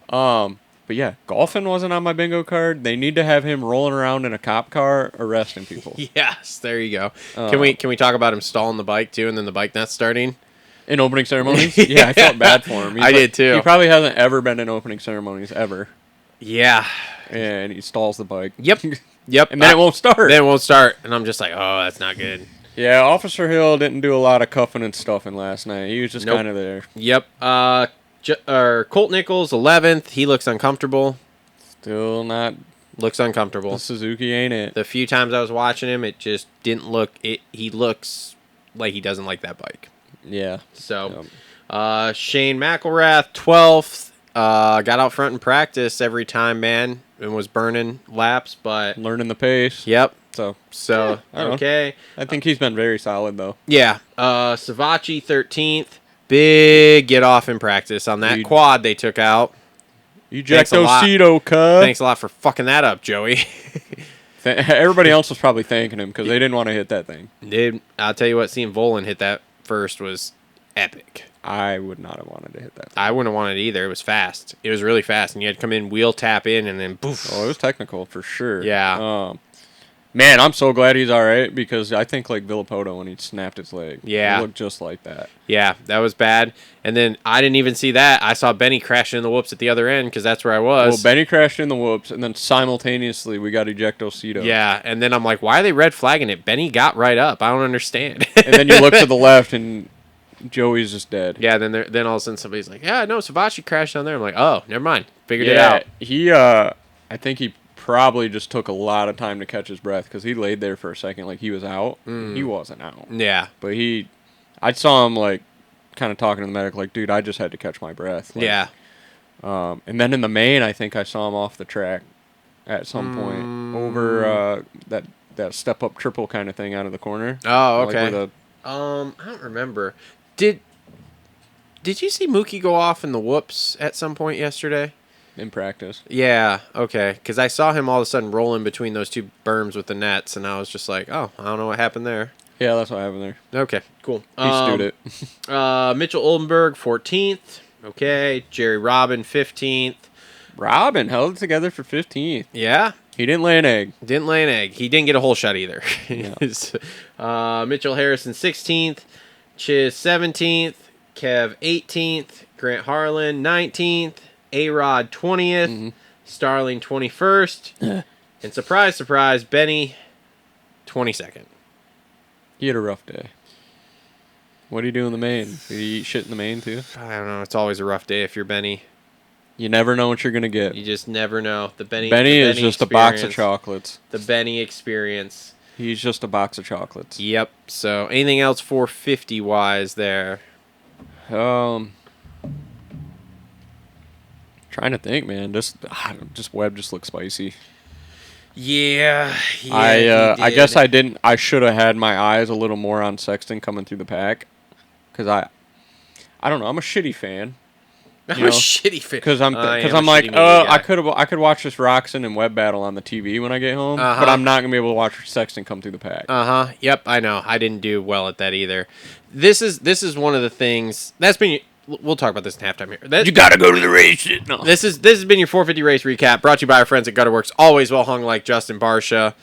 but yeah, golfing wasn't on my bingo card. They need to have him rolling around in a cop car arresting people. Yes, there you go. Can we talk about him stalling the bike too, and then the bike not starting? In opening ceremonies? Yeah, I felt bad for him. I did too. He probably hasn't ever been in opening ceremonies ever. Yeah. And he stalls the bike. Yep. And then it won't start. Then it won't start. And I'm just like, oh, that's not good. Yeah, Officer Hill didn't do a lot of cuffing and stuffing last night. He was just kind of there. Yep. Colt Nichols, 11th. He looks uncomfortable. Still not. Looks uncomfortable. The Suzuki ain't it. The few times I was watching him, it just didn't look... He looks like he doesn't like that bike. Yeah. So, Shane McElrath, 12th. Got out front in practice every time, man, and was burning laps, but... Learning the pace. Yep. So okay. I think he's been very solid, though. Yeah. Savachi, 13th. Big get off in practice on that quad they took out. Ejectocito, cuz. Thanks a lot for fucking that up, Joey. Everybody else was probably thanking him because they didn't want to hit that thing. Dude, I'll tell you what, seeing Volan hit that first was epic. I would not have wanted to hit that thing. I wouldn't have wanted it either. It was fast. It was really fast, and you had to come in, wheel tap in, and then poof. Oh, it was technical for sure. Yeah. Man, I'm so glad he's all right because I think like Villapoto when he snapped his leg. Yeah. It looked just like that. Yeah, that was bad. And then I didn't even see that. I saw Benny crashing in the whoops at the other end because that's where I was. Well, Benny crashed in the whoops, and then simultaneously we got Ejectocito. Yeah, and then I'm like, why are they red flagging it? Benny got right up. I don't understand. And then you look to the left, and Joey's just dead. Yeah, then all of a sudden somebody's like, yeah, no, Savachi crashed down there. I'm like, oh, never mind. Figured it out. I think he probably just took a lot of time to catch his breath because he laid there for a second like he was out. He wasn't out. Yeah. But I saw him like kind of talking to the medic like, dude, I just had to catch my breath. Like, yeah. And then in the main, I think I saw him off the track at some point over that step up triple kind of thing out of the corner. Oh, okay. Like I don't remember. Did you see Mookie go off in the whoops at some point yesterday? In practice. Yeah, okay. Because I saw him all of a sudden rolling between those two berms with the nets, and I was just like, oh, I don't know what happened there. Yeah, that's what happened there. Okay, cool. He stewed it. Mitchell Oldenburg, 14th. Okay. Jerry Robin, 15th. Robin held it together for 15th. Yeah. He didn't lay an egg. Didn't lay an egg. He didn't get a hole shot either. No. Mitchell Harrison, 16th. Chiz, 17th. Kev, 18th. Grant Harlan, 19th. A-Rod, 20th. Mm-hmm. Starling, 21st. And surprise, surprise, Benny, 22nd. He had a rough day. What do you do in the main? Do you eat shit in the main too? I don't know. It's always a rough day if you're Benny. You never know what you're gonna get. You just never know. Benny is just a box of chocolates. The Benny experience. He's just a box of chocolates. Yep. So anything else 450 wise there? Trying to think, man. Just Webb just looks spicy. Yeah. I guess I didn't. I should have had my eyes a little more on Sexton coming through the pack, because I don't know. I'm a shitty fan. I'm a shitty fan. Because I'm like, I could watch this Roxon and Webb battle on the TV when I get home, but I'm not gonna be able to watch Sexton come through the pack. Yep, I know. I didn't do well at that either. This is one of the things that's been. We'll talk about this in halftime here. You gotta go to the race. No. This has been your 450 race recap, brought to you by our friends at Gutterworks. Always well hung like Justin Barsha.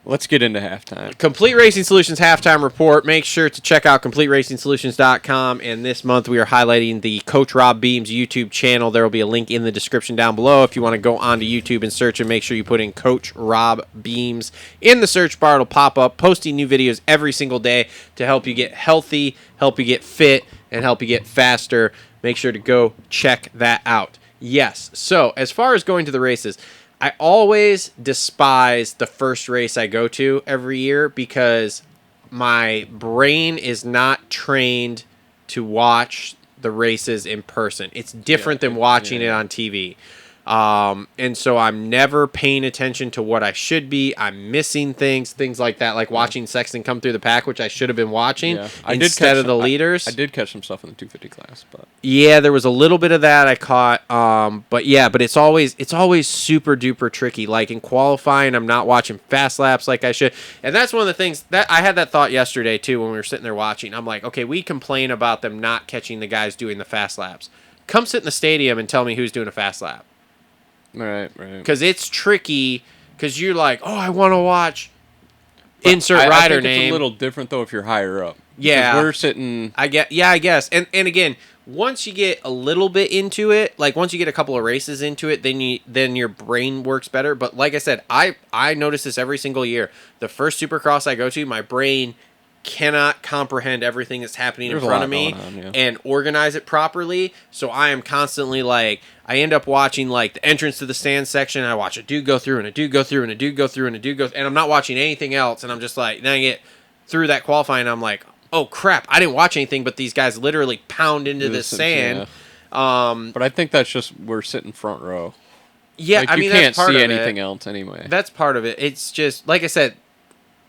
Let's get into halftime. Complete Racing Solutions halftime report. Make sure to check out CompleteRacingSolutions.com. And this month we are highlighting the Coach Rob Beams YouTube channel. There will be a link in the description down below if you want to go onto YouTube and search, and make sure you put in Coach Rob Beams in the search bar. It'll pop up, posting new videos every single day to help you get healthy, help you get fit, and help you get faster. Make sure to go check that out. Yes. So as far as going to the races, I always despise the first race I go to every year because my brain is not trained to watch the races in person. It's different than watching it on TV. And so I'm never paying attention to what I should be. I'm missing things like that, like watching Sexton come through the pack, which I should have been watching instead of the leaders. I did catch some stuff in the 250 class, but yeah, there was a little bit of that I caught. But it's always super duper tricky. Like in qualifying, I'm not watching fast laps like I should. And that's one of the things that I had that thought yesterday too when we were sitting there watching. I'm like, okay, we complain about them not catching the guys doing the fast laps. Come sit in the stadium and tell me who's doing a fast lap. Right. Because it's tricky. Because you're like, oh, I want to watch. Insert rider name. It's a little different though if you're higher up. Yeah, we're sitting. I guess. And again, once you get a little bit into it, like once you get a couple of races into it, then your brain works better. But like I said, I notice this every single year. The first Supercross I go to, my brain cannot comprehend everything that's happening in front of me and organize it properly. So I am constantly like, I end up watching like the entrance to the stand section. I watch a dude go through and a dude go through and a dude go through and a dude go, and I'm not watching anything else. And I'm just like, then I get through that qualifying. And I'm like, oh crap, I didn't watch anything, but these guys literally pound into the sand. Yeah. But I think that's just we're sitting front row. Yeah, like, I mean, you can't that's part see of anything it. else anyway. That's part of it. It's just like I said.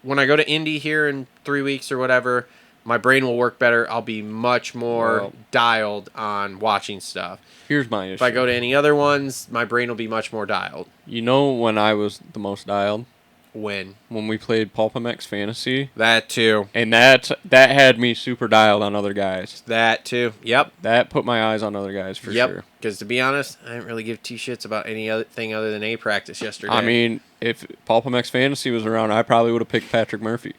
When I go to Indy here in 3 weeks or whatever, my brain will work better. I'll be much more dialed on watching stuff. Here's my issue. If I go to any other ones, my brain will be much more dialed. You know when I was the most dialed? When we played Pulp MX Fantasy. That too. And that had me super dialed on other guys. That too. Yep. That put my eyes on other guys for sure. Because to be honest, I didn't really give two shits about any other thing other than A practice yesterday. I mean, if Pulp MX Fantasy was around, I probably would have picked Patrick Murphy.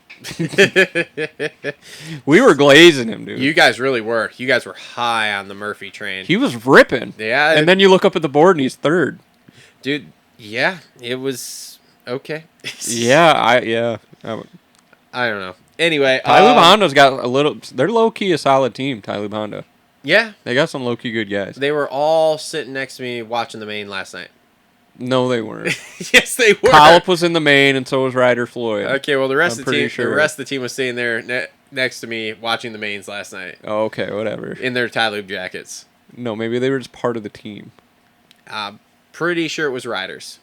We were glazing him, dude. You guys really were. You guys were high on the Murphy train. He was ripping. Yeah. And then you look up at the board and he's third. Dude, yeah, it was okay. I don't know. Anyway, Tyloob Honda's got a little. They're low key a solid team. Tyloob Honda. Yeah, they got some low key good guys. They were all sitting next to me watching the main last night. No, they weren't. Yes, they were. Collip was in the main, and so was Ryder Floyd. Okay, well the rest of the team, the rest of the team was sitting there next to me watching the mains last night. Oh, okay, whatever. In their Tyloob jackets. No, maybe they were just part of the team. Pretty sure it was Riders.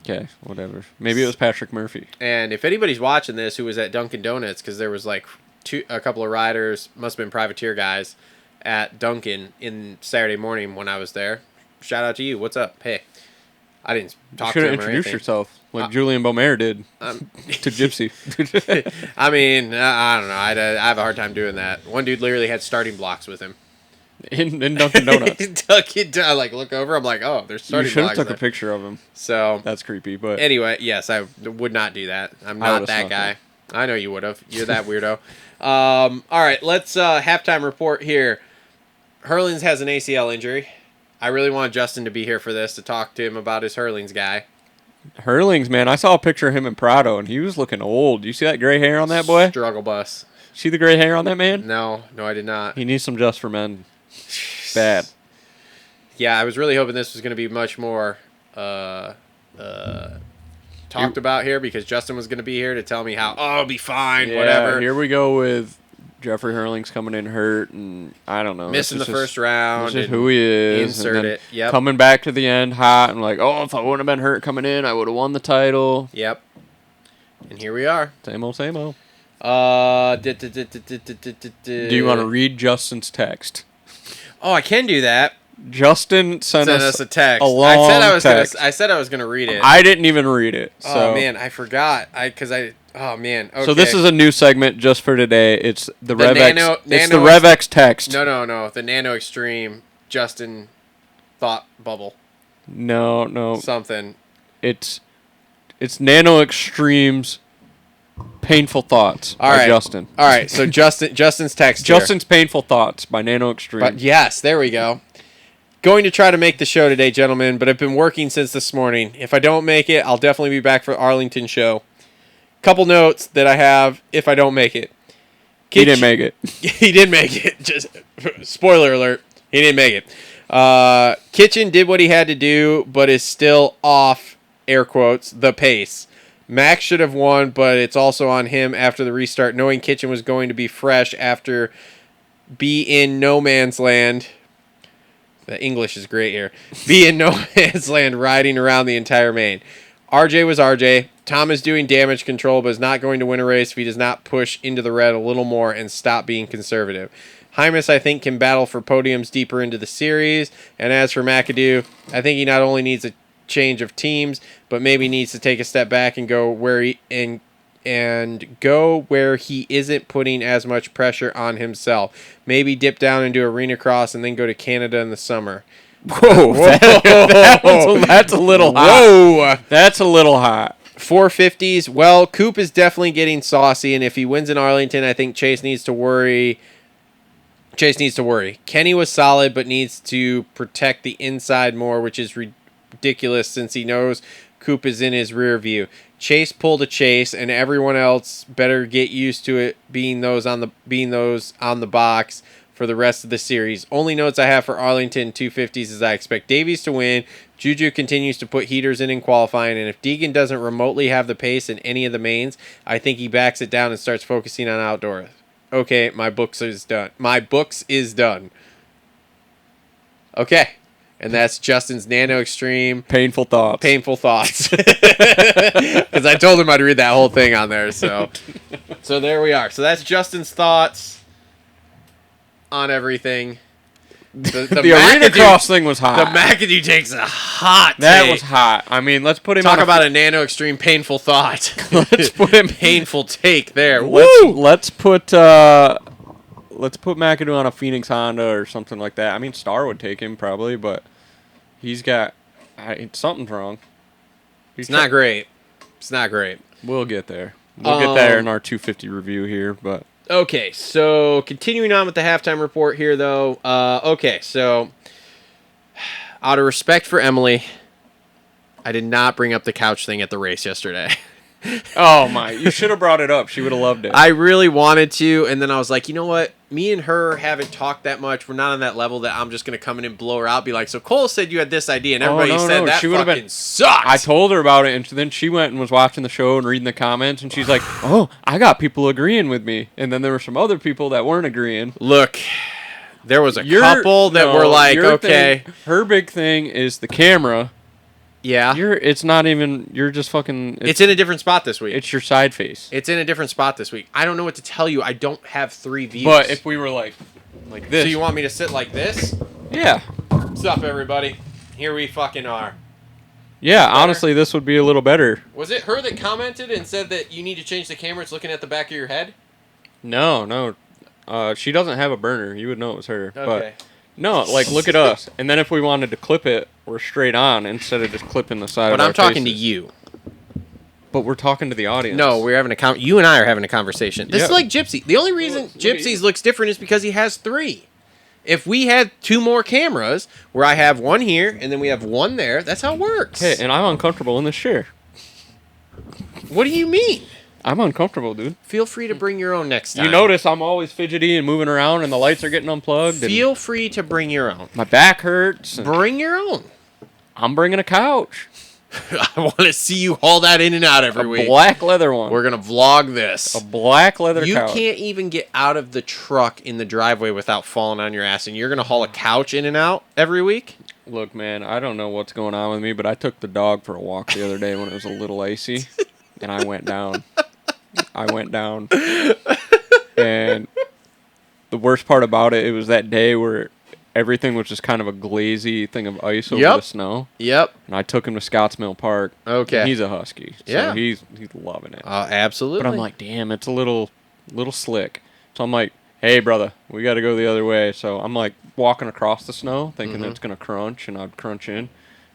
Okay, whatever. Maybe it was Patrick Murphy. And if anybody's watching this who was at Dunkin' Donuts, because there was like a couple of riders, must have been privateer guys, at Dunkin' in Saturday morning when I was there. Shout out to you. What's up? Hey. I didn't talk to him or anything. Introduce yourself like Julian Beaumaire did to Gypsy. I mean, I don't know. I have a hard time doing that. One dude literally had starting blocks with him. In Dunkin' Donuts. I like look over. I'm like, oh, there's starting blocks. You should have took a picture of him. So that's creepy. But anyway, yes, I would not do that. I'm not that guy. I know you would have. You're that weirdo. All right, let's halftime report here. Hurlings has an ACL injury. I really want Justin to be here for this to talk to him about his Hurlings guy. Hurlings, man. I saw a picture of him in Prado, and he was looking old. You see that gray hair on that boy? Struggle bus. See the gray hair on that man? No, I did not. He needs some Just for Men. Bad. Yeah, I was really hoping this was going to be much more talked about here because Justin was going to be here to tell me how, oh, it'll be fine, whatever. Here we go with Jeffrey Hurling's coming in hurt, and I don't know. Missing the first round. This is who he is. Insert it. Yep. Coming back to the end hot and like, oh, if I wouldn't have been hurt coming in, I would have won the title. Yep. And here we are. Same old, same old. Do Do you want to read Justin's text? Oh, I can do that. Justin sent us a text. A long text. I said I was gonna read it. I didn't even read it. So. Oh man, I forgot. Oh man. Okay. So this is a new segment just for today. It's the Rev Nano, X. It's the Rev X text. No. The Nano XTREME Justin thought bubble. No. Something. It's Nano XTREME's Painful Thoughts by Justin. All right. So Justin's text. Justin's Painful Thoughts by Nano XTREME. But yes, there we go. Going to try to make the show today, gentlemen, but I've been working since this morning. If I don't make it, I'll definitely be back for the Arlington show. Couple notes that I have if I don't make it. He didn't make it. He did make it. Just spoiler alert. He didn't make it. Kitchen did what he had to do, but is still off, air quotes, the pace. Max should have won, but it's also on him after the restart, knowing Kitchen was going to be fresh after be in no man's land. The English is great here. Be in no man's land riding around the entire main. RJ was RJ. Tom is doing damage control, but is not going to win a race if he does not push into the red a little more and stop being conservative. Hymus, I think, can battle for podiums deeper into the series. And as for McAdoo, I think he not only needs a change of teams, but maybe needs to take a step back and go where he isn't putting as much pressure on himself. Maybe dip down and do arena cross and then go to Canada in the summer. Whoa. That's a little hot. Whoa. That's a little hot. 450s. Well, Coop is definitely getting saucy, and if he wins in Arlington, I think Chase needs to worry. Kenny was solid, but needs to protect the inside more, which is ridiculous since he knows Coop is in his rear view. Chase pulled a chase, and everyone else better get used to it being those on the box for the rest of the series. Only notes I have for Arlington 250s is I expect Davies to win. Juju continues to put heaters in qualifying, and if Deegan doesn't remotely have the pace in any of the mains, I think he backs it down and starts focusing on outdoors. Okay, my books is done. Okay. And that's Justin's Nano XTREME. Painful thoughts. Because I told him I'd read that whole thing on there. So there we are. So that's Justin's thoughts on everything. The arena cross thing was hot. The McAdoo takes a hot take. That was hot. I mean, let's put him Talk about a Nano XTREME painful thought. Let's put him painful take there. Let's put McAdoo on a Phoenix Honda or something like that. I mean, Star would take him probably, but he's got something's wrong. It's not great. We'll get there. We'll get there in our 250 review here, but okay. So continuing on with the halftime report here, though. Okay, so out of respect for Emily, I did not bring up the couch thing at the race yesterday. Oh my! You should have brought it up. She would have loved it. I really wanted to, and then I was like, you know what? Me and her haven't talked that much. We're not on that level that I'm just gonna come in and blow her out. Be like, so Cole said you had this idea, and everybody said that fucking sucks. I told her about it, and then she went and was watching the show and reading the comments, and she's like, oh, I got people agreeing with me, and then there were some other people that weren't agreeing. Look, there was a couple that were like, okay. Her big thing is the camera. Yeah. It's not even, you're just fucking. It's in a different spot this week. It's your side face. It's in a different spot this week. I don't know what to tell you. I don't have 3 views. But if we were like this. So you want me to sit like this? Yeah. What's up, everybody? Here we fucking are. Yeah, honestly, this would be a little better. Was it her that commented and said that you need to change the camera? It's looking at the back of your head? No. She doesn't have a burner. You would know it was her. Okay. But no, like, look at us. And then if we wanted to clip it, we're straight on instead of just clipping the side of our But I'm talking faces. to you. But we're talking to the audience. No, we're having you and I are having a conversation. This is like Gypsy. The only reason Look at Gypsy's looks different is because he has 3. If we had 2 more cameras, where I have one here and then we have one there, that's how it works. Hey, and I'm uncomfortable in this chair. What do you mean? I'm uncomfortable, dude. Feel free to bring your own next time. You notice I'm always fidgety and moving around, and the lights are getting unplugged. Feel free to bring your own. My back hurts. Bring your own. I'm bringing a couch. I want to see you haul that in and out every week. A black leather one. We're going to vlog this. A black leather You couch. can't even get out of the truck in the driveway without falling on your ass, and you're going to haul a couch in and out every week? Look, man, I don't know what's going on with me, but I took the dog for a walk the other day when it was a little icy, and I went down. And the worst part about it was that day where everything was just kind of a glazy thing of ice over the snow. Yep. And I took him to Scotts Mill Park. Okay. He's a husky. So Yeah. he's loving it. Absolutely. But I'm like, damn, it's a little slick. So I'm like, hey, brother, we got to go the other way. So I'm like walking across the snow thinking that it's going to crunch, and I'd crunch in.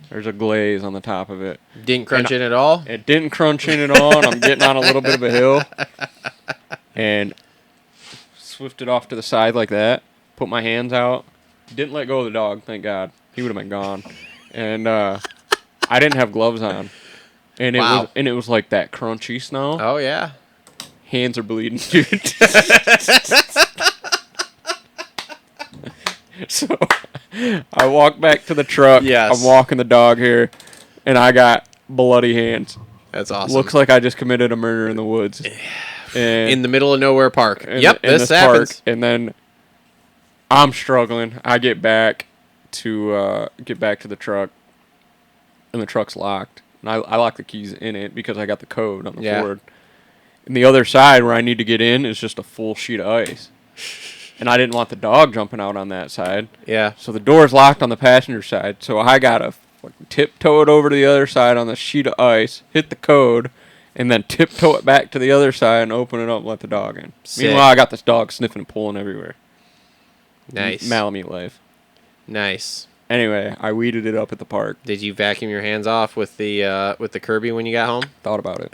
There's a glaze on the top of it. Didn't crunch in at all? It didn't crunch in at all, and I'm getting on a little bit of a hill. And swifted off to the side like that, put my hands out. Didn't let go of the dog, thank God. He would have been gone. And I didn't have gloves on. And it was like that crunchy snow. Oh, yeah. Hands are bleeding, dude. So I walk back to the truck. Yes. I'm walking the dog here, and I got bloody hands. That's awesome. Looks like I just committed a murder in the woods. And in the middle of nowhere park. in This happens. Park, and then I'm struggling. I get back to the truck, and the truck's locked. And I lock the keys in it because I got the code on the Ford. And the other side where I need to get in is just a full sheet of ice. And I didn't want the dog jumping out on that side. Yeah. So the door's locked on the passenger side. So I gotta tiptoe it over to the other side on the sheet of ice, hit the code, and then tiptoe it back to the other side and open it up and let the dog in. Sick. Meanwhile, I got this dog sniffing and pulling everywhere. Nice. Malamute life. Nice. Anyway, I weeded it up at the park. Did you vacuum your hands off with the Kirby when you got home? Thought about it.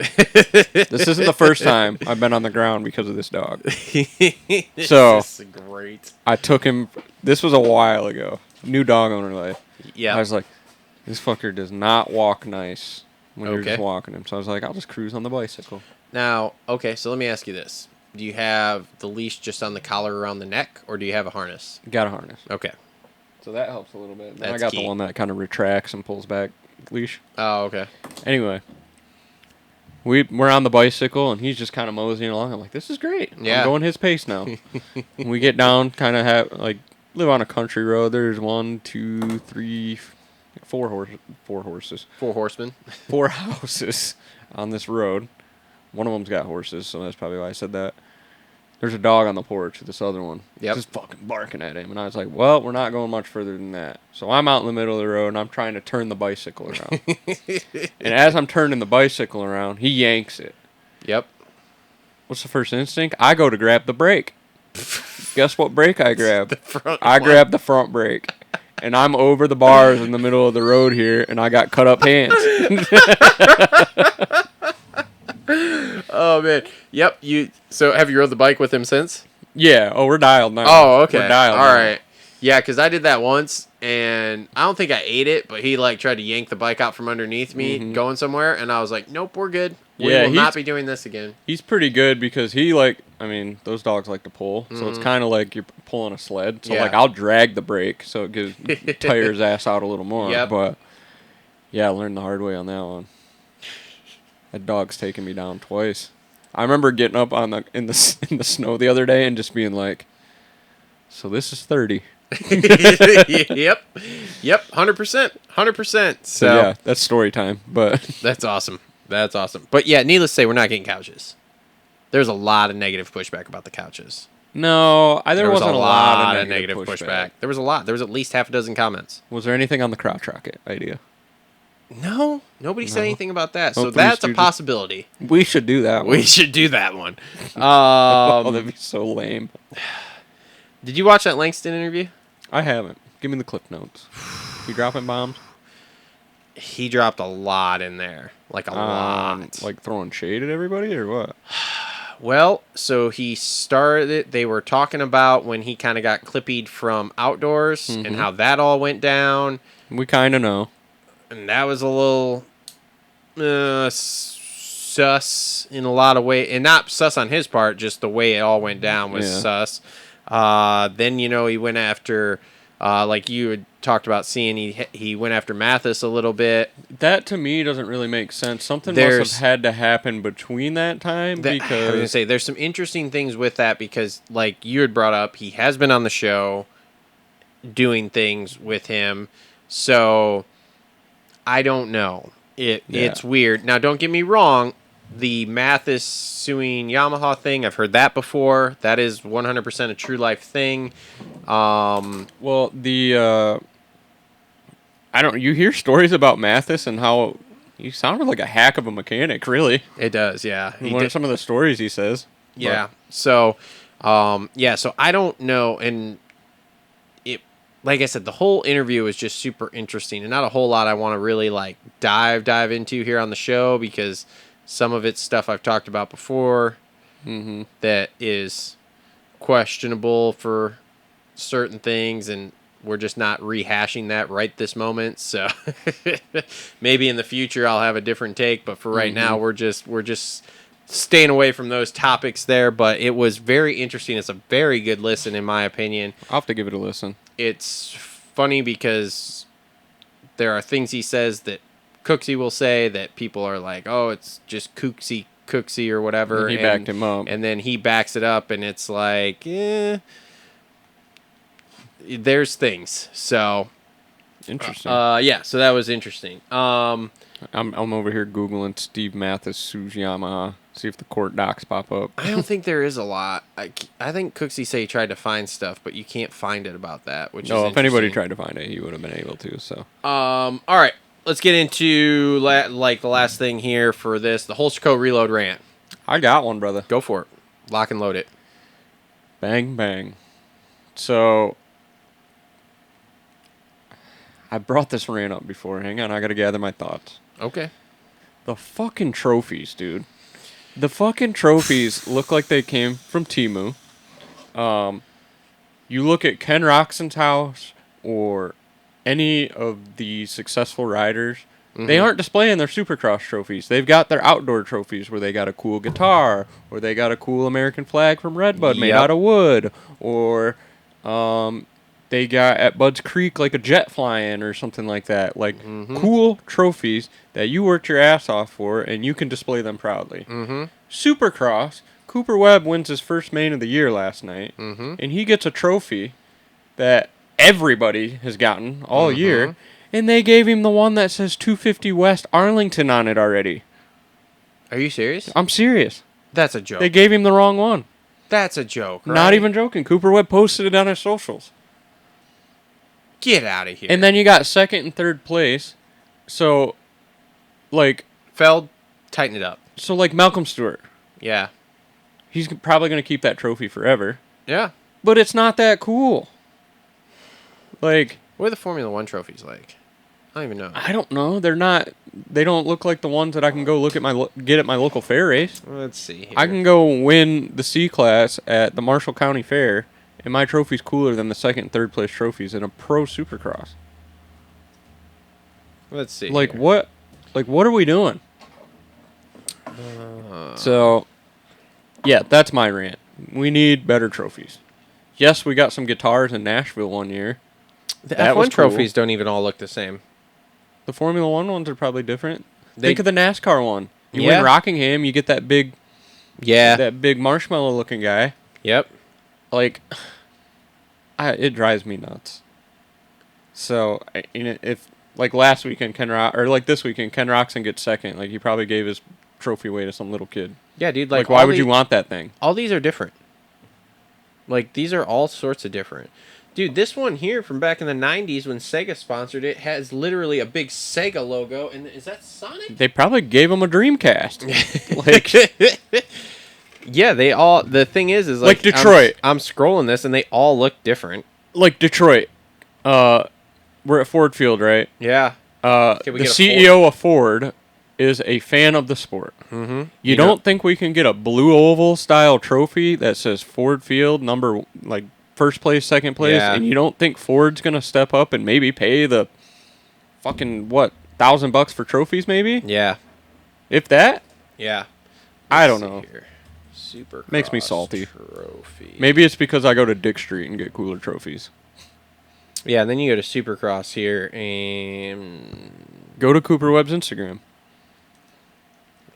This isn't the first time I've been on the ground because of this dog. So This is great. I took him. This was a while ago. New dog owner life. Yeah. I was like, this fucker does not walk nice when you're Okay. just walking him. So I was like, I'll just cruise on the bicycle. Now, okay, so let me ask you this. Do you have the leash just on the collar around the neck, or do you have a harness? Got a harness. Okay. So that helps a little bit. Then I That's got key. the one that kind of retracts and pulls back leash. Oh, okay. Anyway, we're on the bicycle, and he's just kind of moseying along. I'm like, this is great. Yeah. I'm going his pace now. And we get down, kind of live on a country road. There's 1, 2, 3, 4 horses. 4 horsemen. 4 houses on this road. One of them's got horses, so that's probably why I said that. There's a dog on the porch with this other one. Yep. Just fucking barking at him. And I was like, well, we're not going much further than that. So I'm out in the middle of the road, and I'm trying to turn the bicycle around. And as I'm turning the bicycle around, he yanks it. Yep. What's the first instinct? I go to grab the brake. Guess what brake I grab? front I one. grab the front brake. And I'm over the bars in the middle of the road here, and I got cut up hands. Oh man. Yep. So have you rode the bike with him since? Yeah. Oh, we're dialed now. Oh, okay. We're dialed All now. right. Yeah, because I did that once, and I don't think I ate it, but he tried to yank the bike out from underneath me going somewhere, and I was like, nope, we're good. We Yeah, will not he's- be doing this again. He's pretty good because those dogs like to pull. So it's kind of like you're pulling a sled. So, Yeah. I'll drag the brake so it gives tires ass out a little more. Yep. But, yeah, I learned the hard way on that one. That dog's taken me down twice. I remember getting up in the snow the other day and just being like, so this is 30. Yep. 100%. 100%. So Yeah, that's story time. But that's awesome. That's awesome. But yeah, needless to say, we're not getting couches. There's a lot of negative pushback about the couches. no, there was wasn't a a lot lot of negative pushback. There was a lot. There was at least half a dozen comments. Was there anything on the crotch rocket idea? No, nobody said anything about that. Oh, So Three that's a Stooges. possibility. We should do that one. We should do that one. Oh, that'd be so lame. Did you watch that Langston interview? I haven't. Give me the clip notes. You dropping bombs? He dropped a lot in there. Like a lot. Like throwing shade at everybody or what? Well, so he started it. They were talking about when he kind of got clippied from outdoors and how that all went down. We kind of know. And that was a little sus in a lot of ways, and not sus on his part, just the way it all went down was sus. Then he went after, like you had talked about seeing, he went after Mathis a little bit. That to me doesn't really make sense. Something must have had to happen between that time because I was gonna say there's some interesting things with that because, like you had brought up, he has been on the show doing things with him, so I don't know. It's weird. Now, don't get me wrong. The Mathis suing Yamaha thing, I've heard that before. That is 100% a true life thing. Well, you hear stories about Mathis and how he sounded like a hack of a mechanic, really. It does, yeah. Some of the stories he says. Yeah. So, so I don't know. And like I said, the whole interview is just super interesting and not a whole lot I want to really like dive into here on the show because some of it's stuff I've talked about before that is questionable for certain things, and we're just not rehashing that right this moment. So maybe in the future I'll have a different take, but for right now we're just staying away from those topics there. But it was very interesting. It's a very good listen in my opinion. I'll have to give it a listen. It's funny because there are things he says that Cooksey will say that people are like, oh, it's just Cooksey or whatever. And he backed him up. And then he backs it up, and it's like, there's things. So interesting. So that was interesting. I'm over here Googling Steve Mathis sues Yamaha. See if the court docs pop up. I don't think there is a lot. I think Cooksey say he tried to find stuff, but you can't find it about that, which is if anybody tried to find it, he would have been able to. So all right. Let's get into the last thing here for this, the Holster Reload rant. I got one, brother. Go for it. Lock and load it. Bang, bang. So I brought this rant up before. Hang on, I got to gather my thoughts. Okay. The fucking trophies, dude. The fucking trophies look like they came from Temu. You look at Ken Roxon's house or any of the successful riders, they aren't displaying their Supercross trophies. They've got their outdoor trophies where they got a cool guitar, or they got a cool American flag from Redbud made out of wood, or they got at Bud's Creek like a jet flying or something like that. Like cool trophies that you worked your ass off for, and you can display them proudly. Supercross, Cooper Webb wins his first main of the year last night, and he gets a trophy that everybody has gotten all year, and they gave him the one that says 250 West Arlington on it already. Are you serious? I'm serious. That's a joke. They gave him the wrong one. That's a joke, right? Not even joking. Cooper Webb posted it on his socials. Get out of here. And then you got second and third place. So, like... Feld, tighten it up. So, like Malcolm Stewart. Yeah. He's probably going to keep that trophy forever. Yeah. But it's not that cool. Like... What are the Formula 1 trophies like? I don't even know. I don't know. They're not... They don't look like the ones that I can go get at my local fair race. Let's see here. I can go win the C-Class at the Marshall County Fair, and my trophy's cooler than the second and third place trophies in a pro Supercross. Let's see. Like here. what? Like what are we doing? So, yeah, that's my rant. We need better trophies. Yes, we got some guitars in Nashville one year. The That F1 was cool. trophies don't even all look the same. The Formula 1 ones are probably different. Think of the NASCAR one. You Yeah. win Rockingham, you get that big marshmallow looking guy. Yep. Like, it drives me nuts. So, if like last weekend this weekend Ken Roxon gets second, like he probably gave his trophy away to some little kid. Yeah, dude. Like why would you want that thing? All these are different. Like these are all sorts of different. Dude, this one here from back in the 90s when Sega sponsored it has literally a big Sega logo. And is that Sonic? They probably gave him a Dreamcast. Like, yeah, they all... The thing is like Detroit. I'm scrolling this and they all look different. Like Detroit. We're at Ford Field, right? Yeah. The CEO of Ford is a fan of the sport. Mm-hmm. You don't think we can get a blue oval style trophy that says Ford Field number like first place, second place, Yeah. and you don't think Ford's gonna step up and maybe pay the fucking $1,000 for trophies, maybe? Yeah. If that? Yeah. I don't know. Supercross Makes me salty. Trophy. Maybe it's because I go to Dick Street and get cooler trophies. Yeah, and then you go to Supercross here and Go to Cooper Webb's Instagram.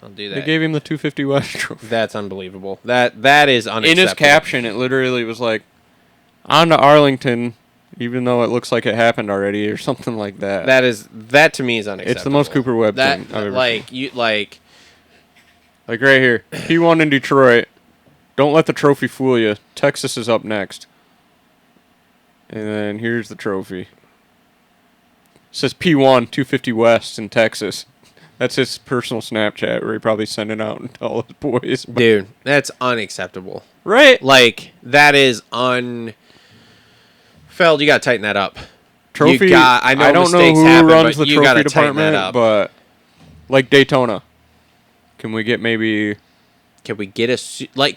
I'll do that. They gave him the 250 West trophy. That's unbelievable. That is unacceptable. In his caption, it literally was like, on to Arlington, even though it looks like it happened already, or something like that. That to me is unacceptable. It's the most Cooper Webb thing I've ever seen. Like right here, P1 in Detroit. Don't let the trophy fool you. Texas is up next. And then here's the trophy. It says P1 250 West in Texas. That's his personal Snapchat where he probably sent it out to all his boys. Dude, that's unacceptable. Right? Like, that is Feld, you got to tighten that up. Trophy, I know don't know mistakes who happen, runs but the you trophy gotta tighten that department, up. but like Daytona. Can we get maybe... Can we get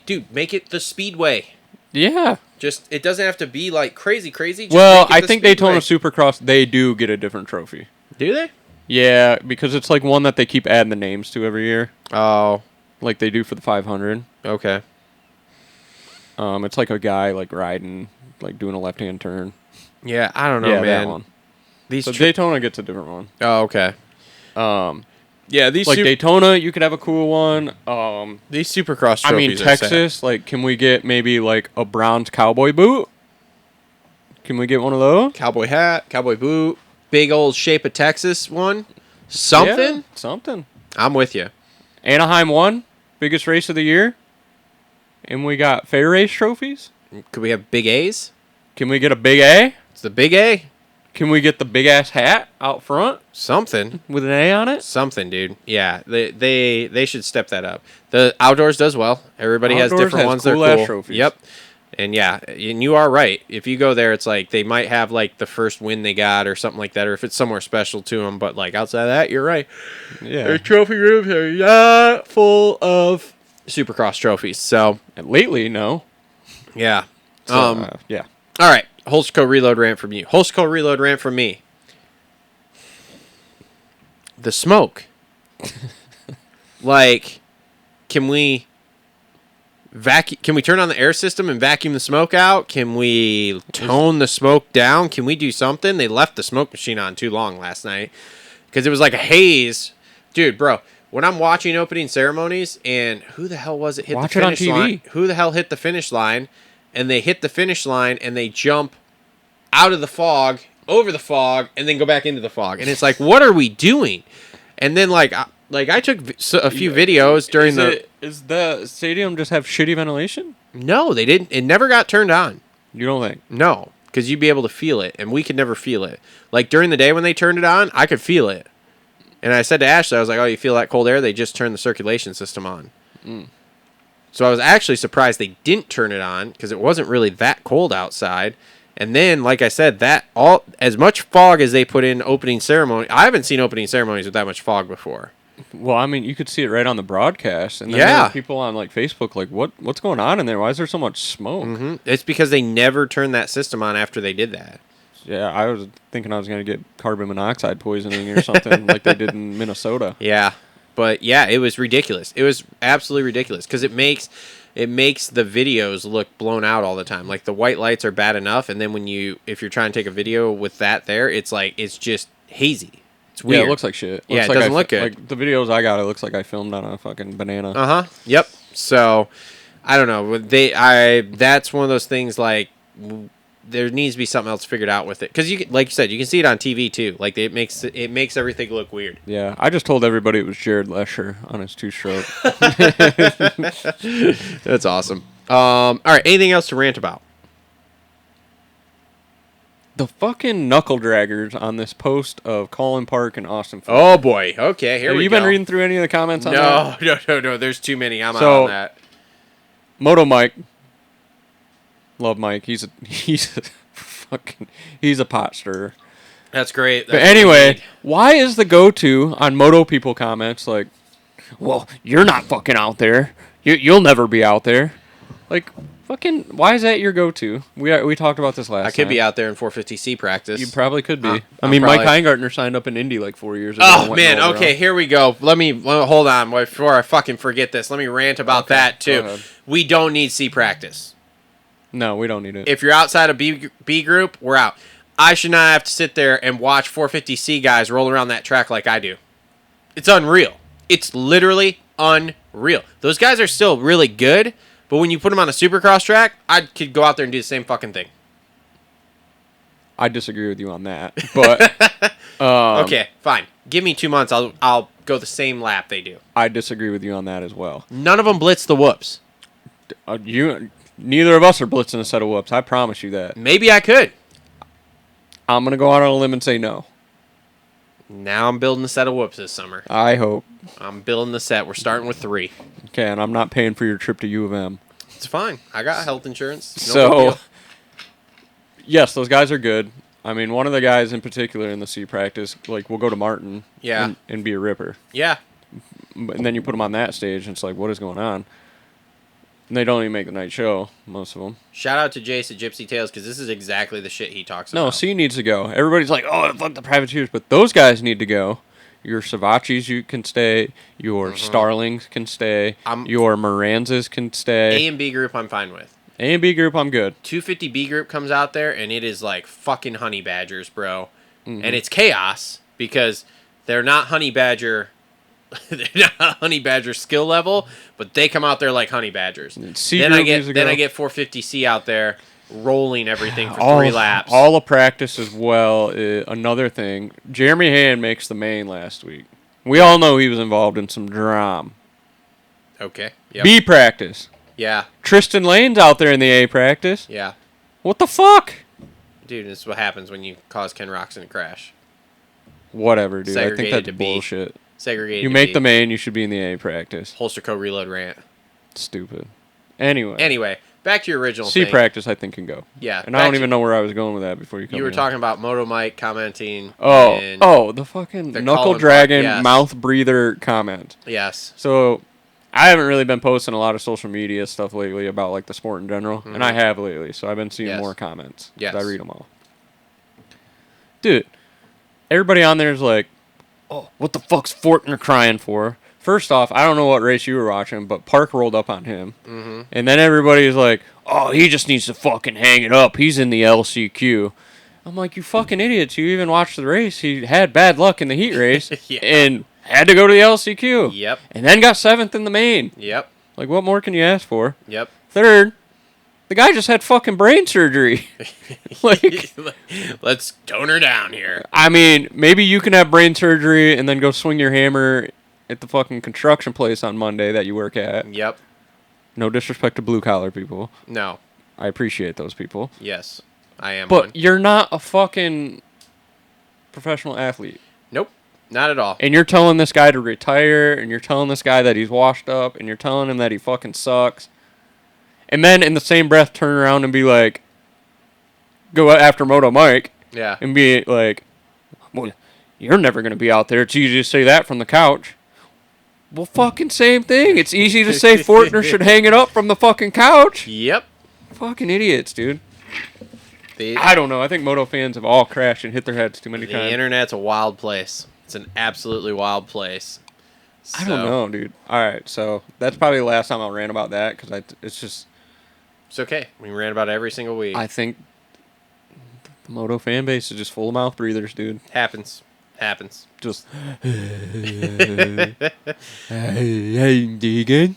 dude, make it the Speedway. Yeah. Just, it doesn't have to be, like, crazy. Just Well, make it I the think Speedway. Daytona Supercross, they do get a different trophy. Do they? Yeah, because it's like one that they keep adding the names to every year. Oh. Like they do for the 500. Okay. It's like a guy like riding, like doing a left-hand turn. Yeah, I don't know, Yeah, man. that one. These So Daytona gets a different one. Oh, okay. Yeah, these Like Daytona, you could have a cool one. these Supercross trophies I mean, are sad. Texas, like, can we get maybe like a bronze cowboy boot? Can we get one of those? Cowboy hat, cowboy boot, big old shape of Texas one. Something? Yeah, something. I'm with you. Anaheim won, biggest race of the year. And we got fair race trophies. Could we have big A's? Can we get a big A? It's the big A. Can we get the big ass hat out front Something. with an A on it? Something, dude. Yeah, they should step that up. The outdoors does well. Everybody has Outdoors different has ones. They're cool-ass cool. trophies. Yep. And yeah, and you are right. If you go there, it's like they might have like the first win they got or something like that, or if it's somewhere special to them. But like outside of that, you're right. Yeah. Their trophy rooms are full of Supercross trophies. So And lately, no. yeah. So, yeah. All right. Holzco reload rant from you. Holzco reload rant from me. The smoke. Like, can we turn on the air system and vacuum the smoke out? Can we tone the smoke down? Can we do something? They left the smoke machine on too long last night because it was like a haze. Dude, bro, when I'm watching opening ceremonies and who the hell was it hit Watch the it on finish TV. line? Who the hell hit the finish line? And they hit the finish line and they jump out of the fog, over the fog, and then go back into the fog. And it's like, what are we doing? And then I took a few videos during Is the stadium just have shitty ventilation? No, they didn't. It never got turned on. You don't think? No, because you'd be able to feel it, and we could never feel it. Like during the day when they turned it on, I could feel it. And I said to Ashley, I was like, "Oh, you feel that cold air? They just turned the circulation system on." So I was actually surprised they didn't turn it on because it wasn't really that cold outside. And then, like I said, as much fog as they put in opening ceremony, I haven't seen opening ceremonies with that much fog before. Well, I mean, you could see it right on the broadcast, and then Yeah. there were people on like Facebook like, "What's going on in there? Why is there so much smoke?" It's because they never turned that system on after they did that. Yeah, I was thinking I was going to get carbon monoxide poisoning or something like they did in Minnesota. Yeah, but yeah, it was ridiculous. It was absolutely ridiculous because it makes the videos look blown out all the time. Like the white lights are bad enough, and then if you're trying to take a video with that there, it's just hazy. It's weird. Yeah, it looks like shit. Yeah, Looks it like doesn't look good. Like the videos I got, it looks like I filmed on a fucking banana. Yep. So I don't know. That's one of those things like. There needs to be something else figured out with it because like you said, you can see it on TV too. Like it makes everything look weird. Yeah, I just told everybody it was Jared Lesher on his 2-stroke. That's awesome. All right, anything else to rant about? The fucking knuckle draggers on this post of Colin Park and Austin. Oh boy. Okay, here Have we you go. been reading through any of the comments on that? No. There's too many. I'm out So- on that. Moto Mike. Love Mike. He's a pot stirrer. That's great. But anyway, why is the go-to on Moto people comments like, "Well, you're not fucking out there. You'll never be out there." Like, Fucking, why is that your go-to? We talked about this last I could time. be out there in 450C practice. You probably could be. I'm Mike probably- Heingartner signed up in Indy like 4 years ago. Oh, man. Okay, here we go. Let me hold on before I fucking forget this. Let me rant about that, go too. ahead. We don't need C practice. No, we don't need it. If you're outside of B group, we're out. I should not have to sit there and watch 450C guys roll around that track like I do. It's unreal. It's literally unreal. Those guys are still really good, but when you put them on a supercross track, I could go out there and do the same fucking thing. I disagree with you on that, but Okay, fine. Give me 2 months. I'll go the same lap they do. I disagree with you on that as well. None of them blitz the whoops. Neither of us are blitzing a set of whoops. I promise you that. Maybe I could. I'm gonna go out on a limb and say no. Now I'm building a set of whoops this summer. I hope. I'm building the set. We're starting with 3. Okay, and I'm not paying for your trip to U of M. It's fine. I got health insurance. No big So, deal. yes, those guys are good. I mean, one of the guys in particular in the C practice, like, will go to Martin Yeah. and be a ripper. Yeah. And then you put them on that stage, and it's like, what is going on? And they don't even make the night show, most of them. Shout out to Jace at Gypsy Tales because this is exactly the shit he talks No, about. C needs to go. Everybody's like, oh, fuck the privateers, but those guys need to go. Your Savachis you can stay. Your Starlings can stay. Your Moranzas can stay. A and B group I'm fine with. A and B group, I'm good. 250B group comes out there and it is like fucking honey badgers, bro. And it's chaos because they're not honey badger. They're not honey badger skill level, but they come out there like honey badgers. C Then group I get needs to go. 450C out there rolling everything for all, 3 laps. All of practice as well. Another thing, Jeremy Hand makes the main last week. We all know he was involved in some drama. Okay. Yep. B practice. Yeah. Tristan Lane's out there in the A practice. Yeah. What the fuck? Dude, this is what happens when you cause Ken Roxon to crash. Whatever, dude. I think Segregated that's to B. bullshit. Segregated. You to make B. the main, you should be in the A practice. Holster co-reload rant. Stupid. Anyway, back to your original C thing. practice I think can go. Yeah. And I don't even know where I was going with that before you come You were in. talking about Moto Mike commenting. and The fucking the knuckle Colin dragon Park, yes. mouth breather comment. Yes. So, I haven't really been posting a lot of social media stuff lately about like the sport in general, and I have lately. So I've been seeing Yes. more comments. 'Cause Yes. I read them all. Dude, everybody on there is like, "Oh, what the fuck's Fortner crying for?" First off, I don't know what race you were watching, but Park rolled up on him, and then everybody's like, "Oh, he just needs to fucking hang it up. He's in the LCQ." I'm like, you fucking idiots! You even watched the race. He had bad luck in the heat race, Yeah. and had to go to the LCQ. Yep. And then got 7th in the main. Yep. Like, what more can you ask for? Yep. Third, the guy just had fucking brain surgery. Like, Let's tone her down here. I mean, maybe you can have brain surgery and then go swing your hammer at the fucking construction place on Monday that you work at. Yep. No disrespect to blue collar people. No. I appreciate those people. Yes. I am But one. you're not a fucking professional athlete. Nope. Not at all. And you're telling this guy to retire, and you're telling this guy that he's washed up, and you're telling him that he fucking sucks. And then in the same breath turn around and be like, go after Moto Mike Yeah. and be like, well, you're never going to be out there. It's easy to say that from the couch. Well, fucking same thing. It's easy to say Fortner should hang it up from the fucking couch. Yep. Fucking idiots, dude. The, I don't know. I think moto fans have all crashed and hit their heads too many the times. internet's a wild place. It's an absolutely wild place. I don't So, know, dude. All right, so that's probably the last time I'll rant about that because it's just It's okay. We ran about it every single week. I think the moto fan base is just full of mouth breathers, dude. Happens. Just hey, Deegan,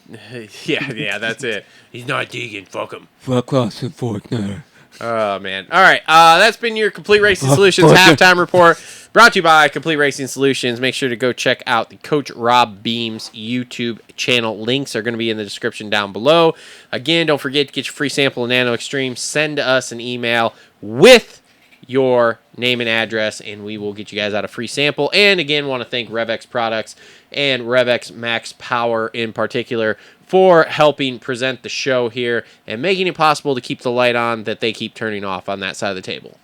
yeah, that's it. He's not digging. Fuck him. fuck off and Fortner. Oh, man. All right. That's been your Complete Racing Solutions halftime report. Brought to you by Complete Racing Solutions. Make sure to go check out the Coach Rob Beams YouTube channel. Links are going to be in the description down below. Again, don't forget to get your free sample of Nano Extreme. Send us an email with your name and address, and we will get you guys out a free sample. And again, want to thank Rev X Products and Rev X Max Power in particular for helping present the show here and making it possible to keep the light on that they keep turning off on that side of the table.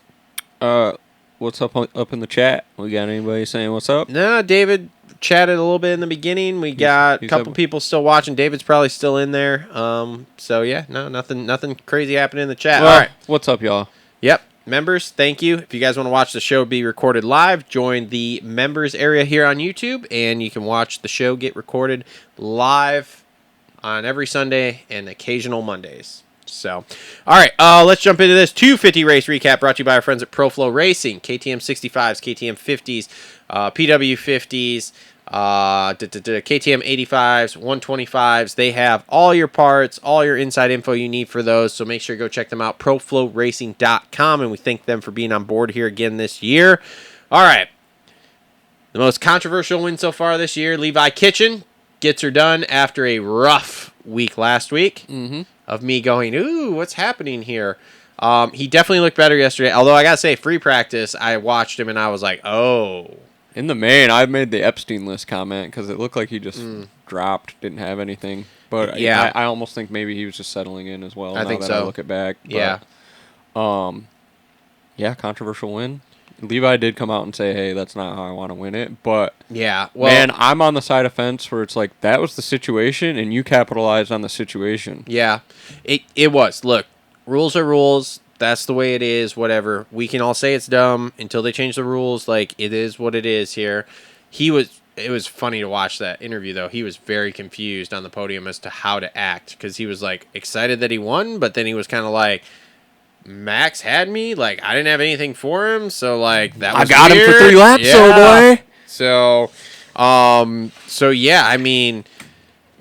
What's up in the chat? We got anybody saying what's up? No, David chatted a little bit in the beginning. We got a couple people still watching. David's probably still in there. So yeah, no, nothing crazy happening in the chat. Well, All right. what's up, y'all? Yep. Members, thank you. If you guys want to watch the show be recorded live, join the members area here on YouTube, and you can watch the show get recorded live on every Sunday and occasional Mondays. So, all right, let's jump into this 250 race recap brought to you by our friends at Flo Racing. KTM 65s, KTM 50s, PW 50s, KTM 85s, 125s. They have all your parts, all your inside info you need for those, so make sure you go check them out, proflowracing.com, and we thank them for being on board here again this year. All right, the most controversial win so far this year, Levi Kitchen gets her done after a rough week last week of me going, ooh, what's happening here? He definitely looked better yesterday, although I got to say, free practice, I watched him and I was like, oh. In the main, I made the Epstein list comment because it looked like he just dropped, didn't have anything. But yeah, I almost think maybe he was just settling in as well. I think that so. I look it back. But, yeah. Controversial win. Levi did come out and say, hey, that's not how I want to win it. But, yeah, well, man, I'm on the side of fence where it's like, that was the situation, and you capitalized on the situation. Yeah, it was. Look, rules are rules. That's the way it is, whatever. We can all say it's dumb until they change the rules. Like, it is what it is here. It was funny to watch that interview, though. He was very confused on the podium as to how to act because he was, like, excited that he won, but then he was kind of like, Max had me, like I didn't have anything for him, so like that was I got weird. him for 3 laps, yeah. boy. So yeah, I mean,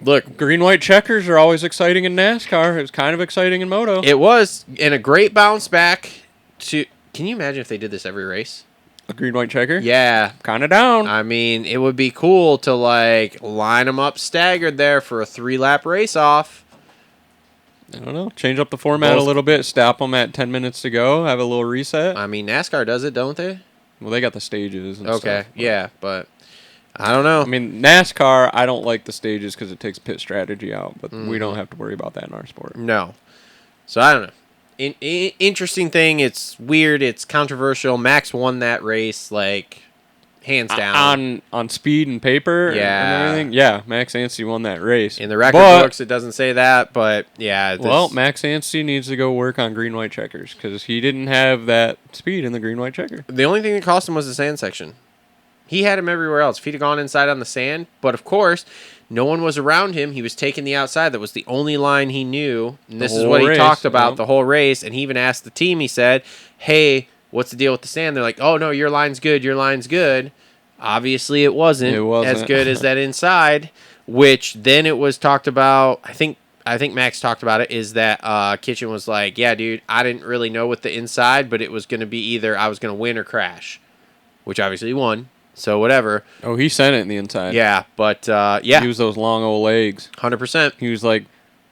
look, green white checkers are always exciting in NASCAR. It was kind of exciting in Moto. It was, and a great bounce back to. Can you imagine if they did this every race? A green white checker? Yeah, kind of down. I mean, it would be cool to like line them up staggered there for a 3-lap race off. I don't know. Change up the format a little bit. Stop them at 10 minutes to go. Have a little reset. I mean, NASCAR does it, don't they? Well, they got the stages and okay, stuff. Yeah, but I don't know. I mean, NASCAR, I don't like the stages because it takes pit strategy out, but we don't have to worry about that in our sport. No. So, I don't know. Interesting thing. It's weird. It's controversial. Max won that race, like, hands down. On speed and paper and everything? Yeah, Max Anstey won that race. In the record books, it doesn't say that, but yeah. Well, Max Anstey needs to go work on green-white checkers because he didn't have that speed in the green-white checker. The only thing that cost him was the sand section. He had him everywhere else. If he'd have gone inside on the sand, but of course, no one was around him. He was taking the outside. That was the only line he knew. And this is what he talked about the whole race. And he even asked the team, he said, hey, what's the deal with the sand? They're like, oh, no, your line's good. Your line's good. Obviously, it wasn't as good as that inside, which then it was talked about. I think Max talked about it, is that Kitchen was like, yeah, dude, I didn't really know with the inside, but it was going to be either I was going to win or crash, which obviously he won. So whatever. Oh, he sent it in the inside. Yeah, but yeah. He was those long old legs. 100%. He was like,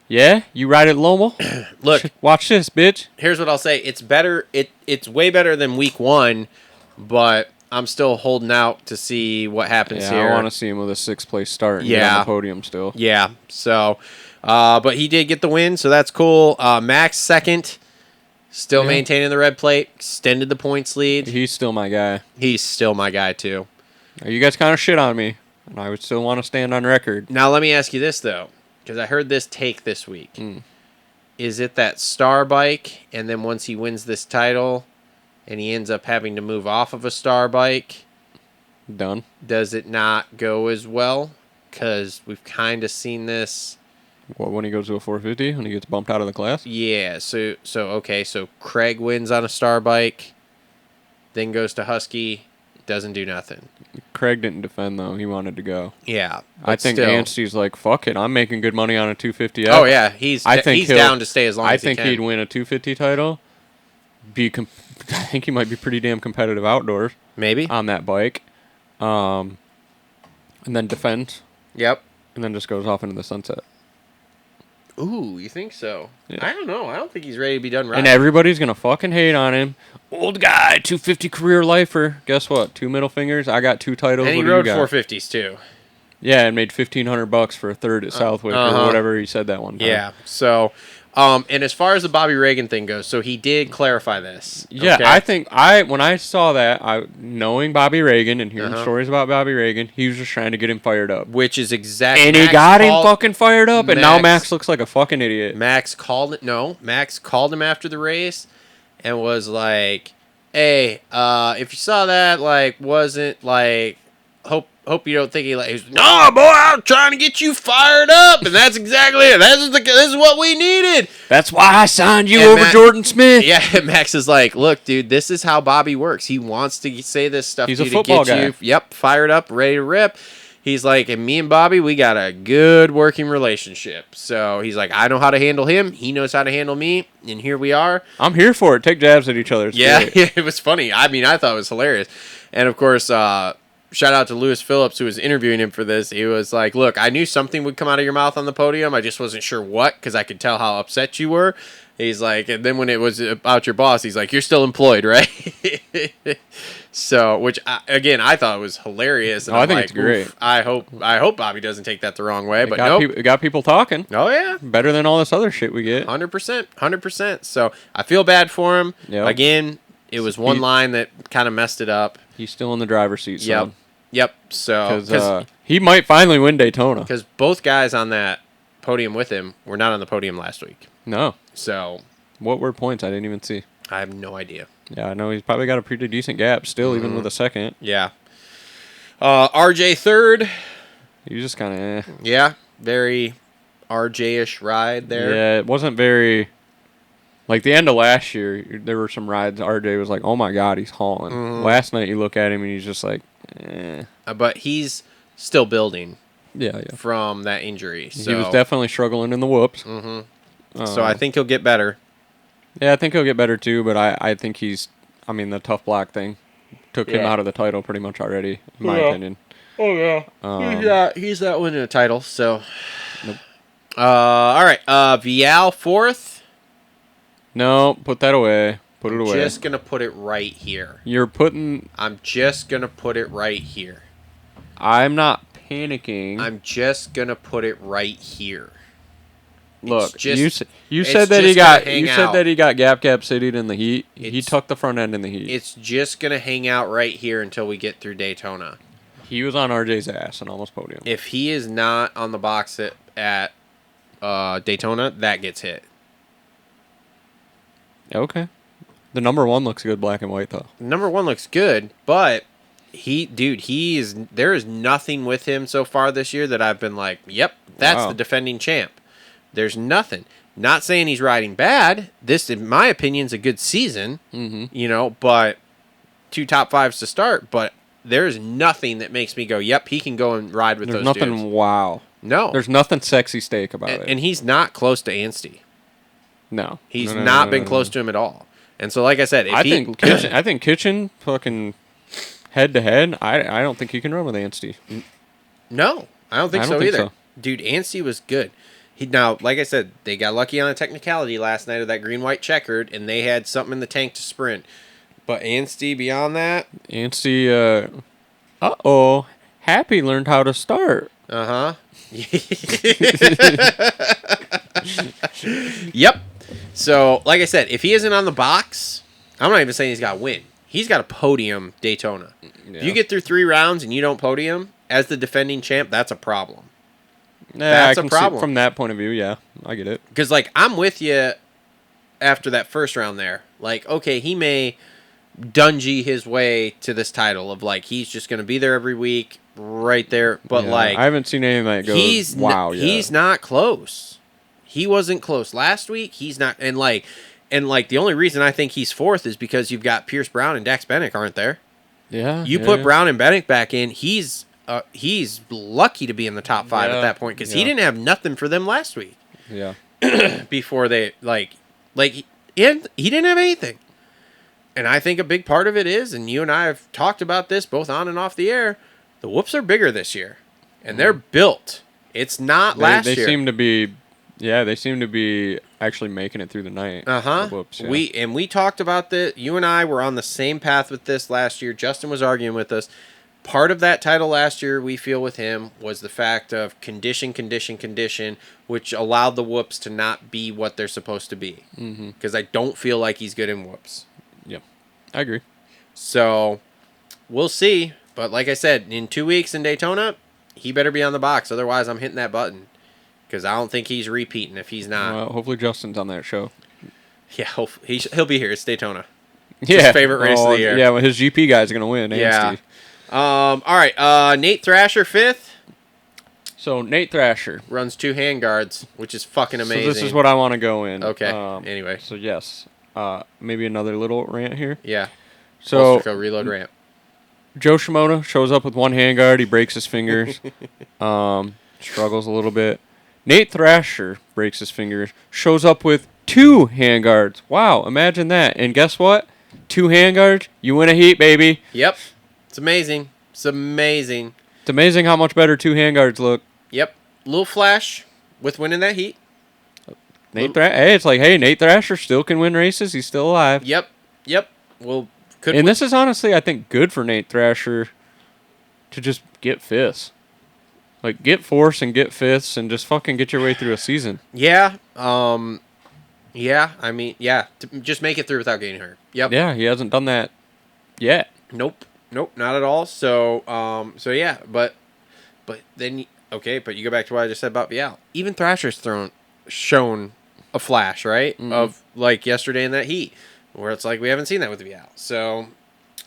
yeah, you ride it Lomo? Look. Watch this, bitch. Here's what I'll say. It's better. It's way better than week 1, but I'm still holding out to see what happens here. I want to see him with a 6th place start and get on the podium still. Yeah, so, but he did get the win, so that's cool. Max 2nd, still maintaining the red plate, extended the points lead. He's still my guy. He's still my guy, too. You guys kind of shit on me, and I would still want to stand on record. Now, let me ask you this, though, because I heard this take this week. Is it that star bike, and then once he wins this title, and he ends up having to move off of a star bike, done? Does it not go as well? Because we've kind of seen this. What, when he goes to a 450, when he gets bumped out of the class? Yeah, so Craig wins on a star bike, then goes to Husky, doesn't do nothing. Craig didn't defend, though. He wanted to go. Yeah. I think Anstey's like, fuck it, I'm making good money on a 250F. Oh, yeah, he's down to stay as long as he can. I think he'd win a 250 title. I think he might be pretty damn competitive outdoors. Maybe. On that bike. And then defends. Yep. And then just goes off into the sunset. Ooh, you think so? Yeah. I don't know. I don't think he's ready to be done right. And everybody's going to fucking hate on him. Old guy, 250 career lifer. Guess what? 2 middle fingers. I got 2 titles. And he rode 450s, too. Yeah, and made $1,500 for a third at Southwick or whatever he said that one time. Yeah, so, And as far as the Bobby Reagan thing goes, so he did clarify this. Yeah, okay? I think when I saw that, knowing Bobby Reagan and hearing stories about Bobby Reagan, he was just trying to get him fired up. Which is exactly... And he got him fucking fired up, and now Max looks like a fucking idiot. Max called him after the race and was like, hey, if you saw that, like, wasn't, like, hope you don't think he was, no, boy, I'm trying to get you fired up, and that's exactly it. This is what we needed. That's why I signed you over Jordan Smith. Yeah, Max is like, look, dude, this is how Bobby works. He wants to say this stuff He's to a you football to get guy. you, fired up, ready to rip. He's like, and me and Bobby, we got a good working relationship. So he's like, I know how to handle him. He knows how to handle me. And here we are. I'm here for it. Take jabs at each other. It's great. It was funny. I mean, I thought it was hilarious. And of course, shout out to Lewis Phillips, who was interviewing him for this. He was like, look, I knew something would come out of your mouth on the podium. I just wasn't sure what, because I could tell how upset you were. He's like, and then when it was about your boss, he's like, you're still employed, right? So, which, I thought was hilarious. And I I'm think like, it's great. oof, I hope Bobby doesn't take that the wrong way. But nope. It got people talking. Oh, yeah. Better than all this other shit we get. 100%. So, I feel bad for him. Yep. Again, it was one line that kind of messed it up. He's still in the driver's seat, son. Yep. So, Because he might finally win Daytona. Because both guys on that podium with him were not on the podium last week. No. So, What were points? I didn't even see. I have no idea. Yeah, I know he's probably got a pretty decent gap still, even with a second. Yeah. RJ third. He was just kind of Yeah. Very RJ-ish ride there. Yeah, it wasn't very... Like, the end of last year, there were some rides RJ was like, oh my God, he's hauling. Last night, you look at him and he's just like, eh. But he's still building Yeah. from that injury. So. He was definitely struggling in the whoops. So I think he'll get better. Yeah, I think he'll get better too, but I think he's... I mean, the tough black thing took him out of the title pretty much already, in my opinion. Oh, yeah. He's not winning a title, so... Nope. All right. Vial fourth. No, put that away. Put it away. Just going to put it right here. You're putting... I'm just going to put it right here. I'm not panicking. I'm just going to put it right here. Look, you said that he got gap sitting in the heat. He tucked the front end in the heat. It's just going to hang out right here until we get through Daytona. He was on RJ's ass and almost podium. If he is not on the box at Daytona, that gets hit. Okay. The number one looks good black and white, though. Number one looks good, but there is nothing with him so far this year that I've been like, yep, that's the defending champ. There's nothing. Not saying he's riding bad. This, in my opinion, is a good season. But 2 top 5s to start. But there's nothing that makes me go, yep, he can go and ride with those dudes. There's nothing wow. No. There's nothing sexy steak about it. And he's not close to Anstey. No. He's not been close to him at all. And so, like I said, I think Kitchen fucking head to head, I don't think he can run with Anstey. No, I don't think so either. So. Dude, Anstey was good. Now, like I said, they got lucky on a technicality last night of that green-white checkered, and they had something in the tank to sprint. But Anstey, beyond that... Anstey, Happy learned how to start. Uh-huh. Yep. So, like I said, if he isn't on the box, I'm not even saying he's got to win. He's got a podium Daytona. Yeah. If you get through 3 rounds and you don't podium, as the defending champ, that's a problem. That's a problem. From that point of view, yeah. I get it. Because, like, I'm with you after that first round there. Like, okay, he may Dungy his way to this title of, like, he's just going to be there every week, right there. But, like... I haven't seen anything that goes, he's wow, yet. He's not close. He wasn't close last week. He's not... And, like, the only reason I think he's 4th is because you've got Pierce Brown and Dax Bennick aren't there. Yeah. You put Brown and Bennick back in, he's lucky to be in the top 5 at that point because he didn't have nothing for them last week. Yeah. Before they he didn't have anything. And I think a big part of it is, and you and I have talked about this both on and off the air, the whoops are bigger this year. And they're built. It's not last year. They seem to be they seem to be actually making it through the night. Uh-huh. The whoops, yeah. We talked about this. You and I were on the same path with this last year. Justin was arguing with us. part of that title last year, we feel with him, was the fact of condition, which allowed the whoops to not be what they're supposed to be. Because I don't feel like he's good in whoops. Yep, I agree. So we'll see. But like I said, in 2 weeks in Daytona, he better be on the box. Otherwise, I'm hitting that button. Because I don't think he's repeating if he's not. Well, hopefully Justin's on that show. Yeah, he'll be here. It's Daytona. Yeah, his favorite race of the year. Yeah, well, his GP guy's gonna win. Yeah. Steve. All right. Nate Thrasher 5th. So Nate Thrasher Runs 2 handguards, which is fucking amazing. So this is what I want to go in. Okay. Anyway. So yes, maybe another little rant here. Yeah. So Ulstraco reload ramp. Joe Shimoda shows up with 1 handguard. He breaks his fingers. Struggles a little bit. Nate Thrasher breaks his fingers. Shows up with 2 handguards. Wow, imagine that. And guess what? 2 handguards. You win a heat, baby. Yep. It's amazing. It's amazing. It's amazing how much better 2 handguards look. Yep. Little flash with winning that heat. Hey, it's like, hey, Nate Thrasher still can win races. He's still alive. Yep. Well, And this is honestly, I think, good for Nate Thrasher to just get fifths. Like, get fourths and get fifths and just fucking get your way through a season. Yeah. Yeah. I mean, yeah. Just make it through without getting hurt. Yep. Yeah, he hasn't done that yet. Nope, not at all. So, yeah, but then okay, but you go back to what I just said about Vial. Even Thrasher's shown a flash, right, of like yesterday in that heat, where it's like we haven't seen that with Vial. So,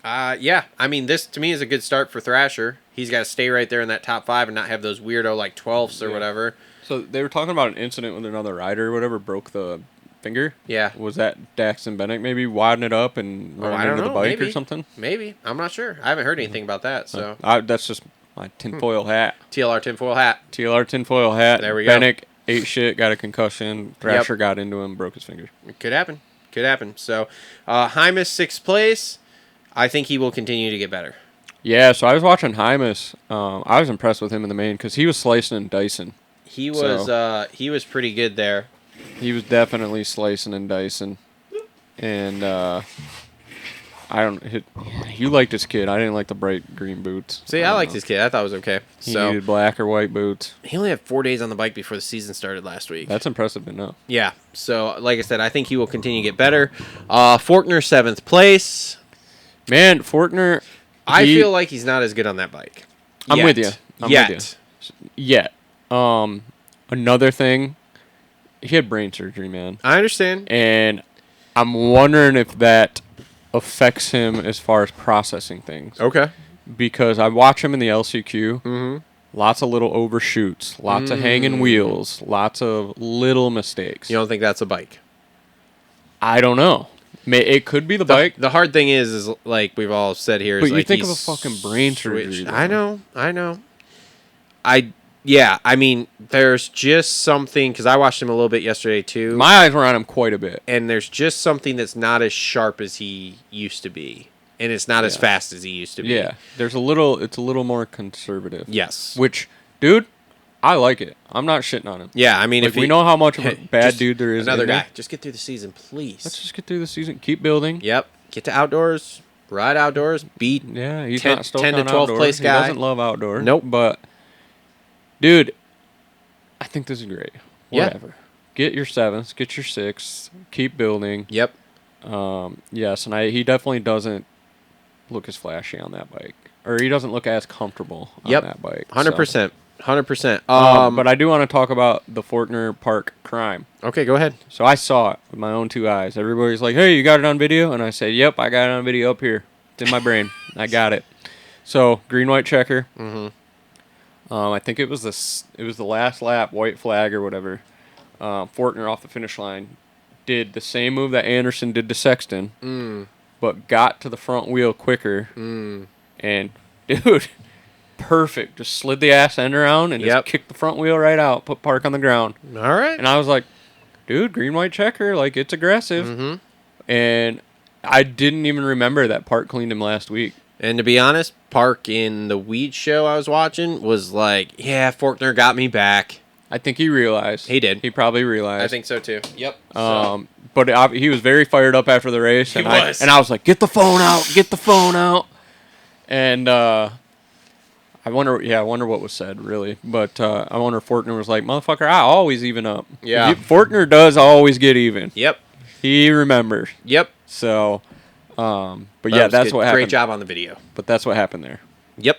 yeah, I mean, this to me is a good start for Thrasher. He's got to stay right there in that top 5 and not have those weirdo like 12ths or whatever. So they were talking about an incident with another rider or whatever broke the finger. Yeah. Was that Daxton Bennett maybe wadding it up and running into the bike or something? Maybe. I'm not sure. I haven't heard anything about that. So that's just my tinfoil hat. TLR tinfoil hat. TLR tinfoil hat. There we go. Bennett ate shit, got a concussion. Thrasher got into him, broke his fingers. It could happen. So, Hymus 6th place. I think he will continue to get better. Yeah, so I was watching Hymus. I was impressed with him in the main because he was slicing and dicing. He was pretty good there. He was definitely slicing and dicing. And you liked this kid. I didn't like the bright green boots. See, I liked this kid. I thought it was okay. He needed black or white boots. He only had 4 days on the bike before the season started last week. That's impressive enough. Yeah. So, like I said, I think he will continue to get better. Faulkner 7th place. Man, Faulkner. I feel like he's not as good on that bike. I'm with you. Yet. Another thing, he had brain surgery, man. I understand. And I'm wondering if that affects him as far as processing things. Okay. Because I watch him in the LCQ. Mm-hmm. Lots of little overshoots, lots of hanging wheels, lots of little mistakes. You don't think that's a bike? I don't know. It could be the bike. The hard thing is like we've all said here. But is you like think of a fucking brain surgery. I know. I mean, there's just something, because I watched him a little bit yesterday too. My eyes were on him quite a bit. And there's just something that's not as sharp as he used to be. And it's not as fast as he used to be. Yeah, it's a little more conservative. Yes. Which, dude, I like it. I'm not shitting on him. Yeah, I mean, like, if we know how much of a bad dude there is. Another guy. Just get through the season, please. Let's just get through the season. Keep building. Yep. Get to outdoors. Ride outdoors. Beat. Yeah, he's 10, not stoked 10 on to 12th outdoors. place guy. He doesn't love outdoors. Nope. But, dude, I think this is great. Whatever. Yeah. Get your 7th. Get your 6th. Keep building. Yep. Yes, and he definitely doesn't look as flashy on that bike. Or he doesn't look as comfortable on that bike. 100%. 100%. But I do want to talk about the Faulkner Park crime. Okay, go ahead. So I saw it with my own 2 eyes. Everybody's like, hey, you got it on video? And I said, yep, I got it on video up here. It's in my brain. I got it. So, green-white checker. Mm-hmm. I think it was the last lap, white flag or whatever. Faulkner off the finish line did the same move that Anderson did to Sexton, but got to the front wheel quicker. And, dude, perfect. Just slid the ass end around and just kicked the front wheel right out, put Park on the ground. All right. And I was like, dude, green-white checker, like, it's aggressive. Mm-hmm. And I didn't even remember that Park cleaned him last week. And to be honest, Park in the weed show I was watching was like, yeah, Faulkner got me back. I think he realized. He did. He probably realized. I think so too. Yep. But he was very fired up after the race. And I was like, get the phone out. Get the phone out. And I wonder what was said, really. But I wonder if Fortner was like, motherfucker, I always even up. Yeah. Fortner does always get even. Yep. He remembers. Yep. So, but That yeah, was that's good. what happened. Great job on the video. But that's what happened there. Yep.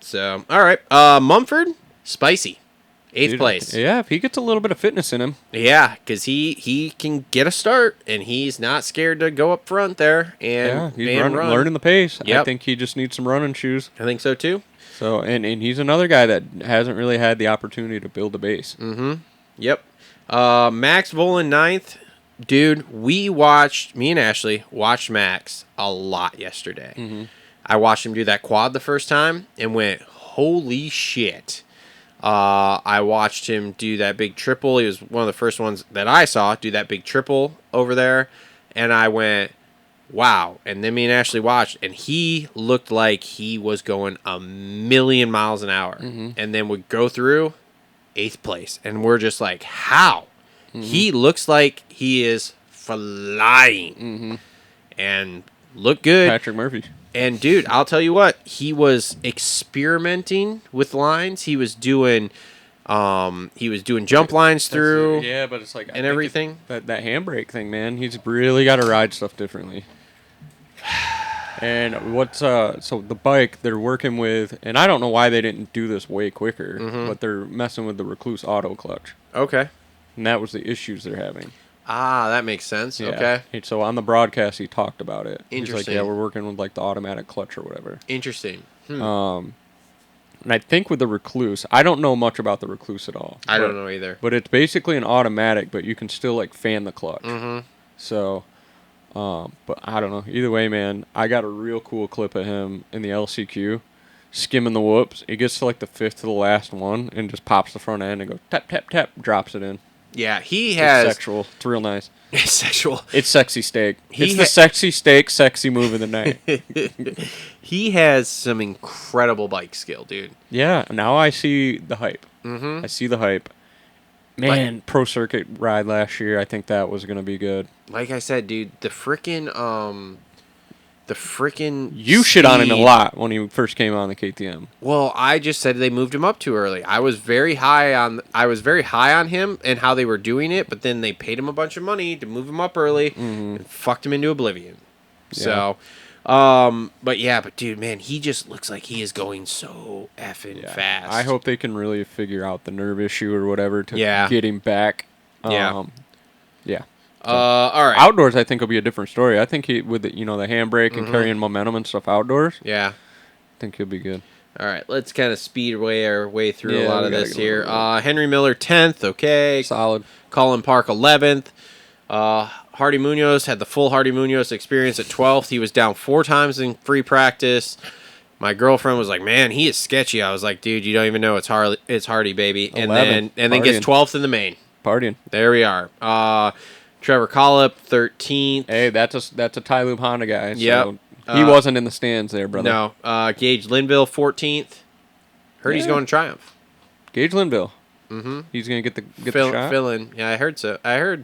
So, all right. Mumford, spicy. 8th Dude, place. Yeah, if he gets a little bit of fitness in him. Yeah, because he can get a start, and he's not scared to go up front there and He's run. learning the pace. Yep. I think he just needs some running shoes. I think so too. So, and he's another guy that hasn't really had the opportunity to build a base. Yep. Max Volan 9th. Dude, me and Ashley watched Max a lot yesterday. I watched him do that quad the first time and went, holy shit. I watched him do that big triple. He was one of the first ones that I saw do that big triple over there. And I went, wow. And then me and Ashley watched, and he looked like he was going a million miles an hour. And then would go through 8th place. And we're just like, how? He looks like he is flying. And look good. Patrick Murphy. And dude, I'll tell you what, he was experimenting with lines. He was doing jump lines through. Yeah, but it's like and everything. That handbrake thing, man. He's really got to ride stuff differently. And so the bike they're working with, and I don't know why they didn't do this way quicker, but they're messing with the Recluse auto clutch, Okay. and that was the issues they're having. Ah, that makes sense. Yeah. Okay. And so on the broadcast, he talked about it. He's like, Interesting. yeah, we're working with like the automatic clutch or whatever. Interesting. And I think with the Recluse, I don't know much about the Recluse at all. I don't know either. But it's basically an automatic, but you can still like fan the clutch. So, but I don't know. Either way, man, I got a real cool clip of him in the LCQ skimming the whoops. He gets to like the 5th to the last one and just pops the front end and goes tap, tap, tap, drops it in. Yeah, he It's has sexual. It's real nice. sexual. It's sexy steak. He It's the sexy steak, sexy move of the night. He has some incredible bike skill, dude. Yeah, now I see the hype. I see the hype. Man, pro circuit ride last year, I think that was going to be good. Like I said, dude, the freaking You shit on him a speed- lot when he first came on the KTM. Well, I just said they moved him up too early. I was very high on him and how they were doing it, but then they paid him a bunch of money to move him up early and fucked him into oblivion. Yeah. So, but dude, man, he just looks like he is going so effing fast. I hope they can really figure out the nerve issue or whatever to get him back. Yeah. Yeah. All right. Outdoors, I think will be a different story. I think he with the handbrake and carrying momentum and stuff outdoors. Yeah. I think he'll be good. All right, let's kind of speed our way through a Yeah, lot we of gotta this get a here. little bit. Henry Miller 10th, okay. Solid. Colin Park 11th. Hardy Munoz had the full Hardy Munoz experience at 12th. He was down 4 times in free practice. My girlfriend was like, "Man, he is sketchy." I was like, "Dude, you don't even know it's Hardy, baby." And 11. then gets Partying. 12th in the main. Partying. There we are. Trevor Collip 13th. Hey, that's a Ty Lube Honda guy. So Yep. he wasn't in the stands there, brother. No. Gage Linville 14th. Heard he's Yeah. going to Triumph. Gage Linville. Mm-hmm. He's gonna get the shot. Fill in. Yeah, I heard so.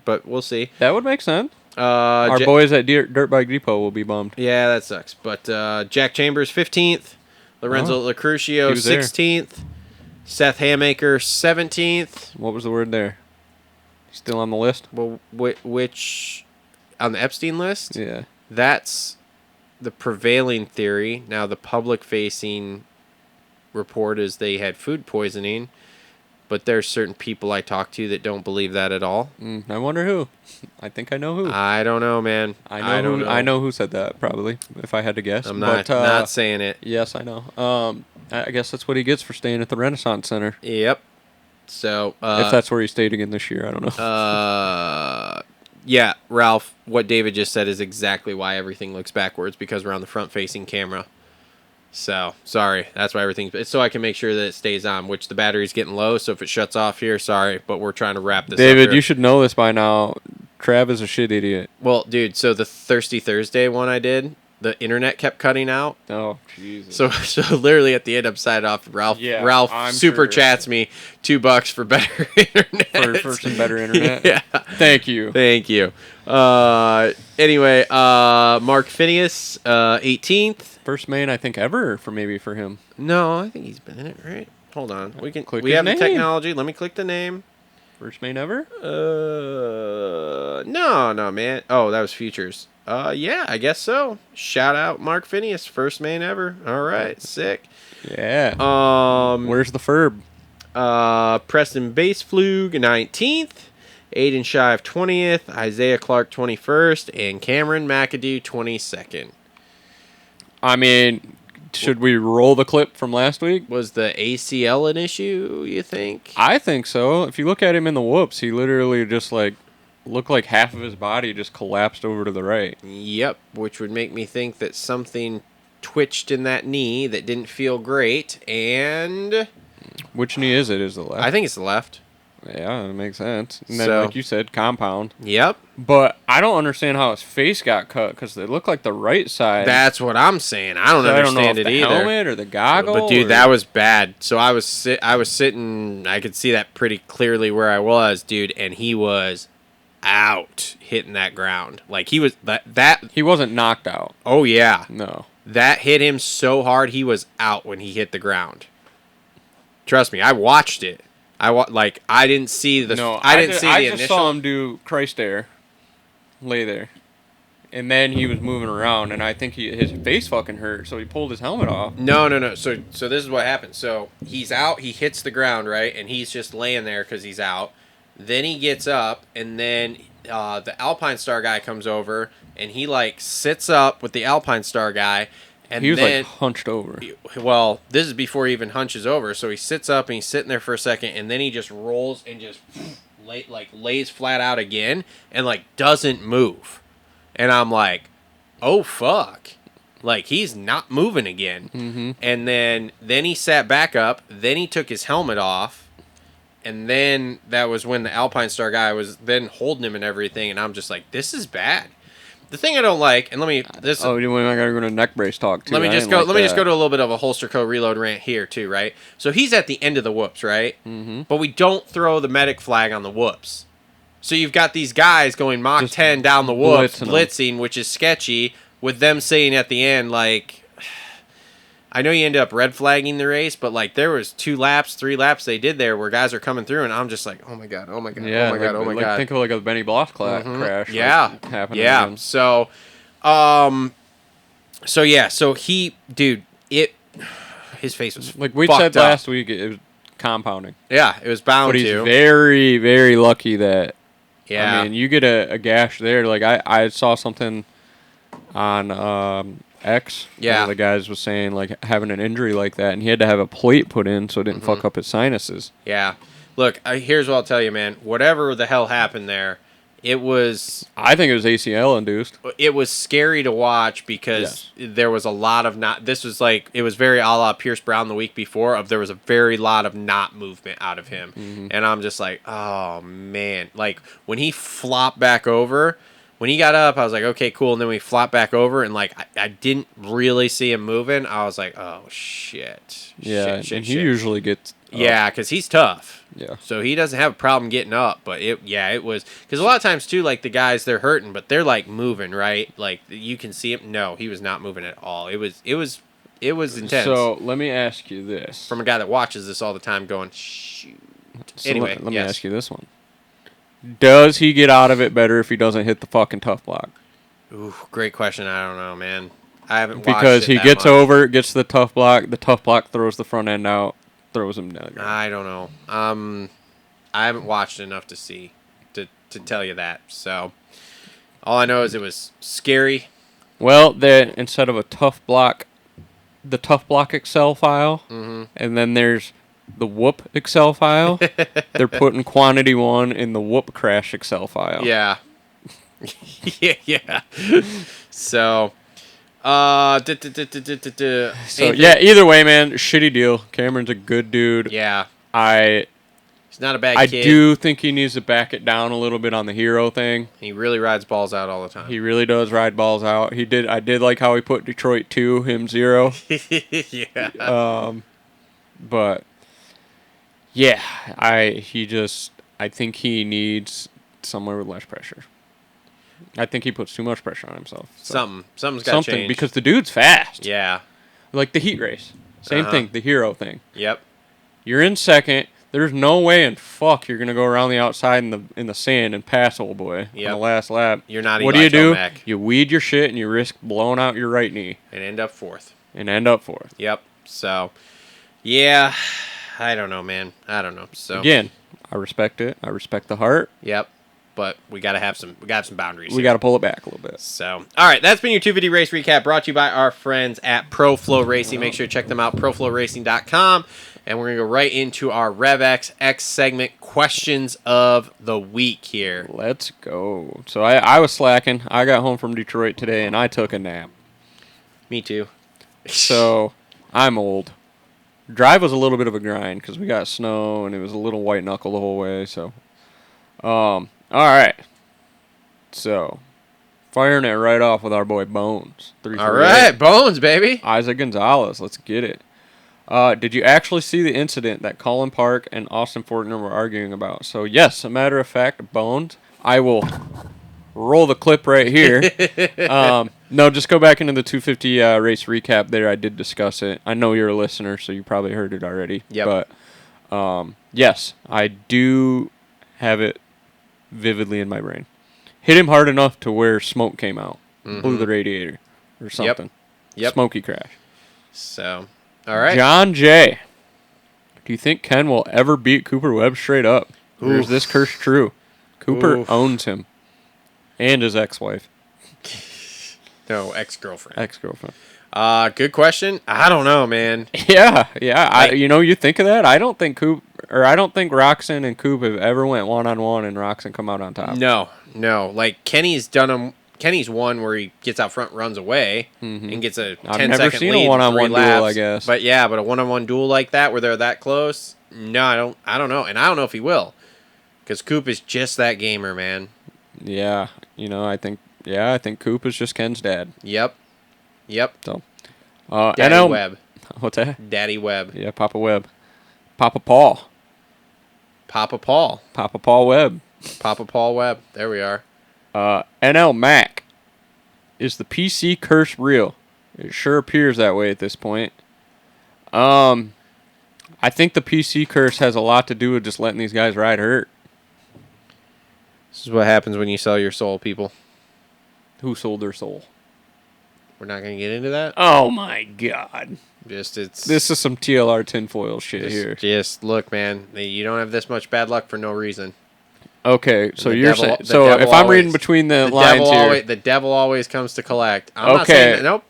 But we'll see. That would make sense. Our boys at Dirt Bike Depot will be bummed. Yeah, that sucks. But Jack Chambers 15th, Lorenzo Lacruccio he was there. 16th, Seth Hamaker 17th. What was the word there? Still on the list? Well, which on the Epstein list? Yeah. That's the prevailing theory. Now the public-facing report is they had food poisoning. But there's certain people I talk to that don't believe that at all. I wonder who. I think I know who. I don't know, man. I know who said that. Probably, if I had to guess. I'm not saying it. Yes, I know. I guess that's what he gets for staying at the Renaissance Center. Yep. So if that's where he stayed again this year, I don't know. Yeah, Ralph. What David just said is exactly why everything looks backwards because we're on the front-facing camera. So, sorry. That's why it's so I can make sure that it stays on, which the battery's getting low, so if it shuts off here, sorry, but we're trying to wrap this up David, here. you should know this by now. Trav is a shit idiot. Well, dude, so the Thirsty Thursday one I did, the internet kept cutting out. Oh, Jesus. So literally at the end, I'm signing off. Ralph I'm super sure. chats me $2 for better internet. For some better internet? Yeah. Thank you. Thank you. Anyway, Mark Phineas, 18th. First main, I think, ever for him. No, I think he's been in it, right? Hold on. We Click we his have name. the technology. Let me click the name. First main ever? No, man. Oh, that was Futures. Yeah, I guess so. Shout out Mark Phineas, first main ever. All right, sick. Yeah. Where's the Ferb? Preston Baseflug, 19th. Aiden Shive, 20th. Isaiah Clark, 21st. And Cameron McAdoo, 22nd. I mean, should we roll the clip from last week? Was the ACL an issue, you think? I think so. If you look at him in the whoops, he literally just looked like half of his body just collapsed over to the right. Yep, which would make me think that something twitched in that knee that didn't feel great, and Which knee is it? Is the left? I think it's the left. Yeah, it makes sense. And then, So- like you said, compound. Yep, But I don't understand how his face got cut because it looked like the right side. that's what I'm saying. I don't So I don't know understand if it the either. helmet or the goggle. But dude, or- that was bad. So I was sitting. I could see that pretty clearly where I was, dude, and he was out hitting that ground. Like he was that. He wasn't knocked out. Oh yeah, No. that hit him so hard he was out when he hit the ground. Trust me, I watched it. I didn't see the. No, I didn't see the I initial. just saw him do Christ air, lay there, and then he was moving around, and I think his face fucking hurt, so he pulled his helmet off. No. So this is what happened. So he's out. He hits the ground, right, and he's just laying there because he's out. Then he gets up, and then the Alpine Star guy comes over, and he sits up with the Alpine Star guy, and He was then, hunched over. well, this is before he even hunches over. So he sits up and he's sitting there for a second, and then he just rolls and just lays flat out again, and doesn't move. And I'm like, oh fuck, he's not moving again. Mm-hmm. And then he sat back up. Then he took his helmet off, and then that was when the Alpine Star guy was then holding him and everything. And I'm just like, this is bad. The thing I don't like, and let me this. Oh, you I gotta go to neck brace talk too. Let me I just didn't go. like Let me just that. go to a little bit of a Holster Co. reload rant here too, right? So he's at the end of the whoops, right? Mm-hmm. But we don't throw the medic flag on the whoops. So you've got these guys going Mach Just 10 down the whoops, blitzing 'em. blitzing, which is sketchy. With them saying at the end, I know you ended up red flagging the race, but there was 3 laps they did there where guys are coming through, and I'm just like, oh my god, oh my god, Yeah, oh my god, oh my god. Think of a Benny Bloss crash. Yeah, happening yeah. again. So, so he, dude, his face was we fucked said up. last week, it was compounding. Yeah, it was bound But he's to. very, very lucky that. Yeah. I mean, you get a gash there. I saw something on X. Yeah. One of the guys was saying having an injury like that, and he had to have a plate put in so it didn't fuck up his sinuses. Yeah. Look, here's what I'll tell you, man. Whatever the hell happened there, it was I think it was ACL induced. scary to watch because there was a lot of not. This was it was very a la Pierce Brown the week before. There was a very lot of not movement out of him, and I'm just like, oh man. When he flopped back over, when he got up, I was like, okay, cool. And then we flopped back over, and I didn't really see him moving. I was like, oh shit. Yeah, shit, and he shit. usually gets. Yeah, because he's tough. Yeah. So he doesn't have a problem getting up, but it was because a lot of times too, the guys they're hurting, but they're moving, right? You can see him. No, he was not moving at all. It was intense. So let me ask you this. From a guy that watches this all the time, going shoot. So Anyway, let me yes. ask you this one. Does he get out of it better if he doesn't hit the fucking tough block? Ooh, great question. I don't know, man. I haven't watched Because it he that gets much. over, gets the tough block throws the front end out, throws him down. I don't know. I haven't watched enough to see to tell you that. So all I know is it was scary. Well, then instead of a tough block, the tough block Excel file, and then there's the whoop Excel file. They're putting quantity 1 in the whoop crash Excel file. Yeah. yeah. So, So yeah, either way, man, shitty deal. Cameron's a good dude. Yeah. I He's not a bad I kid. do think he needs to back it down a little bit on the hero thing. He really rides balls out all the time. He really does ride balls out. I did like how he put Detroit 2, him 0. Yeah. But yeah, I think he needs somewhere with less pressure. I think he puts too much pressure on himself. So. Something's got to change. Because the dude's fast. Yeah. Like the heat race. Same thing, the hero thing. Yep. You're in second. There's no way in fuck you're gonna go around the outside in the sand and pass old boy on the last lap. You're not. What Eli do? Tomac. You weed your shit and you risk blowing out your right knee And end up fourth. Yep. So, yeah, I don't know, man. I don't know. So Again, I respect it. I respect the heart. Yep. But we gotta have some. We got some boundaries. We got to pull it back a little bit. So, all right, that's been your 250 race recap brought to you by our friends at Pro Flo Racing. Make sure to check them out, profloracing.com. And we're going to go right into our Rev X segment, questions of the week here. Let's go. So I was slacking. I got home from Detroit today, and I took a nap. Me too. So I'm old. Drive was a little bit of a grind because we got snow, and it was a little white knuckle the whole way. So, all right. So, firing it right off with our boy Bones. All right, Bones, baby. Isaac Gonzalez. Let's get it. Did you actually see the incident that Colin Park and Austin Fortner were arguing about? So, yes, a matter of fact, Bones, I will roll the clip right here. No, just go back into the 250 race recap there. I did discuss it. I know you're a listener, so you probably heard it already. Yep. But, yes, I do have it vividly in my brain. Hit him hard enough to where smoke came out. Blew the radiator or something. Yep. Smoky crash. So, all right. John J. Do you think Ken will ever beat Cooper Webb straight up? Or is this curse true? Cooper owns him. And his ex-wife. No, ex-girlfriend. Ex-girlfriend. Good question. I don't know, man. Yeah. You think of that? I don't think Roxon and Coop have ever went one-on-one and Roxon come out on top. No. Like, Kenny's done them. Kenny's one where he gets out front, runs away, and gets a 10-second lead. I've never seen a one-on-one duel, I guess. But yeah, a one-on-one duel like that where they're that close, no, I don't know. And I don't know if he will. Because Coop is just that gamer, man. Yeah. I think Coop is just Ken's dad. Yep. So, Daddy Webb. What's that? Daddy Webb. Yeah, Papa Webb. Papa Paul. Papa Paul. Papa Paul Webb. Papa Paul Webb. There we are. NL Mac. Is the PC curse real? It sure appears that way at this point. I think the PC curse has a lot to do with just letting these guys ride hurt. This is what happens when you sell your soul, people. Who sold their soul? We're not going to get into that. Oh my god. This is some TLR tinfoil shit here. Just look, man. You don't have this much bad luck for no reason. Okay, so you're saying if I'm reading between the lines here, the devil always comes to collect. I'm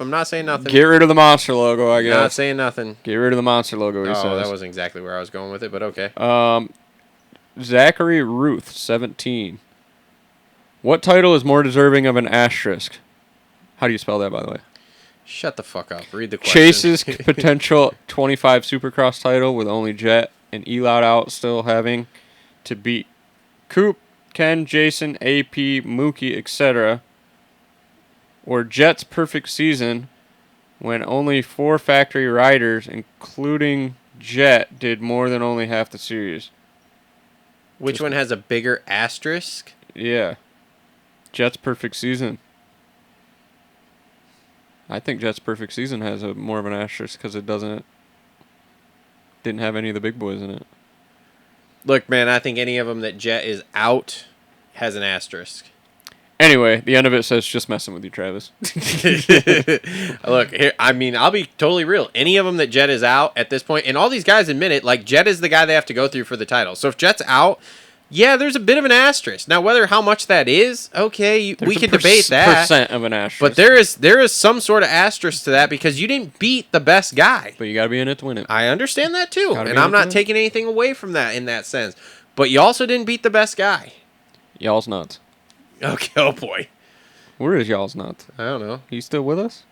not saying nothing. Get rid of the monster logo, I guess. Not saying nothing. Get rid of the monster logo, he says. That wasn't exactly where I was going with it, but okay. Zachary Ruth, 17. What title is more deserving of an asterisk? How do you spell that, by the way? Shut the fuck up. Read the question. Chase's potential 25 Supercross title with only Jet and Elot out still having to beat Coop, Ken, Jason, AP, Mookie, etc. Or Jet's perfect season when only 4 factory riders, including Jet, did more than only half the series. Which one has a bigger asterisk? Yeah. Jet's perfect season. I think Jet's perfect season has more of an asterisk because it didn't have any of the big boys in it. Look, man, I think any of them that Jet is out has an asterisk. Anyway, the end of it says just messing with you, Travis. Look, here, I mean, I'll be totally real. Any of them that Jet is out at this point, and all these guys admit it, like Jet is the guy they have to go through for the title. So if Jet's out, yeah, there's a bit of an asterisk. Now, how much that is, okay, we can debate that. Percent of an asterisk. But there is some sort of asterisk to that because you didn't beat the best guy. But you got to be in it to win it. I understand that too, and I'm not taking anything away from that in that sense. But you also didn't beat the best guy. Y'all's nuts. Okay, oh boy. Where is y'all's nuts? I don't know. He's still with us?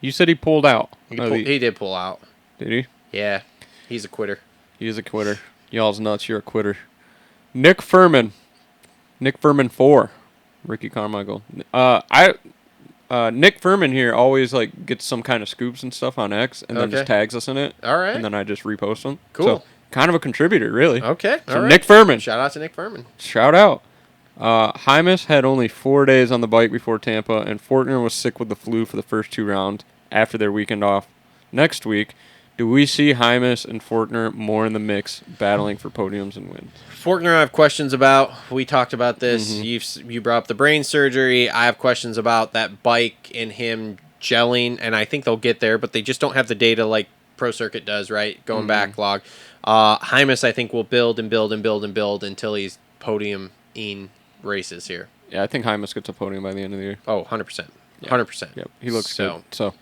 You said he pulled out. He did pull out. Did he? Yeah, he's a quitter. He is a quitter. Y'all's nuts. You're a quitter. Nick Furman 4. Ricky Carmichael. Nick Furman here always like gets some kind of scoops and stuff on X, and then just tags us in it. All right. And then I just repost them. Cool. So, kind of a contributor, really. Okay. So all right. Nick Furman. Shout out to Nick Furman. Shout out. Hymas had only 4 days on the bike before Tampa, and Fortner was sick with the flu for the first 2 rounds after their weekend off. Next week, do we see Hymas and Fortner more in the mix, battling for podiums and wins? Fortner, I have questions about. We talked about this. You brought up the brain surgery. I have questions about that bike and him gelling, and I think they'll get there, but they just don't have the data like Pro Circuit does, right? Going backlog. Hymas, I think, will build and build and build and build until he's podium-ing races here. Yeah, I think Hymas gets a podium by the end of the year. Oh, 100%. 100%. Yep, he looks good. So,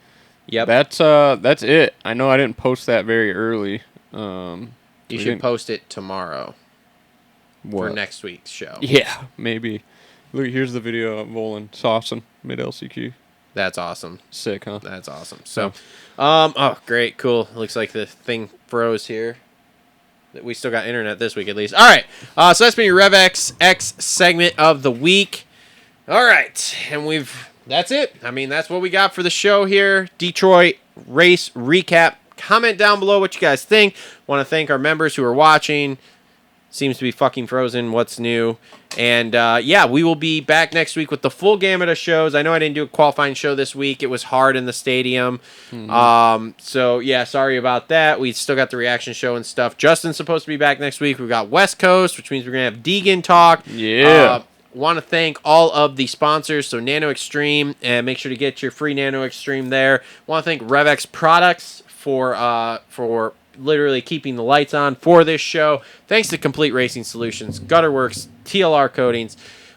yep. That's it. I know I didn't post that very early. You should post it tomorrow. What? For next week's show. Yeah, maybe. Look, here's the video of Volan saucing mid LCQ. That's awesome. Sick, huh? That's awesome. So, oh, great, cool. Looks like the thing froze here. We still got internet this week at least. All right. So that's been your Rev X segment of the week. All right, and that's it. I mean, that's what we got for the show here. Detroit race recap. Comment down below what you guys think. Want to thank our members who are watching. Seems to be fucking frozen. What's new? And yeah, we will be back next week with the full gamut of shows. I know I didn't do a qualifying show this week. It was hard in the stadium. So yeah, sorry about that. We still got the reaction show and stuff. Justin's supposed to be back next week. We've got West Coast, which means we're gonna have Deegan talk. Yeah. Want to thank all of the sponsors. So NANO XTREME, and make sure to get your free NANO XTREME there. Want to thank Rev X Products for literally keeping the lights on for this show. Thanks to Complete Racing Solutions, Gutter Worx, TLR Coatings,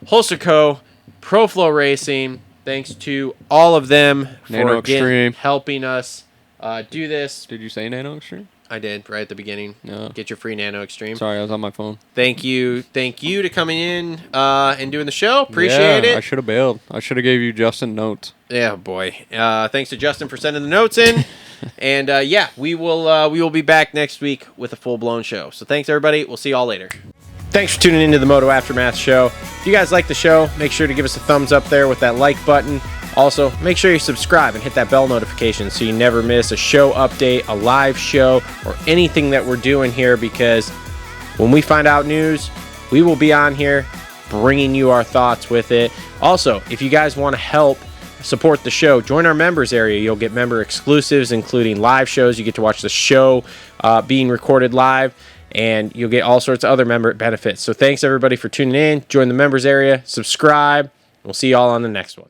Holster Co., Flo Racing. Thanks to all of them Nano for Extreme. helping us do this. Did you say Nano Extreme? I did right at the beginning. No. Get your free NANO XTREME. Sorry, I was on my phone. Thank you to coming in and doing the show. Appreciate it. I should have bailed. I should have gave you Justin notes. Yeah, boy. Thanks to Justin for sending the notes in. And yeah, we will be back next week with a full-blown show. So thanks, everybody. We'll see y'all later. Thanks for tuning into the Moto Aftermath Show. If you guys like the show, make sure to give us a thumbs up there with that like button. Also, make sure you subscribe and hit that bell notification so you never miss a show update, a live show, or anything that we're doing here, because when we find out news, we will be on here bringing you our thoughts with it. Also, if you guys want to help support the show, join our members area. You'll get member exclusives, including live shows. You get to watch the show being recorded live, and you'll get all sorts of other member benefits. So thanks, everybody, for tuning in. Join the members area, subscribe. We'll see you all on the next one.